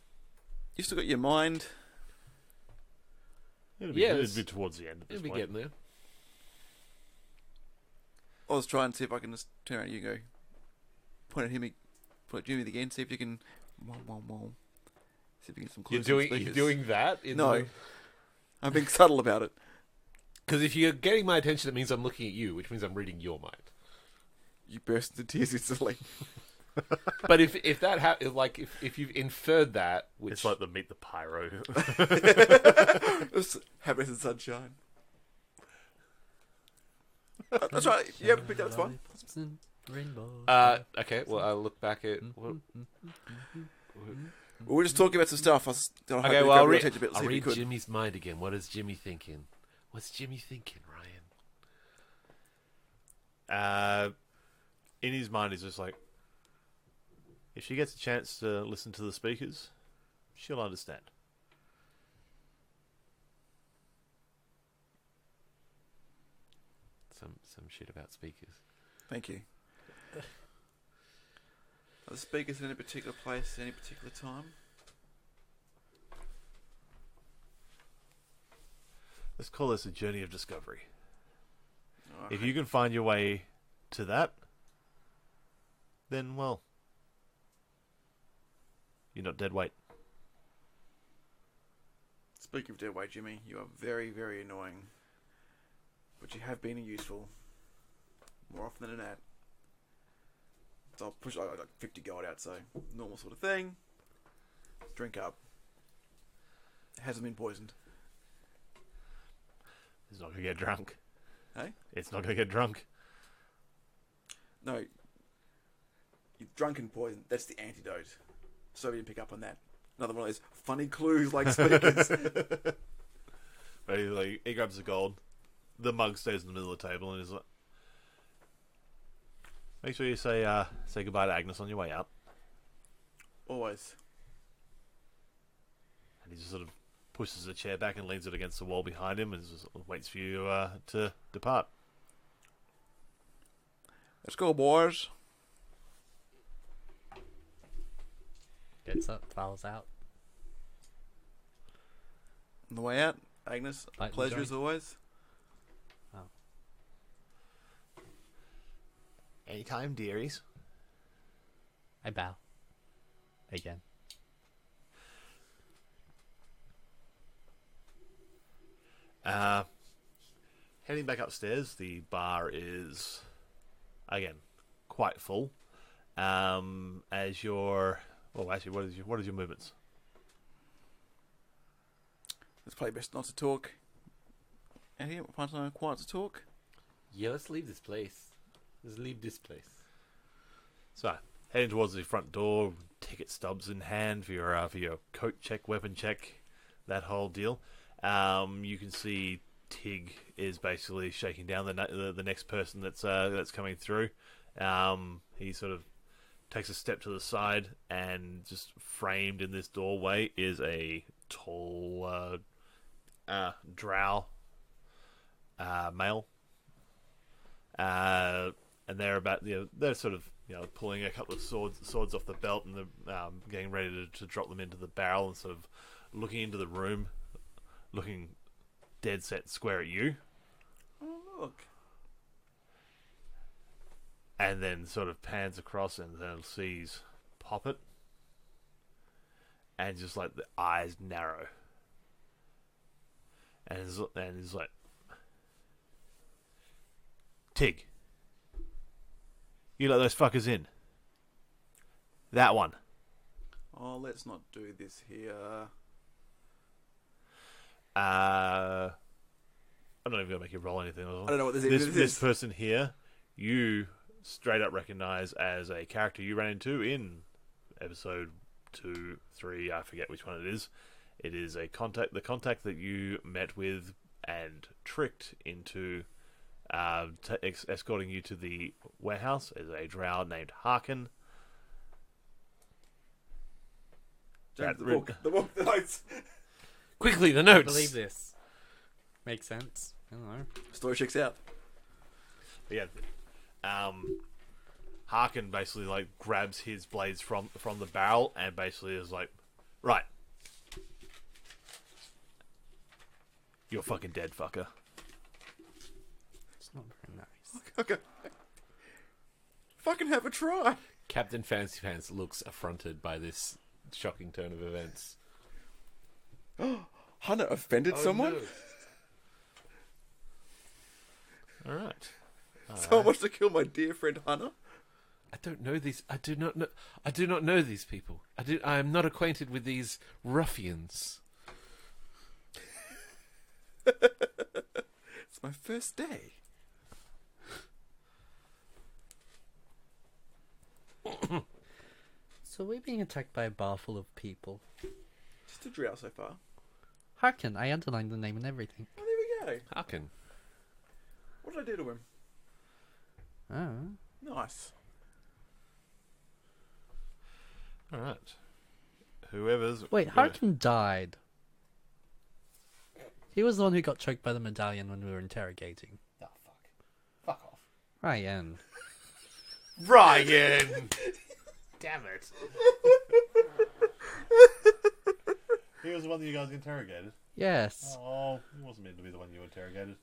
You still got your mind. It'd be towards the end of this It'll be point. getting there. I was trying to see if I can just turn around and you go, point at Jimmy again, see if you can, see if you can get some clues. You're doing that? No, I'm being subtle about it. Because if you're getting my attention, that means I'm looking at you, which means I'm reading your mind. You burst into tears instantly. But if you've inferred that, which It's like the Meet the Pyro. Happiness and sunshine. That's right. You haven't picked up. It's fine. Lollipops and rainbows. okay, well I'll look back at. We're just talking about some stuff. Okay, well I'll read Jimmy's mind again. What is Jimmy thinking? What's Jimmy thinking, Ryan? In his mind, he's just like, if she gets a chance to listen to the speakers, she'll understand. some shit about speakers. Thank you. Are the speakers in any particular place, any particular time? Let's call this a journey of discovery. Oh, If you can find your way to that, then, well, you're not dead weight. Speaking of dead weight, Jimmy, you are very, very annoying. But you have been useful more often than not. So I'll push. I got like 50 gold out, so normal sort of thing. Drink up. It hasn't been poisoned. It's not going to get drunk. Hey? It's not going to get drunk. No. You're drunken poison. That's the antidote. So we didn't pick up on that. Another one of those funny clues like speakers. But he grabs the gold. The mug stays in the middle of the table and he's like, make sure you say goodbye to Agnes on your way out. Always. And he just sort of pushes the chair back and leans it against the wall behind him and just waits for you to depart. Let's go, boys. Gets up, follows out. On the way out, Agnes, Light pleasure and as always. Anytime, dearies. I bow. Again. Heading back upstairs, the bar is, again, quite full. As your... Well, actually, what is your movements? It's probably best not to talk. And here, find somewhere quiet to talk. Yeah, let's leave this place. Let's leave this place. So, heading towards the front door, ticket stubs in hand for your coat check, weapon check, that whole deal. You can see Tig is basically shaking down the next person that's coming through. He sort of takes a step to the side, and just framed in this doorway is a tall drow male. And they're sort of pulling a couple of swords off the belt and getting ready to drop them into the barrel and sort of looking into the room, looking dead set square at you. Oh, look. And then sort of pans across and then sees Poppet. And just like the eyes narrow. And he's like, Tig, you let those fuckers in. That one. Oh, let's not do this here. I'm not even gonna make you roll anything. I don't know what this is. This person here, you straight up recognize as a character you ran into in episode 2, 3. I forget which one it is. It is the contact that you met with and tricked into escorting you to the warehouse is a drow named Harkin. James, the book, the notes. Quickly, the I notes. believe this. Makes sense. I don't know. Story checks out. But yeah, Harkin basically like grabs his blades from the barrel and basically is like, right, you're fucking dead, fucker. It's not very nice. Okay. Fucking have a try. Captain Fancy Pants looks affronted by this shocking turn of events. Hunter offended someone? No. All right. Someone wants to kill my dear friend Hunter? I don't know these. I do not know these people. I am not acquainted with these ruffians. It's my first day. So we're being attacked by a bar full of people. Just a drow so far. Harkin, I underlined the name and everything. Oh, there we go. Harkin. What did I do to him? Oh. Nice. All right. Whoever's Wait, Harkin died. He was the one who got choked by the medallion when we were interrogating. Oh fuck. Ryan. Ryan! Damn it. He was the one that you guys interrogated. Yes. Oh, he wasn't meant to be the one you interrogated.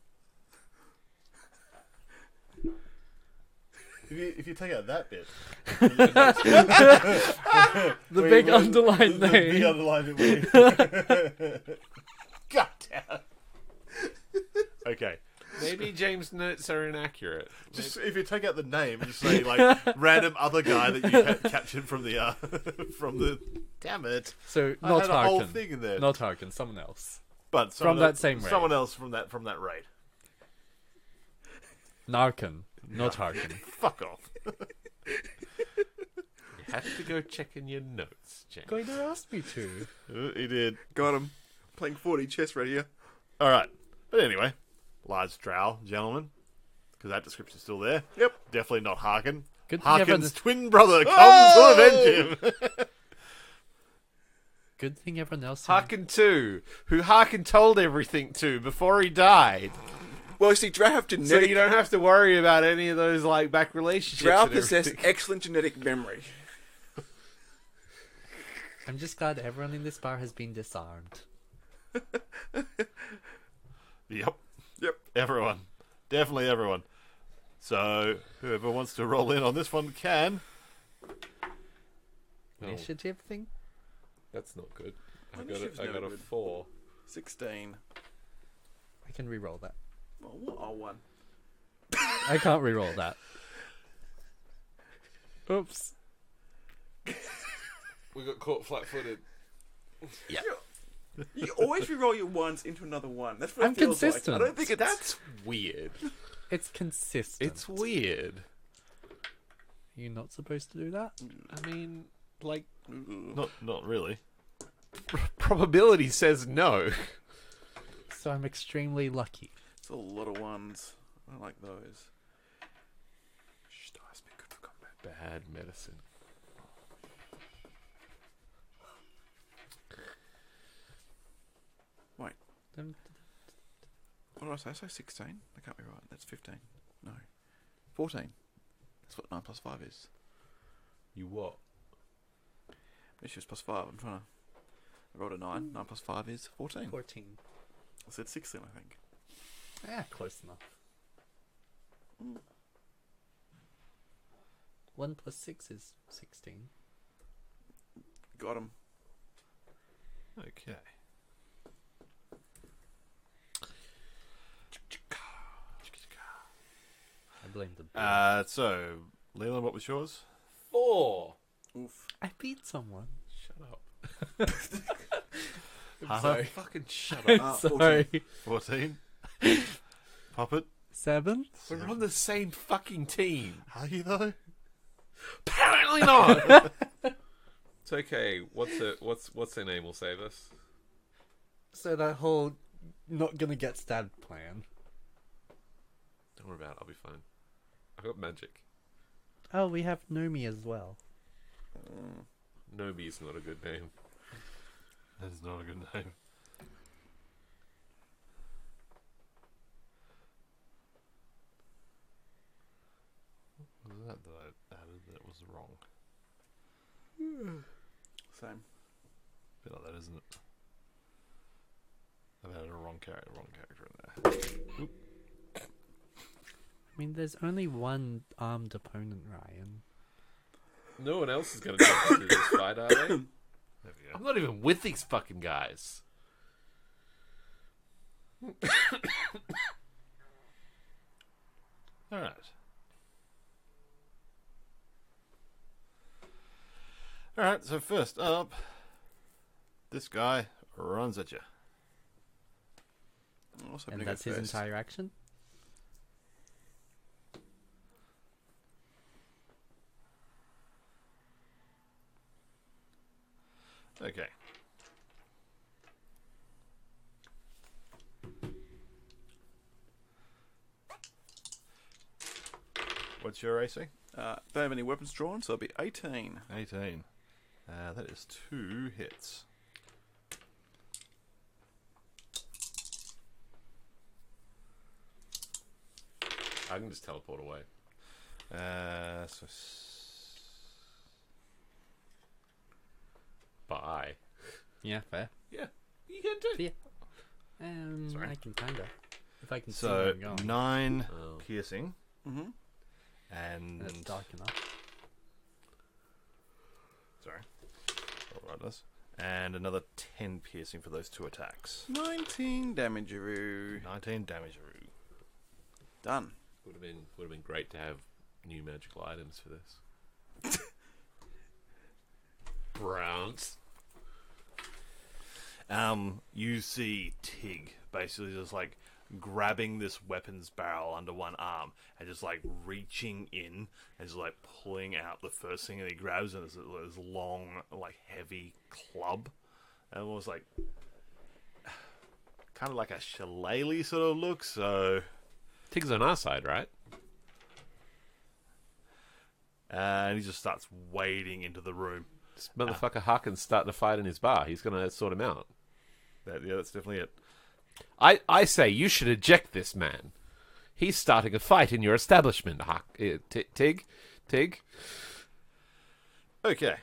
If you take out that bit, The big underlined the name. big underlined bit. God damn. Okay, Maybe James' notes are inaccurate. just if you take out the name and just say like random other guy that you captured from the from the. Damn it! So I not had a whole Harkin. thing in there. Not Harkin. Someone else. But from that same raid. someone else from that raid. Narkin. Not Harkin. Fuck off. You have to go check in your notes, James. Going to ask me to. He did. Got him. Playing 40 chess right here. All right, but anyway, large drow gentleman, because that description's still there. Yep. Definitely not Harkin. Good thing everyone. Harkin's twin brother comes to avenge him. Good thing everyone else. Harkin 2, who Harkin told everything to before he died. Well, you see, Drow have So genetic... you don't have to worry about any of those like back relationships. Drow and possess everything. excellent genetic memory. I'm just glad everyone in this bar has been disarmed. Yep. Yep. Everyone, definitely everyone. So whoever wants to roll in on this one can. Oh, Initiative thing? that's not good. I Initiative's got never a good. 4. 16. I can re-roll that. Oh, 1. I can't re-roll that. Oops. We got caught flat-footed. You always re-roll your ones into another one. That's what I'm it feels consistent. like. I don't think it's... That's weird. It's consistent. It's weird. You're not supposed to do that? I mean, like, Not really. probability says no. So I'm extremely lucky. It's a lot of ones. I don't like those. Shh, dice be good for combat. Bad medicine. What did I say? I say 16? That can't be right. That's 15. No. 14. That's what 9 plus 5 is. You what? Issues plus 5. I'm trying to... I rolled a 9. 9 plus 5 is 14. 14. I said 16, I think. Yeah, close enough. 1 plus 6 is 16. Got him. Okay. I blame the So Leland, what was yours? 4. Oof. I beat someone. Shut up. Hannah? Fucking shut up. Sorry. 14. Puppet. 7? We're on the same fucking team. Are you though? Apparently not. It's okay. What's their name will save us. So that whole not gonna get stabbed plan. Don't worry about it. I'll be fine. I've got magic. Oh, we have Nomi as well. Nobi's not a good name. That is not a good name. What was that I added that was wrong? Same. Bit like that, isn't it? I've added a wrong character in there. I mean, there's only one armed opponent, Ryan. No one else is going to jump into this fight, are they? There we go. I'm not even with these fucking guys. Alright. Alright, so first up, this guy runs at you. Also And gonna that's go his first. entire action? Okay. What's your AC? Don't have any weapons drawn, so it'll be 18. 18. That is 2 hits. I can just teleport away. Bye. Yeah, fair. Yeah, you can do. Yeah. Sorry. I can kinda. If I can see where So I'm going. 9 Oh. piercing Mm-hmm. and It's dark enough. sorry, all right, this and another 10 piercing for those 2 attacks. 19 damage. 19 damage. Done. Would have been great to have new magical items for this. Browns. You see Tig basically just like grabbing this weapon's barrel under one arm and just like reaching in and just like pulling out the first thing that he grabs, and it's this long, like heavy club, and almost like kind of like a shillelagh sort of look. So, Tig's on our side, right? and he just starts wading into the room. This motherfucker Harkin's starting to fight in his bar. He's going to sort him out. That's definitely it. I say you should eject this man. He's starting a fight in your establishment, Tig. Okay.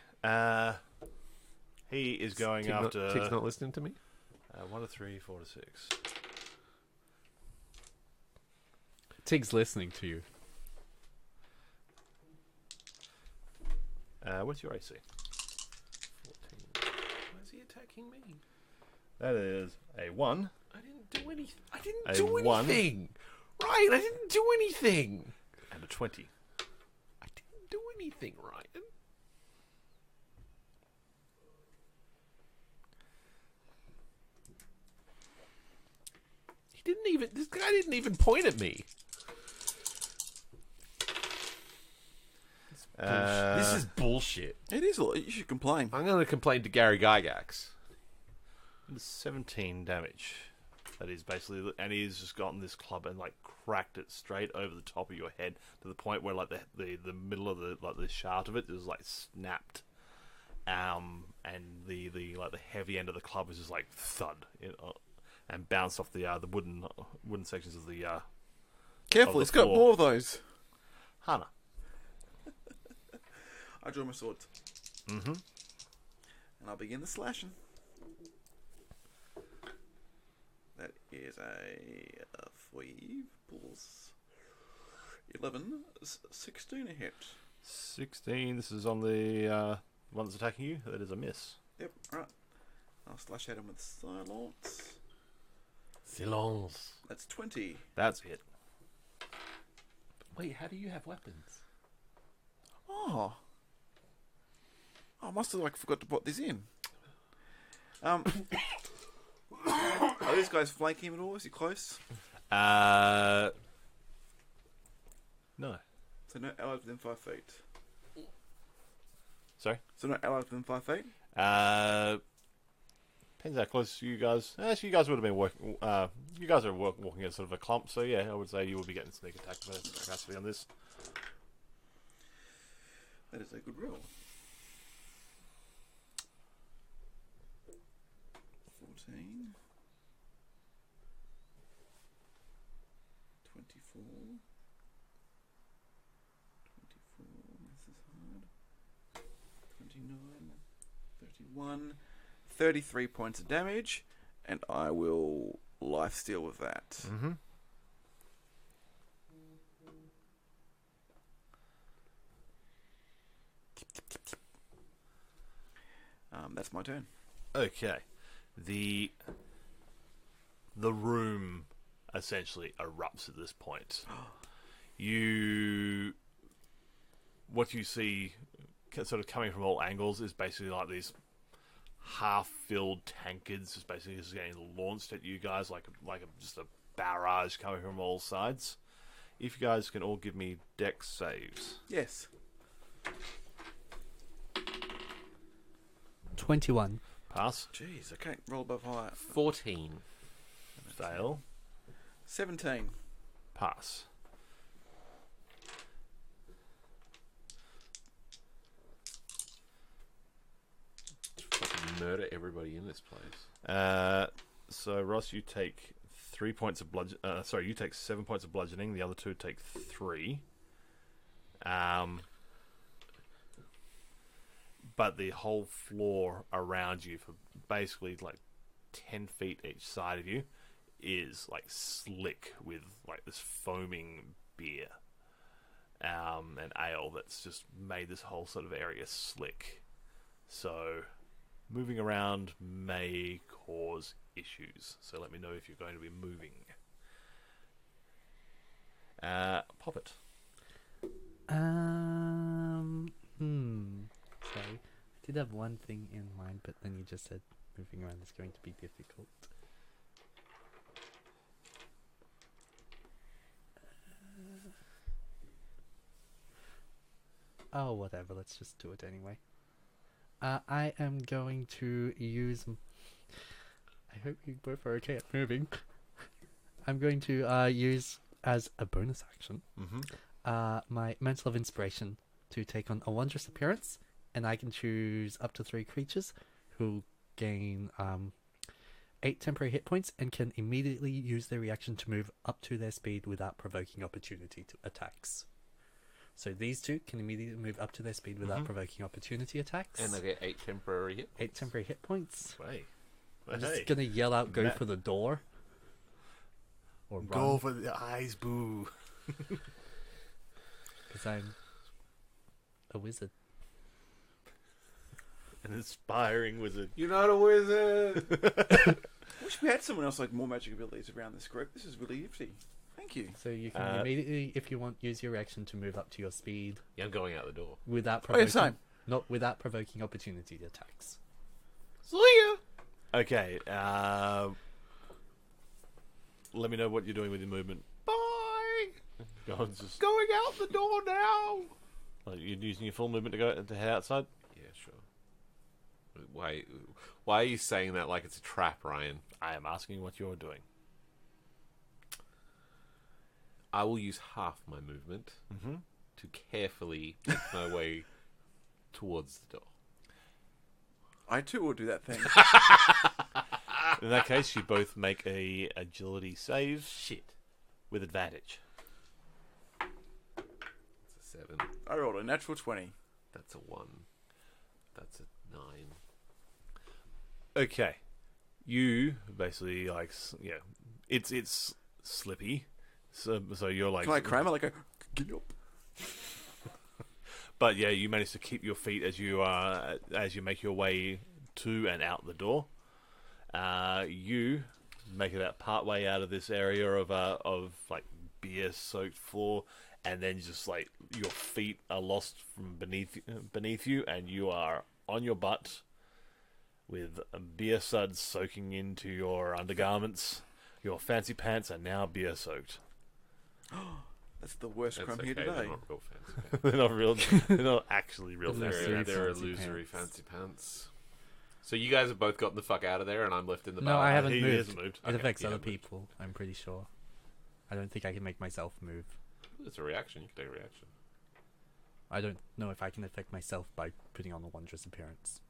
He is going after. Tig's not listening to me. 1 to 3, 4 to 6. Tig's listening to you. What's your AC? 14. Why is he attacking me? That is a 1. I didn't do anything. I didn't A do one. anything. Ryan, I didn't do anything. And a 20. I didn't do anything, Ryan. He didn't even. This guy didn't even point at me. This is bullshit. It is. You should complain. I'm going to complain to Gary Gygax. 17 damage. That is basically, and he's just gotten this club and like cracked it straight over the top of your head to the point where like the middle of the like the shaft of it is like snapped, and the like the heavy end of the club is just like thud, and bounced off the wooden sections of the Careful, the he's got floor. more of those. Hana. I draw my sword. Mm-hmm. And I'll begin the slashing. That is a 5 plus 11, 16 a hit. 16. This is on the one that's attacking you. That is a miss. Yep, right. I'll slash at him with silence. Silence. That's 20. That's a hit. Wait, how do you have weapons? Oh. I must have forgot to put this in. Are these guys flanking him at all? Is he close? No. So no allies within 5 feet. Sorry? So no allies within 5 feet? Depends how close you guys. Actually, you guys would have been working. You guys are walking as sort of a clump, so yeah, I would say you will be getting sneak attack capacity on this. That is a good roll. 14. 24. 24. This is hard. 29. 31. 33 points of damage. And I will lifesteal with that. Mm-hmm. That's my turn. Okay. The room essentially erupts at this point. What you see sort of coming from all angles is basically like these half-filled tankards just basically just getting launched at you guys like just a barrage coming from all sides. If you guys can all give me dex saves. Yes. 21. Pass. Jeez, I can't roll above high. 14. Fail. 17. Pass. Fucking murder everybody in this place. So Ross, you take 3 points of you take 7 points of bludgeoning. The other two take 3. But the whole floor around you, for basically like 10 feet each side of you, is like slick with like this foaming beer and ale that's just made this whole sort of area slick. So moving around may cause issues. So let me know if you're going to be moving. Pop it. Sorry. I did have one thing in mind, but then you just said moving around is going to be difficult. Oh, whatever. Let's just do it anyway. I am going to use... I hope you both are okay at moving. I'm going to use, as a bonus action, my Mantle of Inspiration to take on a wondrous appearance, and I can choose up to 3 creatures who gain 8 temporary hit points and can immediately use their reaction to move up to their speed without provoking opportunity to attacks. So these 2 can immediately move up to their speed without provoking opportunity attacks. And they get 8 temporary hit points. 8 temporary hit points. Hey. I'm just gonna yell out, "Go for the door!" Or run. Go for the eyes, boo. Because I'm a wizard. An inspiring wizard. You're not a wizard! I wish we had someone else like more magic abilities around this group. This is really nifty. Thank you. So you can immediately, if you want, use your action to move up to your speed Yeah, I'm going out the door. without Oh, yeah, provoking, same. not without provoking opportunity attacks. See ya! Okay, let me know what you're doing with your movement. Bye! Go on, just, Going out the door now! you're using your full movement to head outside? Yeah, sure. Why are you saying that like it's a trap, Ryan? I am asking what you're doing. I will use half my movement to carefully make my way towards the door. I too will do that thing. In that case, you both make a agility save. Shit. With advantage. That's a 7. I rolled a natural 20. That's a 1. That's a 9. Okay. You basically it's slippy. So you're like, Can I cram it like a... Get up. but yeah, you manage to keep your feet as you make your way to and out the door. You make it about part way out of this area of like beer-soaked floor, and then just like your feet are lost from beneath you, and you are on your butt with beer suds soaking into your undergarments. Your fancy pants are now beer-soaked. That's the worst That's crumb okay, here they're today. not real fancy. They're not real. They're not actually real. Illusory They're fancy illusory pants. fancy pants. So you guys have both gotten the fuck out of there, and I'm left in the No, bar. I haven't He moved. hasn't moved. It Okay, affects yeah, other moved. people, I'm pretty sure. I don't think I can make myself move. It's a reaction. You can take a reaction. I don't know if I can affect myself by putting on a wondrous appearance.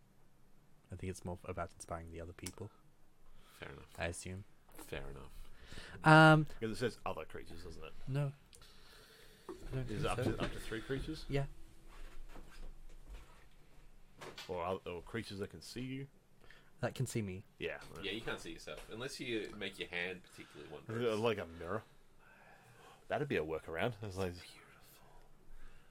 I think it's more about inspiring the other people, Fair enough. I assume. Fair enough. Because it says other creatures, doesn't it? No. I don't Is think it so. up to 3 creatures? Yeah. Or creatures that can see you? That can see me. Yeah. Yeah, you can't see yourself unless you make your hand particularly wondrous. Like a mirror. That'd be a workaround. It's like,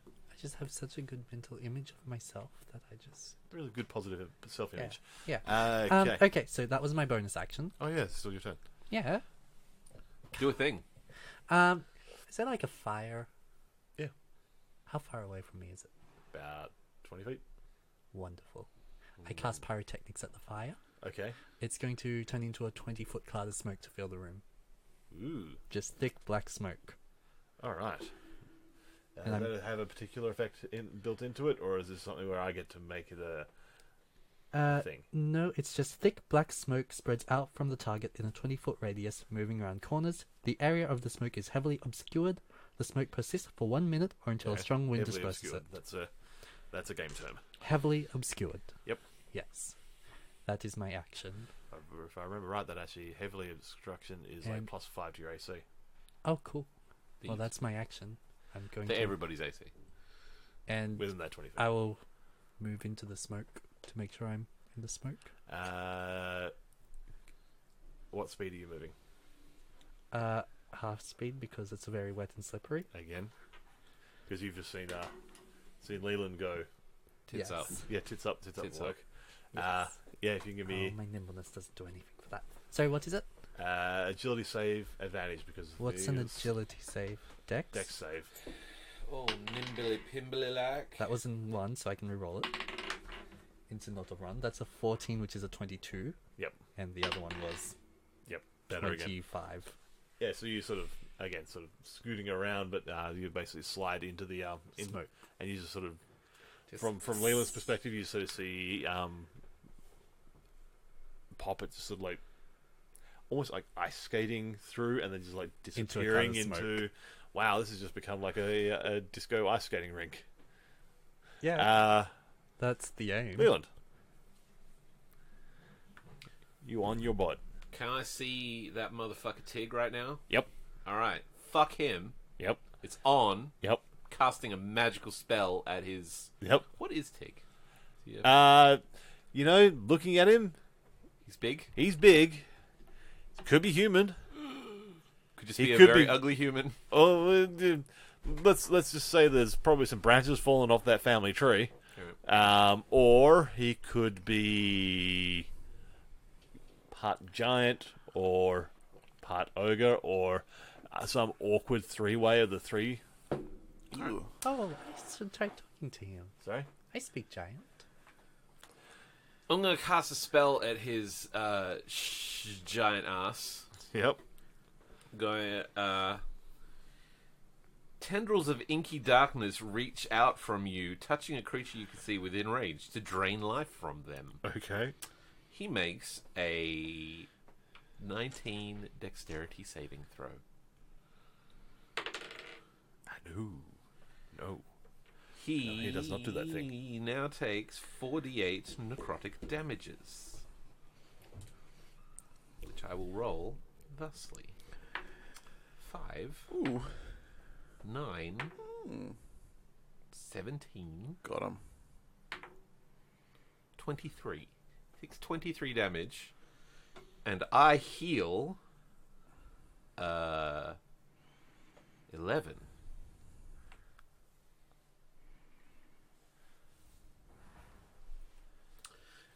I just have such a good mental image of myself that I just... really good positive self-image. Yeah. Okay. Okay, so that was my bonus action. Oh yeah, it's still your turn. Yeah. Do a thing. Is there like a fire? Yeah. How far away from me is it? About 20 feet. Wonderful. I cast pyrotechnics at the fire. Okay. It's going to turn into a 20-foot cloud of smoke to fill the room. Ooh. Just thick black smoke. All right. And Does that have a particular effect built into it, or is this something where I get to make it a thing? No, it's just thick black smoke spreads out from the target in a 20-foot radius, moving around corners. The area of the smoke is heavily obscured. The smoke persists for 1 minute or until a strong wind Heavily disperses obscured. it. That's a game term. Heavily obscured. Yep. Yes. That is my action. If I remember right, that actually heavily obstruction is like And- +5 to your AC. Oh, cool. Well, These. that's my action. I'm going To to... everybody's AC. And within that 20 feet. I will move into the smoke to make sure I'm in the smoke. What speed are you moving? Half speed because it's very wet and slippery. Again? Because you've just seen Leland go. Tits Yes. up. Yeah, tits up Tits work. Yes. Yeah, if you can give me My nimbleness doesn't do anything for that. Sorry, what is it? agility save advantage because of What's an these agility save? Dex? dex save. Oh, nimbly pimbly like. That was in 1, so I can reroll it. Into not a run. That's a 14, which is a 22. Yep. And the other one was Better again. 25. Yeah, so you sort of scooting around, but you basically slide into the Smoke. and you just sort of Just from Leland's perspective, you sort of see Poppet just sort of like almost like ice skating through, and then just like disappearing kind of into. Wow, this has just become like a disco ice skating rink. Yeah. That's the aim. Leland, you on your bot? Can I see that motherfucker Tig right now? Yep. Alright. Fuck him. Yep. It's on. Yep. Casting a magical spell at his... Yep. What is Tig? Yeah. Looking at him, He's big. he's big. Could be human. Could just He be a could very be- ugly human. Oh, let's just say there's probably some branches falling off that family tree. Or he could be part giant or part ogre or some awkward three-way of the three. Ooh. Oh, I should try talking to him. Sorry? I speak giant. I'm going to cast a spell at his giant ass. Yep. Going, tendrils of inky darkness reach out from you, touching a creature you can see within range to drain life from them. Okay. He makes a 19 dexterity saving throw. No. He does not do that thing. He now takes 4d8 necrotic damages, which I will roll thusly. 5, Ooh. 9, Hmm. 17, Got him. 23. Takes 23 damage, and I heal 11.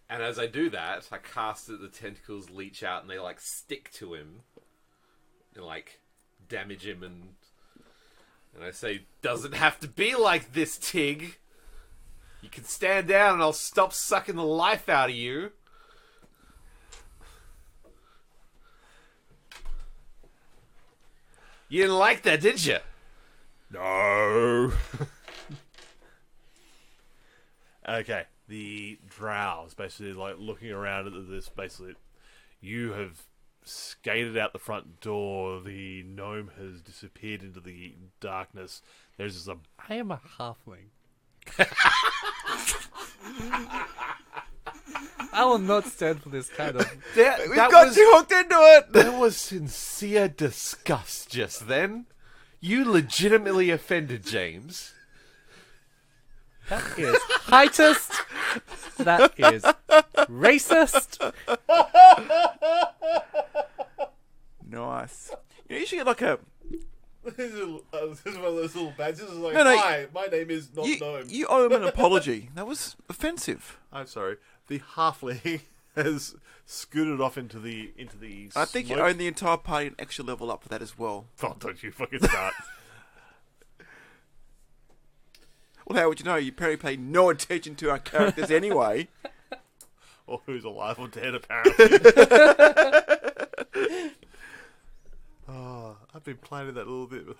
And as I do that, I cast that the tentacles leech out and they like stick to him and like damage him, and I say, doesn't have to be like this, Tig. You can stand down and I'll stop sucking the life out of you. You didn't like that, did you? No. Okay. The drow is basically like looking around at this. Basically, you have skated out the front door. The gnome has disappeared into the darkness. There's just a I am a halfling. I will not stand for this kind of... We've got you hooked into it! There was sincere disgust just then. You legitimately offended James. That is heightist. That is racist. Nice. You should get like a... This is one of those little badges. It's like, No, no, hi, my name is not gnome. You owe him an apology. That was offensive. I'm sorry. The halfling has scooted off into the I think you smoke. owe the entire party an extra level up for that as well. Oh, don't you fucking start. Well, how would you know? You apparently pay no attention to our characters anyway. Or who's alive or dead, apparently. Oh, I've been planning that a little bit with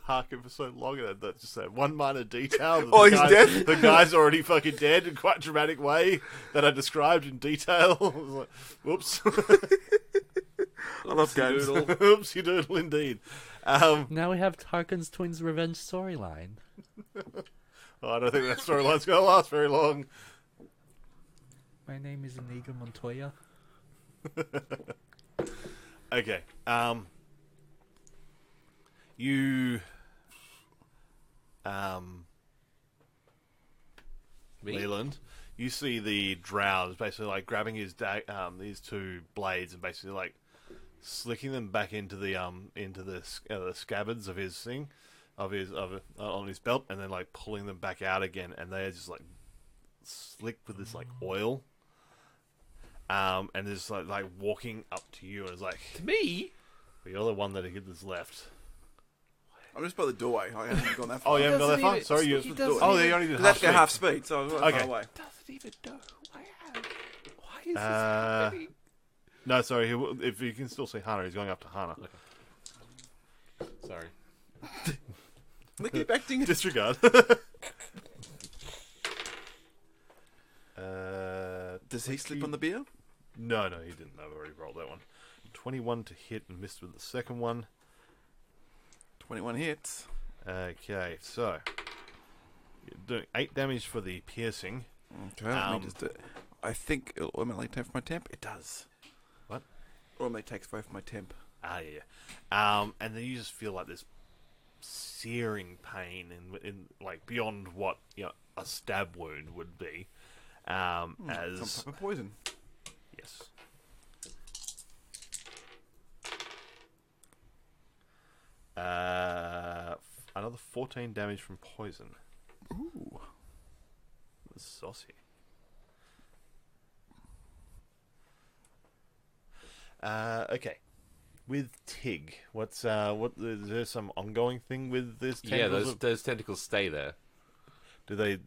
Harkin for so long, and that's just that one minor detail. That Oh, the he's guy- dead? The guy's already fucking dead in quite a dramatic way that I described in detail. I was like, whoops. I love games. Oopsie doodle indeed. Now we have Tarkin's Twins Revenge storyline. I don't think that storyline's going to last very long. My name is Inigo Montoya. Okay. You Me? Leland, you see the drows basically like grabbing his these two blades and basically like slicking them back into the scabbards of his thing, on his belt, and then like pulling them back out again, and they are just like slick with this like oil. And just like walking up to you, and it's like, To me? well, you're the one that is left. I'm just by the doorway. I haven't gone that far. Oh, you haven't gone that far? even- Sorry, you. he doesn't Oh, yeah, even- you only did Because I half have to speed. go half speed, so I was Okay. far away. Doesn't even know who I am. Why is this Uh, happening? No, sorry. If you can still see Hana, he's going up to Hana. Sorry. Look, keep acting. Disregard. Does he slip on the beer? No, he didn't. I've already rolled that one. 21 to hit and missed with the second one. 21 hits. Okay, so you're doing 8 damage for the piercing. Okay, let me just I think it'll automatically take for my temp. It does. What? Automatically takes away from my temp. Yeah. And then you just feel like this searing pain in like beyond what a stab wound would be. Some As type of poison. yes. Another 14 damage from poison. Ooh. That's saucy. Okay. With Tig, is there some ongoing thing with this? Yeah, those tentacles stay there. Do they?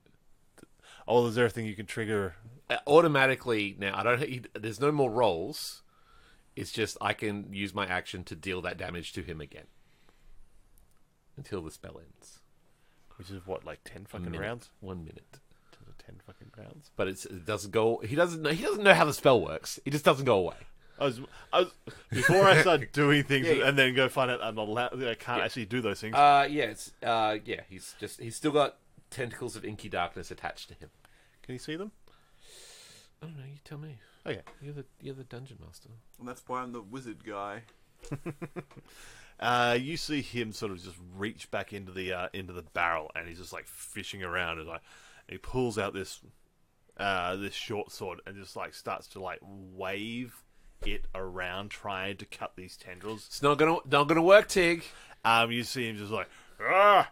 Oh, is there a thing you can trigger? Automatically, now, I don't. There's no more rolls. It's just I can use my action to deal that damage to him again. Until the spell ends. Which is what, like 10 fucking minute. rounds? 1 minute. 10 fucking rounds. But it doesn't go. He doesn't know how the spell works. It just doesn't go away. I was before I start doing things Yeah. and then go find out I'm not allowed. I can't actually do those things. He's still got tentacles of inky darkness attached to him. Can you see them? I don't know. You tell me. Okay. You're the dungeon master. And that's why I'm the wizard guy. You see him sort of just reach back into the barrel, and he's just like fishing around, and like he pulls out this short sword and just like starts to like wave it around, trying to cut these tendrils. It's not gonna work, Tig. You see him just like ah.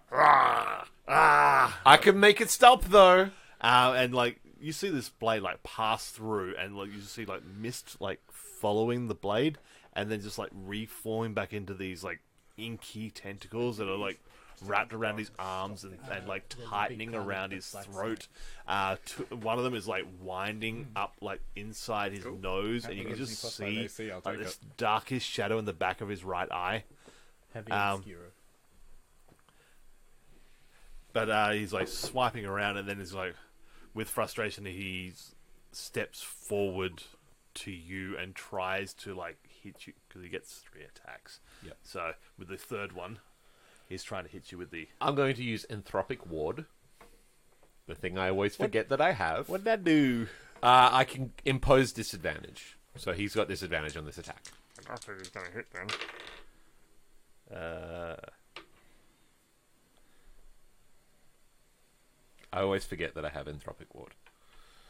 I can make it stop though. And like you see this blade like pass through, and like you see like mist like following the blade, and then just like reforming back into these like inky tentacles that are like wrapped around his arms and like tightening around his throat. One of them is like winding up like inside his nose, and you can just see like this darkest shadow in the back of his right eye. Heavy obscura. But he's like swiping around, and then he's like, with frustration, he steps forward to you and tries to like hit you because he gets 3 attacks. Yeah. So with the third one, he's trying to hit you with the. I'm going to use Anthropic Ward. The thing I always forget that I have. What'd that do? I can impose disadvantage. So he's got disadvantage on this attack. I don't think he's gonna hit then. I always forget that I have Anthropic Ward.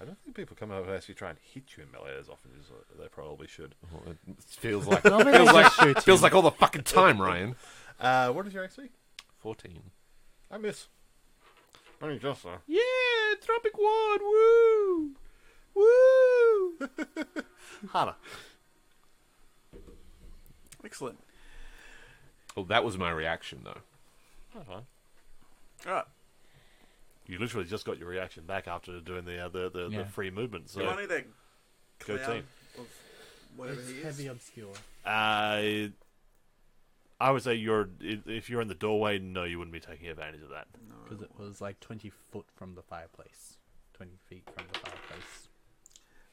I don't think people come over and actually try and hit you in melee as often as they probably should. Well, it feels like Well, maybe just shoot feels him. like all the fucking time, Ryan. What is your XP? 14. I miss. Only just though. Yeah, Anthropic Ward, woo! Woo! Hana. Excellent. Well, that was my reaction, though. That's fine. Alright. You literally just got your reaction back after doing the Yeah. free movement. So Do I need a Go cloud team. of whatever It's he is? heavy obscure. I would say if you're in the doorway, no, you wouldn't be taking advantage of that. Because it was like 20 foot from the fireplace. 20 feet from the fireplace.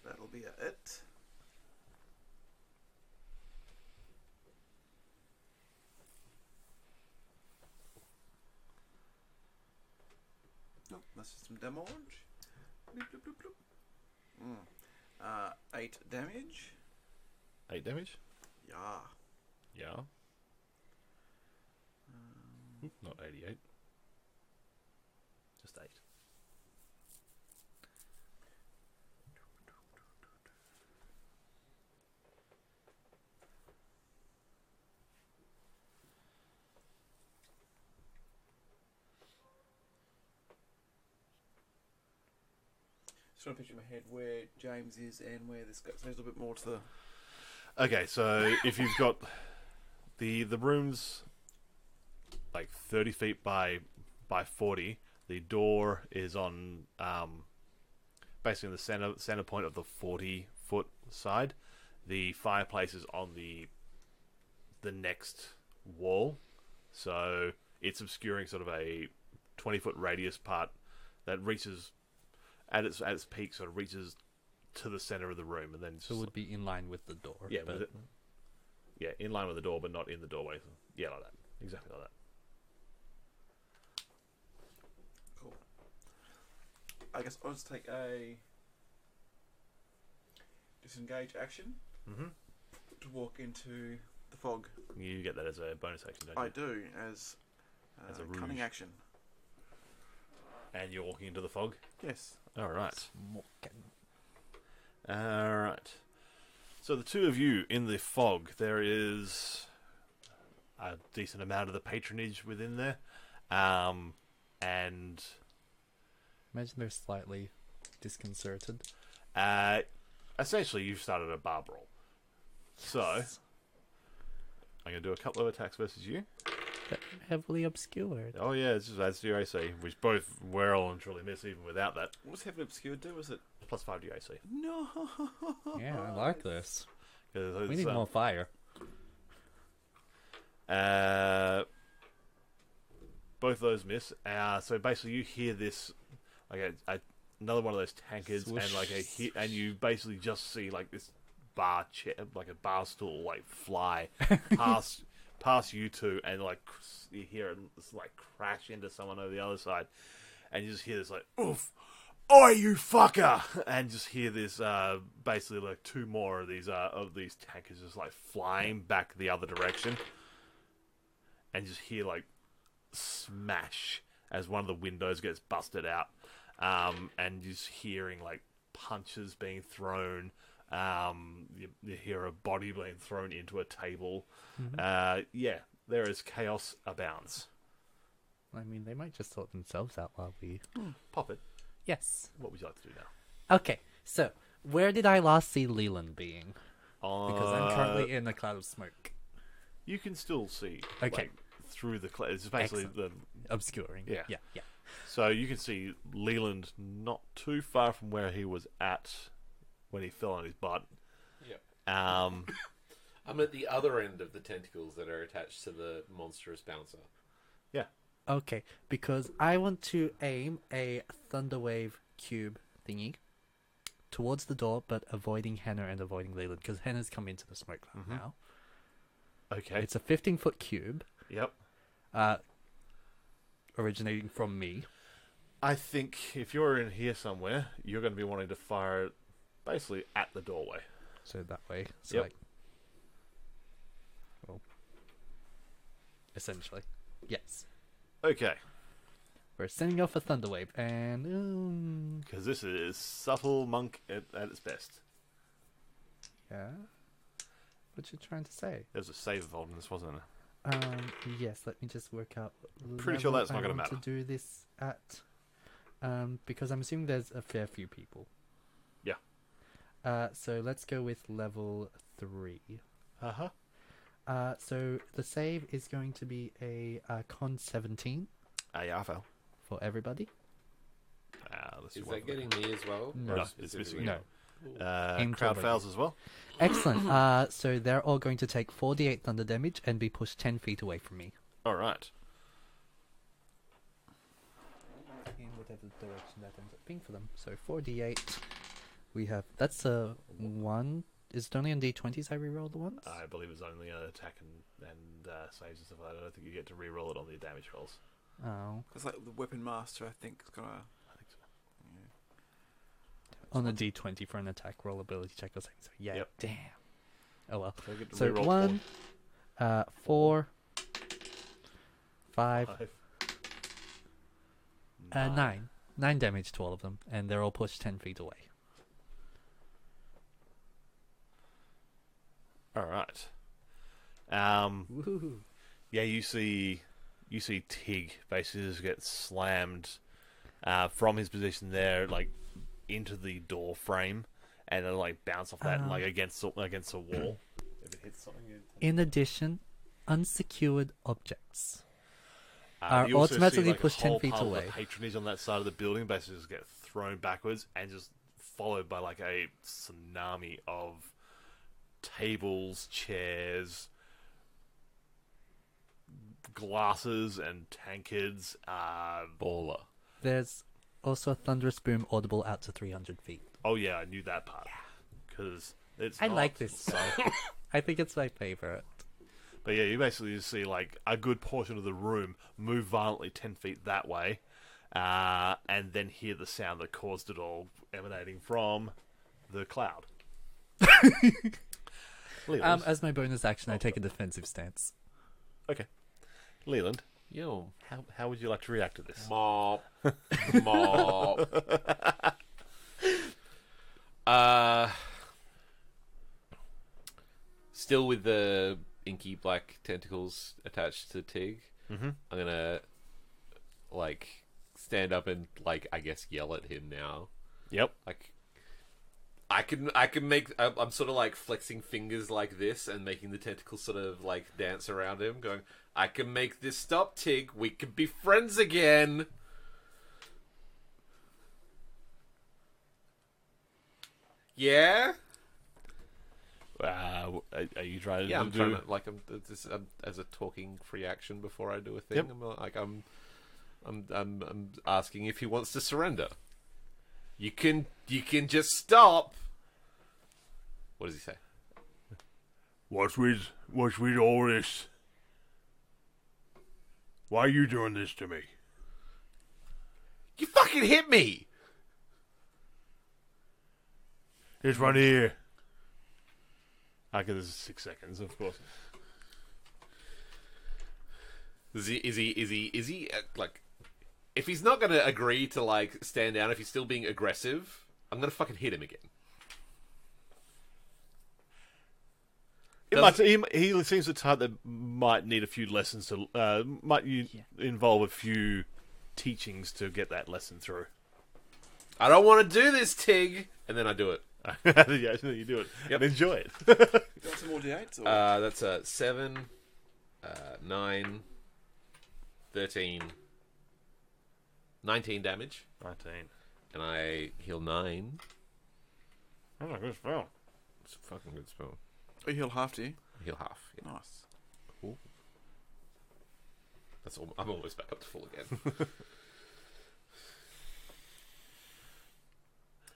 That'll be it. Oh, that's just some damage. Bloop, bloop, bloop, bloop. 8 damage. 8 damage? Yeah. Yeah. Not 88. Just 8. trying to picture in my head where James is and where this goes. There's a little bit more to the. Okay, so if you've got the room's like 30 feet by 40, the door is on basically in the center point of the 40-foot side. The fireplace is on the next wall, so it's obscuring sort of a 20-foot radius part that reaches at its peak, sort of reaches to the center of the room, and then So it would be in line with the door. yeah, but in line with the door, but not in the doorway. Yeah, like that, exactly like that. Cool. I guess I'll just take a disengage action Mm-hmm. to walk into the fog. You get that as a bonus action, don't you? I do as As a cunning rouge. action. And you're walking into the fog. Yes. All right. Smoking. All right. So the two of you in the fog, there is a decent amount of the patronage within there, and Imagine they're slightly disconcerted. essentially you've started a bar brawl. So I'm going to do a couple of attacks versus you. But heavily obscured. Oh yeah, it's just adds to your AC, which both well and truly miss even without that. What's Heaven Obscured do? Was it? Plus 5 to your AC. No. Yeah, I like this. 'Cause We it's, need more fire. both those miss. So basically, you hear this like another one of those tankers, Swoosh. and like a hit, and you basically just see like this bar chair, like a bar stool, like fly past you two, and like you hear it like crash into someone over the other side, and you just hear this like oof. Oi, you fucker! And just hear this, basically like two more of these tankers just like flying back the other direction, and just hear like smash as one of the windows gets busted out, and just hearing like punches being thrown. You hear a body being thrown into a table. Yeah, there is chaos abounds. I mean, they might just sort themselves out while we... Pop it. Yes. What would you like to do now? Okay, so where did I last see Leland being? Because I'm currently in a cloud of smoke. You can still see. Okay. Like, through the cloud. It's basically Obscuring. Yeah. Yeah. So you can see Leland not too far from where he was at when he fell on his butt. Yep. Um, I'm at the other end of the tentacles that are attached to the monstrous bouncer. Okay, because I want to aim a Thunderwave cube thingy towards the door, but avoiding Hannah and avoiding Leland, because Hannah's come into the smoke cloud now. okay. It's a 15-foot cube, Yep. originating from me. I think if you're in here somewhere, you're going to be wanting to fire it basically at the doorway. So that way, so Yep. like, well, essentially, yes. Okay. We're sending off a Thunderwave, and Because this is subtle monk at its best. yeah. What you trying to say? There's a save involved in this, wasn't there? Yes. Let me just work out. Pretty sure level that's not I gonna want matter. To do this at, because I'm assuming there's a fair few people. Yeah. So let's go with level 3. Uh-huh. So the save is going to be a con 17 Yeah, I fell. for everybody. Let's Is see what that getting me as well? No. Or No, is it's it missing really- you. No. Aim Crowd for fails as well. Excellent. So they're all going to take 4d8 thunder damage and be pushed 10 feet away from me. All right. In whatever direction that ends up being for them. So 4d8. We have... That's a 1. Is it only on d20s I reroll the ones? I believe it's only an attack and saves and stuff like that. I don't think you get to re-roll it on the damage rolls. Oh. It's like the Weapon Master, I think, is gonna. I think so. On a d20 for an attack roll ability check or something. So yeah, Yep. damn. Oh well. So, you get to So re-roll 1, 4, 5, 5. 9. 9 damage to all of them, and they're all pushed 10 feet away. All right. Woohoo. Yeah, you see Tig basically just get slammed from his position there, like into the door frame, and it'll like bounce off that and like against the wall. If it hits something. In addition, unsecured objects are You also automatically see, like, pushed a 10 whole feet pile of away. The patronage on that side of the building basically just get thrown backwards and just followed by like a tsunami of tables, chairs, glasses, and tankards. Baller. There's also a thunderous boom audible out to 300 feet. Oh yeah, I knew that part because it's. I not, like this song. I think it's my favorite. But yeah, you basically just see like a good portion of the room move violently 10 feet that way, and then hear the sound that caused it all emanating from the cloud. Leland. As my bonus action, I take a defensive stance. Okay. Leland, Yo. how would you like to react to this? Mop. Mop. Still with the inky black tentacles attached to Tig. Mm-hmm. I'm gonna like stand up and like I guess yell at him now. Yep. Like I can make. I'm sort of like flexing fingers like this and making the tentacles sort of like dance around him, going, "I can make this stop, Tig. We can be friends again." Yeah. Are you trying to Yeah, I'm do? trying to like I'm as a talking free action before I do a thing. Yep. I'm asking if he wants to surrender. You can just stop. What does he say? What's with all this? Why are you doing this to me? You fucking hit me. This one here. Okay, this is 6 seconds, of course. Is he like? If he's not gonna agree to like stand down, if he's still being aggressive, I'm gonna fucking hit him again. He seems the type that might need a few lessons to involve a few teachings to get that lesson through. I don't want to do this, Tig, and then I do it. Yeah, you do it. Yep. And enjoy it. You want some more D8s? Or? That's a 7, 9, 13, 19 damage, 19. and I heal 9. Oh, good spell. It's a fucking good spell. Oh, you heal half, do you? I heal half. Yeah. Nice. Cool. That's all. I'm almost back up to full again.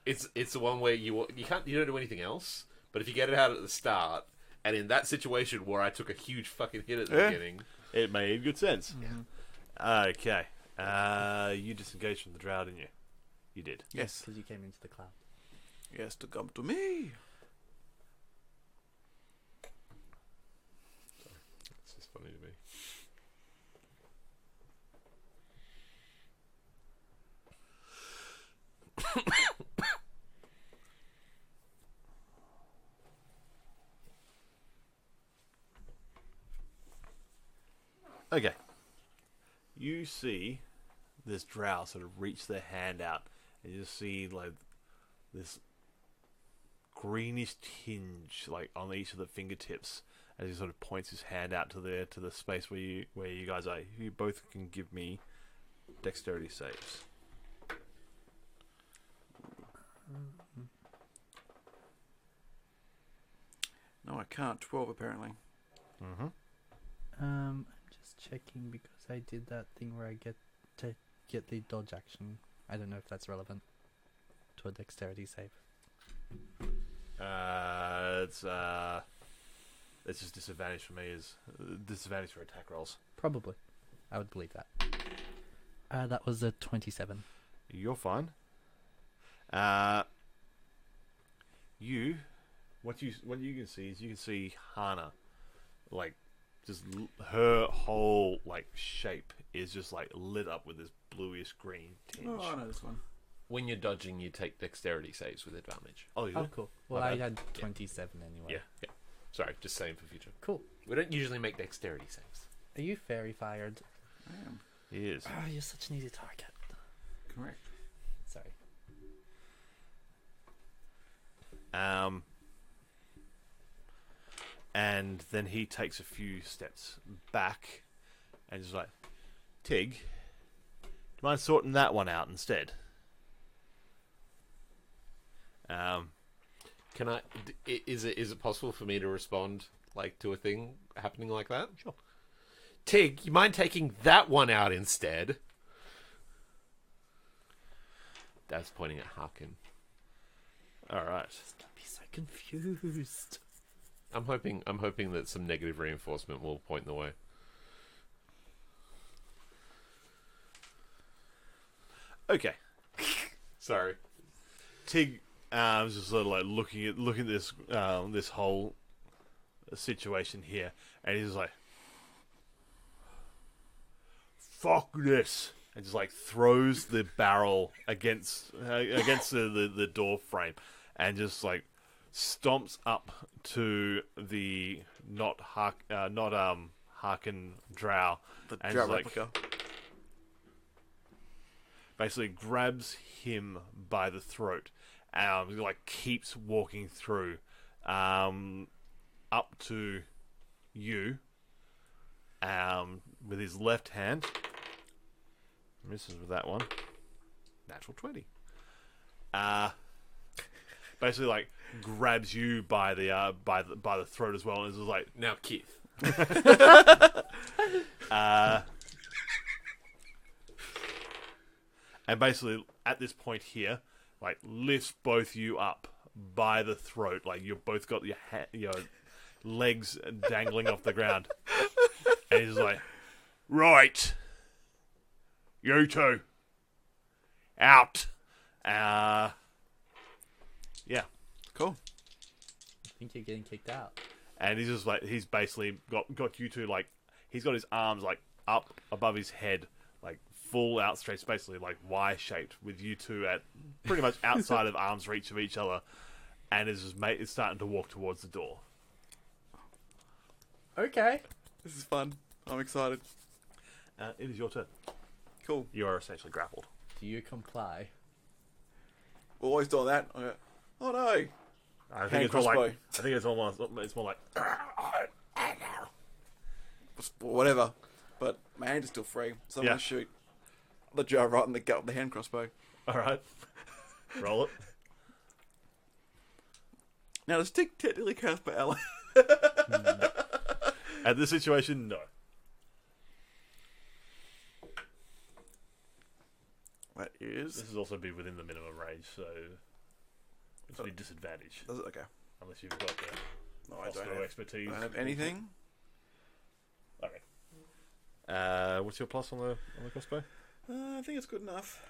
It's the one where you don't do anything else, but if you get it out at the start, and in that situation where I took a huge fucking hit at the beginning, It made good sense. Yeah. Okay. You disengaged from the drow, didn't you? You did. Yes. Because you came into the cloud. Yes, to come to me. it's just funny to me. Okay. You see this drow sort of reach their hand out, and you see like this greenish tinge like on each of the fingertips as he sort of points his hand out to the space where you guys are. You both can give me dexterity saves. No, I can't. 12 apparently. Mm-hmm. I'm just checking because I did that thing where I get to get the dodge action. I don't know if that's relevant to a dexterity save. It's just disadvantage for me is disadvantage for attack rolls. Probably. I would believe that. That was a 27. You're fine. What you can see is you can see Hana, like just her whole like shape is just like lit up with this bluish green tinge. Oh, I know this one. When you're dodging, you take dexterity saves with advantage. Oh, you Oh, do? cool. Well, My I bad. had 27 anyway. Yeah. Sorry, just saying for future. Cool. We don't usually make dexterity saves. Are you fairy fired? I am. He is. Oh, you're such an easy target. Correct. Sorry. And then he takes a few steps back and is like, Tig, do you mind sorting that one out instead? Can I? Is it possible for me to respond like to a thing happening like that? Sure. Tig, you mind taking that one out instead? That's pointing at Harkin. All right. Don't be so confused. I'm hoping that some negative reinforcement will point the way. Okay. Sorry. Tig was just sort of like looking at this this whole situation here, and he's like, "Fuck this!" and just like throws the barrel against the door frame, and just like stomps up to the Harkin Drow, The and Drow just, like, replica. basically grabs him by the throat, like keeps walking through, up to you, with his left hand. Misses with that one. Natural 20. Basically, like grabs you by the throat as well, and is like, Now, Keith. and basically at this point here, like lifts both you up by the throat, like you've both got your legs dangling off the ground, and he's like, right, you two, out. Yeah. Cool. I think you're getting kicked out. And he's just like, he's basically got you two, like, he's got his arms like up above his head, like full outstretched, basically like Y-shaped, with you two at pretty much outside of arm's reach of each other, and is starting to walk towards the door. Okay. This is fun. I'm excited. It is your turn. Cool. You are essentially grappled. Do you comply? We're always doing that. I go, oh no. I think Hand it's more like. crossbow. I think it's almost. It's more like. Whatever. But my hand is still free, so I'm Yeah. going to shoot the Drow right in the gut with the hand crossbow. All right. Roll it. Now, does Tig technically cast by ally? At this situation, no. That is... This is also be within the minimum range, so it's be disadvantage Does it? Okay. unless you've got the No, I hospital don't have, expertise. I don't have anything. Okay. What's your plus on the crossbow? I think it's good enough.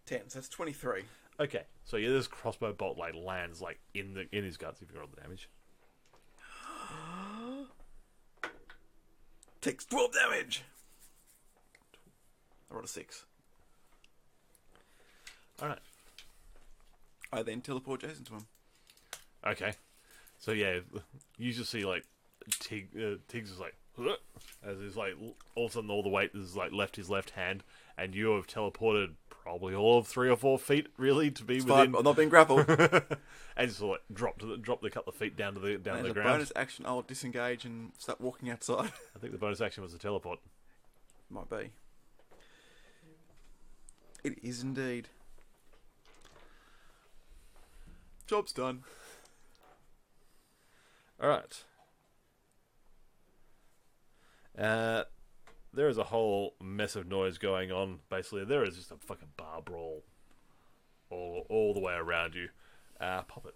10, so that's 23. Okay, so yeah, this crossbow bolt like lands like in his guts. If you roll the damage, Takes 12 damage. I rolled a 6. all right. I then teleport Jason to him. Okay, so yeah, you just see like Tiggs is like "Huh," as he's like all of a sudden all the weight is like left his left hand, and you have teleported probably all of 3 or 4 feet really to be It's within. fine, I'm not being grappled. And just like drop the couple of feet down to the As the a ground. bonus action, I'll disengage and start walking outside. I think the bonus action was the teleport. Might be. It is indeed. Job's done. All right. There is a whole mess of noise going on. Basically, there is just a fucking bar brawl all the way around you. Pop it.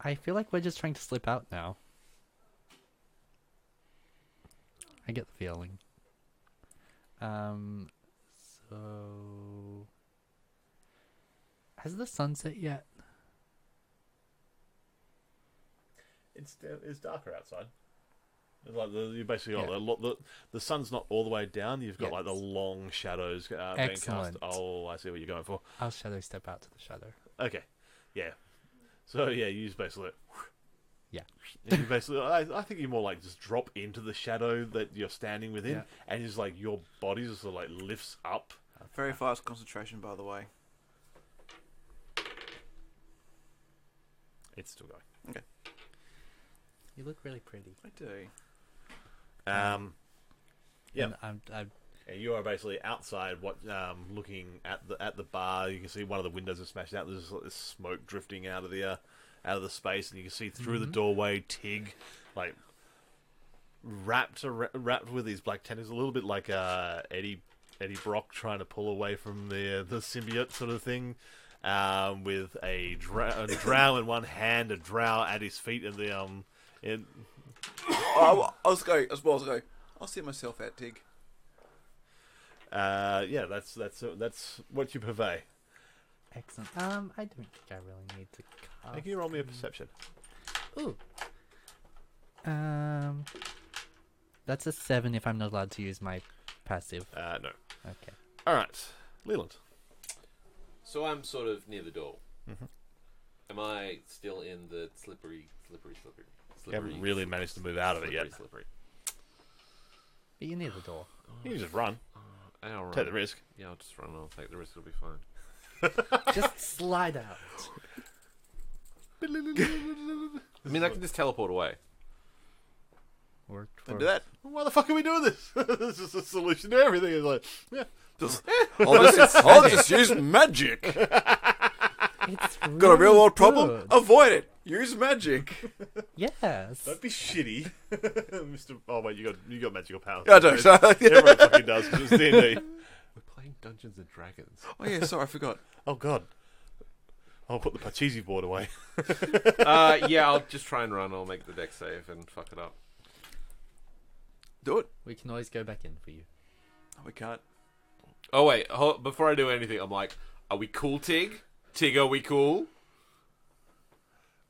I feel like we're just trying to slip out now. I get the feeling. So... Has the sun set yet? It's darker outside. It's like you basically got Yeah. the sun's not all the way down. You've got Yes. like the long shadows being Excellent. cast. Oh, I see what you're going for. I'll shadow step out to the shadow. Okay, yeah. So yeah, you just basically. Yeah. You basically, I think you more like just drop into the shadow that you're standing within, Yeah. and just like your body just sort of like lifts up. Very fast concentration, by the way. It's still going. You look really pretty. I do. Yeah. And I'm And you are basically outside, looking at the bar. You can see one of the windows is smashed out. There's this smoke drifting out of the space, and you can see through the doorway Tig, like wrapped with these black tentacles, a little bit like Eddie Brock trying to pull away from the symbiote sort of thing, with a drow in one hand, a drow at his feet, and I was going. I'll see myself out, Tig. yeah, that's what you purvey. excellent. I don't think I really need to cast. Can you roll me a perception? Ooh. That's a 7 if I'm not allowed to use my passive. No. Okay. All right, Leland. So I'm sort of near the door. Mm-hmm. Am I still in the slippery? You haven't really managed to move out of it yet. Slippery. But you're near the door. You can just run. I'll run. Take the risk. Yeah, I'll just run. I'll take the risk. It'll be fine. Just slide out. I mean, I can just teleport away. Worked Don't for do that. Why the fuck are we doing this? This is a solution to everything. It's like, yeah. I'll just use magic. It's Got a real world problem? good. Avoid it. Use magic. Yes. Don't be shitty, Mr. Oh wait, you got magical powers. Yeah, I do. So, Everyone fucking does because it's D&D. We're playing Dungeons and Dragons. oh yeah, sorry, I forgot. Oh god. I'll put the Pachisi board away. Yeah, I'll just try and run. I'll make the deck save and fuck it up. Do it. We can always go back in for you. Oh, we can't. Oh wait, before I do anything, I'm like, are we cool, Tig? Tig, are we cool?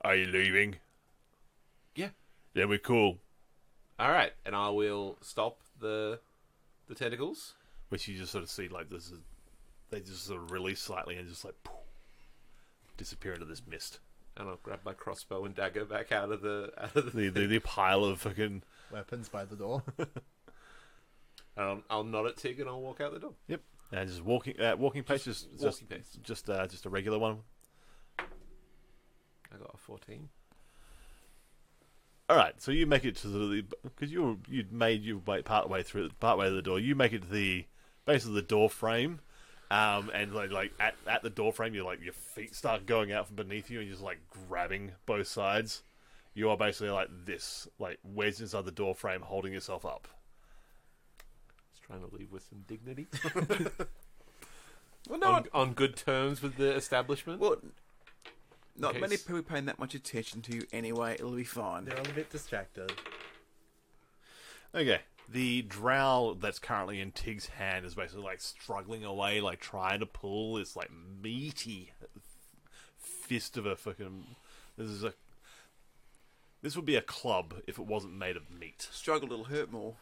Are you leaving? Yeah. Then we're cool. All right, and I will stop the tentacles. Which you just sort of see like this is, they just sort of release slightly and just like poof, disappear into this mist. And I'll grab my crossbow and dagger back out of the The pile of fucking Weapons by the door. and I'll nod at Tig and I'll walk out the door. Yep. And just walking pace, just a regular one. I got a 14. All right, so you make it to the because you'd made your way part way to the door. You make it to the base of the door frame, and like at the door frame, your feet start going out from beneath you, and you're just like grabbing both sides. You are basically like this, like wedged inside the door frame, holding yourself up. Just trying to leave with some dignity. Well, no. on good terms with the establishment. Well, not Okay, many people paying that much attention to you anyway. It'll be fine. They're all a bit distracted. Okay, the drow that's currently in Tig's hand is basically like struggling away, like trying to pull this like meaty fist of a fucking. This would be a club if it wasn't made of meat. Struggle, it'll hurt more.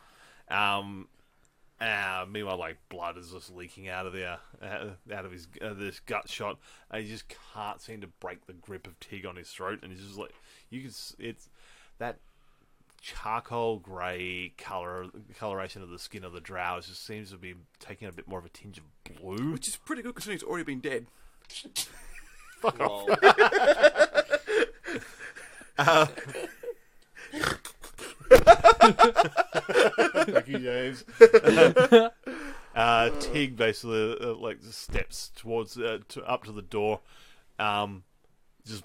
Meanwhile, like blood is just leaking out of his this gut shot, and he just can't seem to break the grip of Tig on his throat, and he's just like it's that charcoal grey coloration of the skin of the drow just seems to be taking a bit more of a tinge of blue, Which is pretty good considering he's already been dead. Fuck off. Thank you, James. Tig basically like steps towards up to the door, just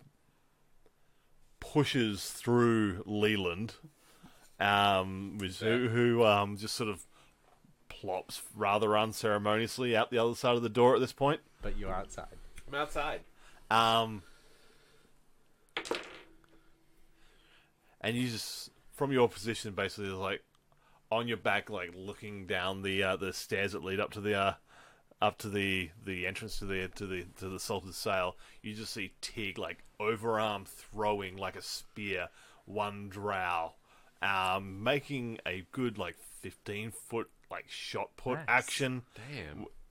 pushes through Leland, who just sort of plops rather unceremoniously out the other side of the door at this point. But you're outside. I'm outside. And you just, from your position, basically like on your back, like looking down the stairs that lead up to the entrance to the Salted Sail. You just see Tig like overarm throwing like a spear one drow, making a good like 15-foot like shot put Nice. action.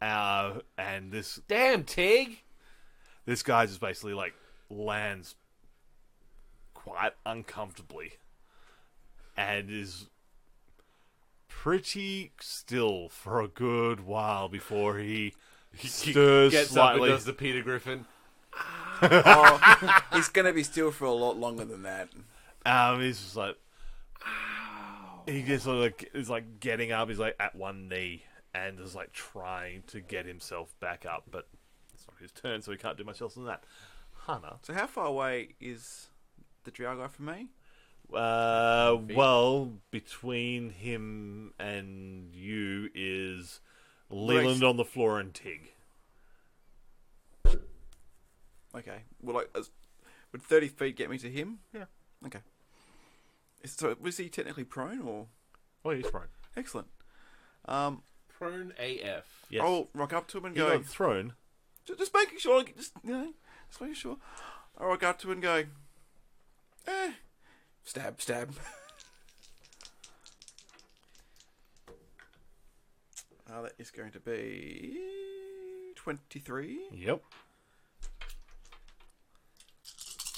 Damn. And this Damn, Tig. guy just basically like lands quite uncomfortably and is pretty still for a good while before he stirs Gets slightly. up and does the Peter Griffin. Oh, he's going to be still for a lot longer than that. He's just like, he just sort of like, is like getting up. He's like at one knee and is like trying to get himself back up, but it's not his turn, so he can't do much else than that. Hannah. So how far away is the drow guy from me? Well, between him and you is Leland on the floor and Tig. Okay. Well, like, would 30 feet get me to him? Yeah. Okay. So was he technically prone or? Oh, he's prone. Excellent. Prone AF. Yes. I'll rock up to him and He go. got thrown. Just making sure. Just making sure. I'll rock up to him and go. Stab, stab. That is going to be 23. Yep.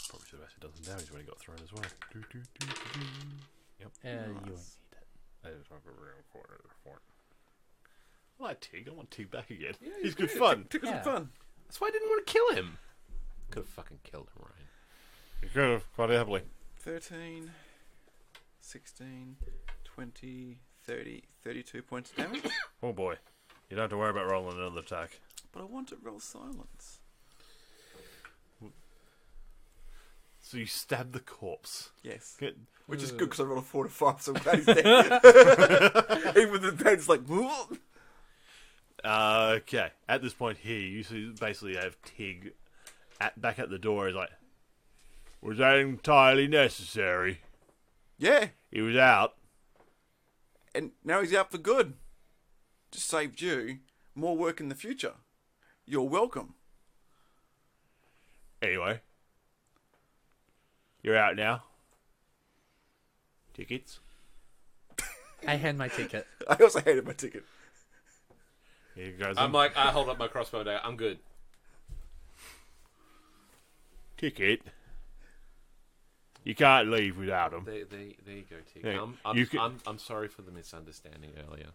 Probably should have actually done some damage when he got thrown as well. Yep. You won't need it. I like Tig. I want Tig back again. Yeah, he's good great. fun. Tig was Yeah. fun. That's why I didn't want to kill him. Could have fucking killed him, Ryan. He could have quite happily. 13, 16, 20, 30, 32 points of damage. Oh boy. You don't have to worry about rolling another attack. But I want to roll silence. So you stab the corpse. Yes. Good. Which is good because I rolled a 4 to 5, so I'm glad he's dead. Even the bed's like, "Whoa." Okay. At this point here, you basically have Tig back at the door. He's like, was that entirely necessary? Yeah. He was out. And now he's out for good. Just saved you more work in the future. You're welcome. Anyway. You're out now. Tickets? I hand my ticket. I also hated my ticket. Here goes. I'm like, I hold up my crossbow there. I'm good. Ticket. You can't leave without him. There you go, Tig. Yeah, I'm sorry for the misunderstanding earlier.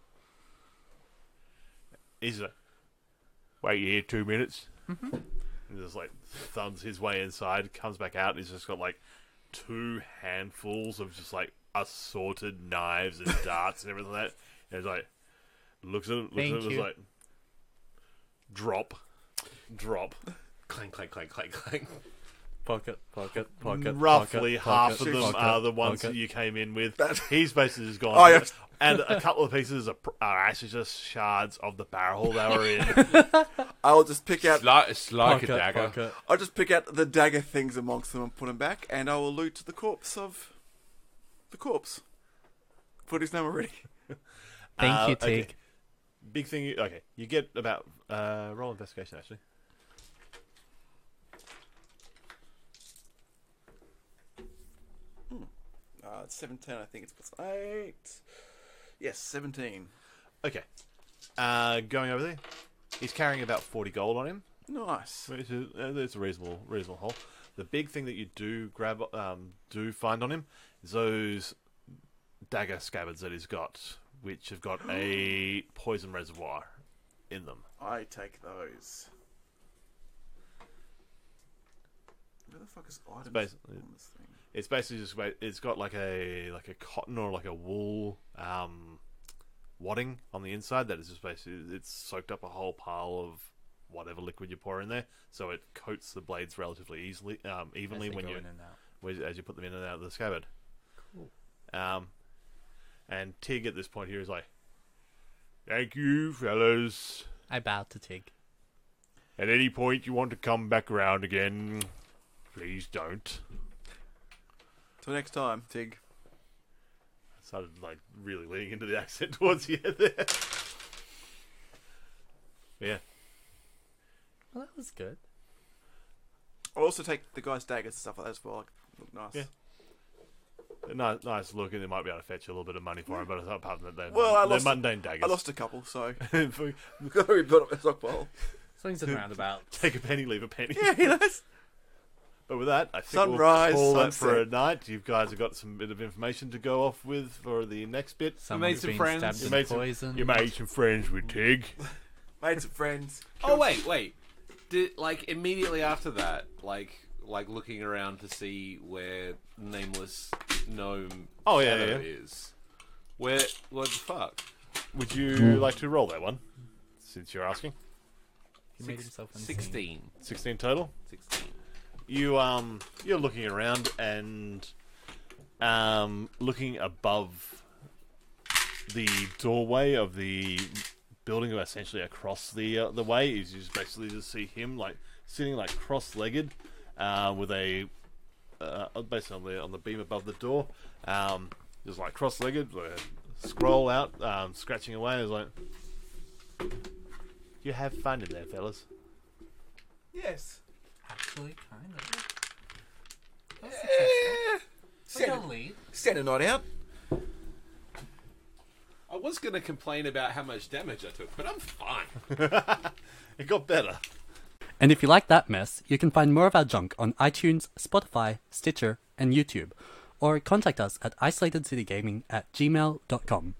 He's like, wait here 2 minutes. Mm-hmm. And just like thumbs his way inside, comes back out, and he's just got like 2 handfuls of just like assorted knives and darts and everything like that. And he's like, looks at it, and is like, drop. Clank, clank, clank, clank, clank. Pocket. Roughly half of pocket, them are the ones pocket. that you came in with. That- He's basically just gone. Oh, yes. And a couple of pieces are actually just shards of the barrel they were in. I'll just pick out. It's like a dagger. Pocket. I'll just pick out the dagger things amongst them and put them back, and I will loot the corpse of the corpse. Put his number ready. Thank you, Tig. Okay. Big thing. Okay, you get about roll investigation actually. It's 17, I think it's plus 8. Yes, 17. Okay, going over there. He's carrying about 40 gold on him. Nice. It's a reasonable haul. The big thing that you do find on him is those dagger scabbards that he's got, which have got a poison reservoir in them. I take those. Where the fuck is items basically- on this thing? It's basically just it's got like a cotton or like a wool wadding on the inside that is just basically it's soaked up a whole pile of whatever liquid you pour in there, so it coats the blades relatively evenly when you as you put them in and out of the scabbard. Cool. And Tig at this point here is like, "Thank you, fellas. I bow to Tig. At any point you want to come back around again, please don't." Till next time, Tig. I started like really leaning into the accent towards the end there. Yeah. Well, that was good. I'll also take the guy's daggers and stuff like that as well. Like, look nice. Yeah. Nice look, and they might be able to fetch you a little bit of money for him, but apart from that, Well, they're mundane daggers. I lost a couple, so we built up a stockpile. Swings and roundabouts. Take a penny, leave a penny. Yeah, nice. But with that, I think Sunrise, we'll call that for a sunset. night. You guys have got some bit of information to go off with for the next bit. Someone's some been friends. stabbed You in made poison. You made some friends with Tig. Made some friends. Oh, wait. like immediately after that, like looking around to see where nameless gnome Oh, yeah, Shadow yeah. is. Where? What the fuck? Would you like to roll that one? Since you're asking. He made himself unseen. 16. 16 total. 16. You're looking around and looking above the doorway of the building, essentially across the way. Is you just basically just see him like sitting like cross-legged with a basically on the beam above the door, just like cross-legged, with a scroll out, scratching away. It's like, you have fun in there, fellas. Yes. Actually, kind of. That's Send, a lead. send a night out. I was going to complain about how much damage I took, but I'm fine. It got better. And if you like that mess, you can find more of our junk on iTunes, Spotify, Stitcher, and YouTube, or contact us at isolatedcitygaming@gmail.com.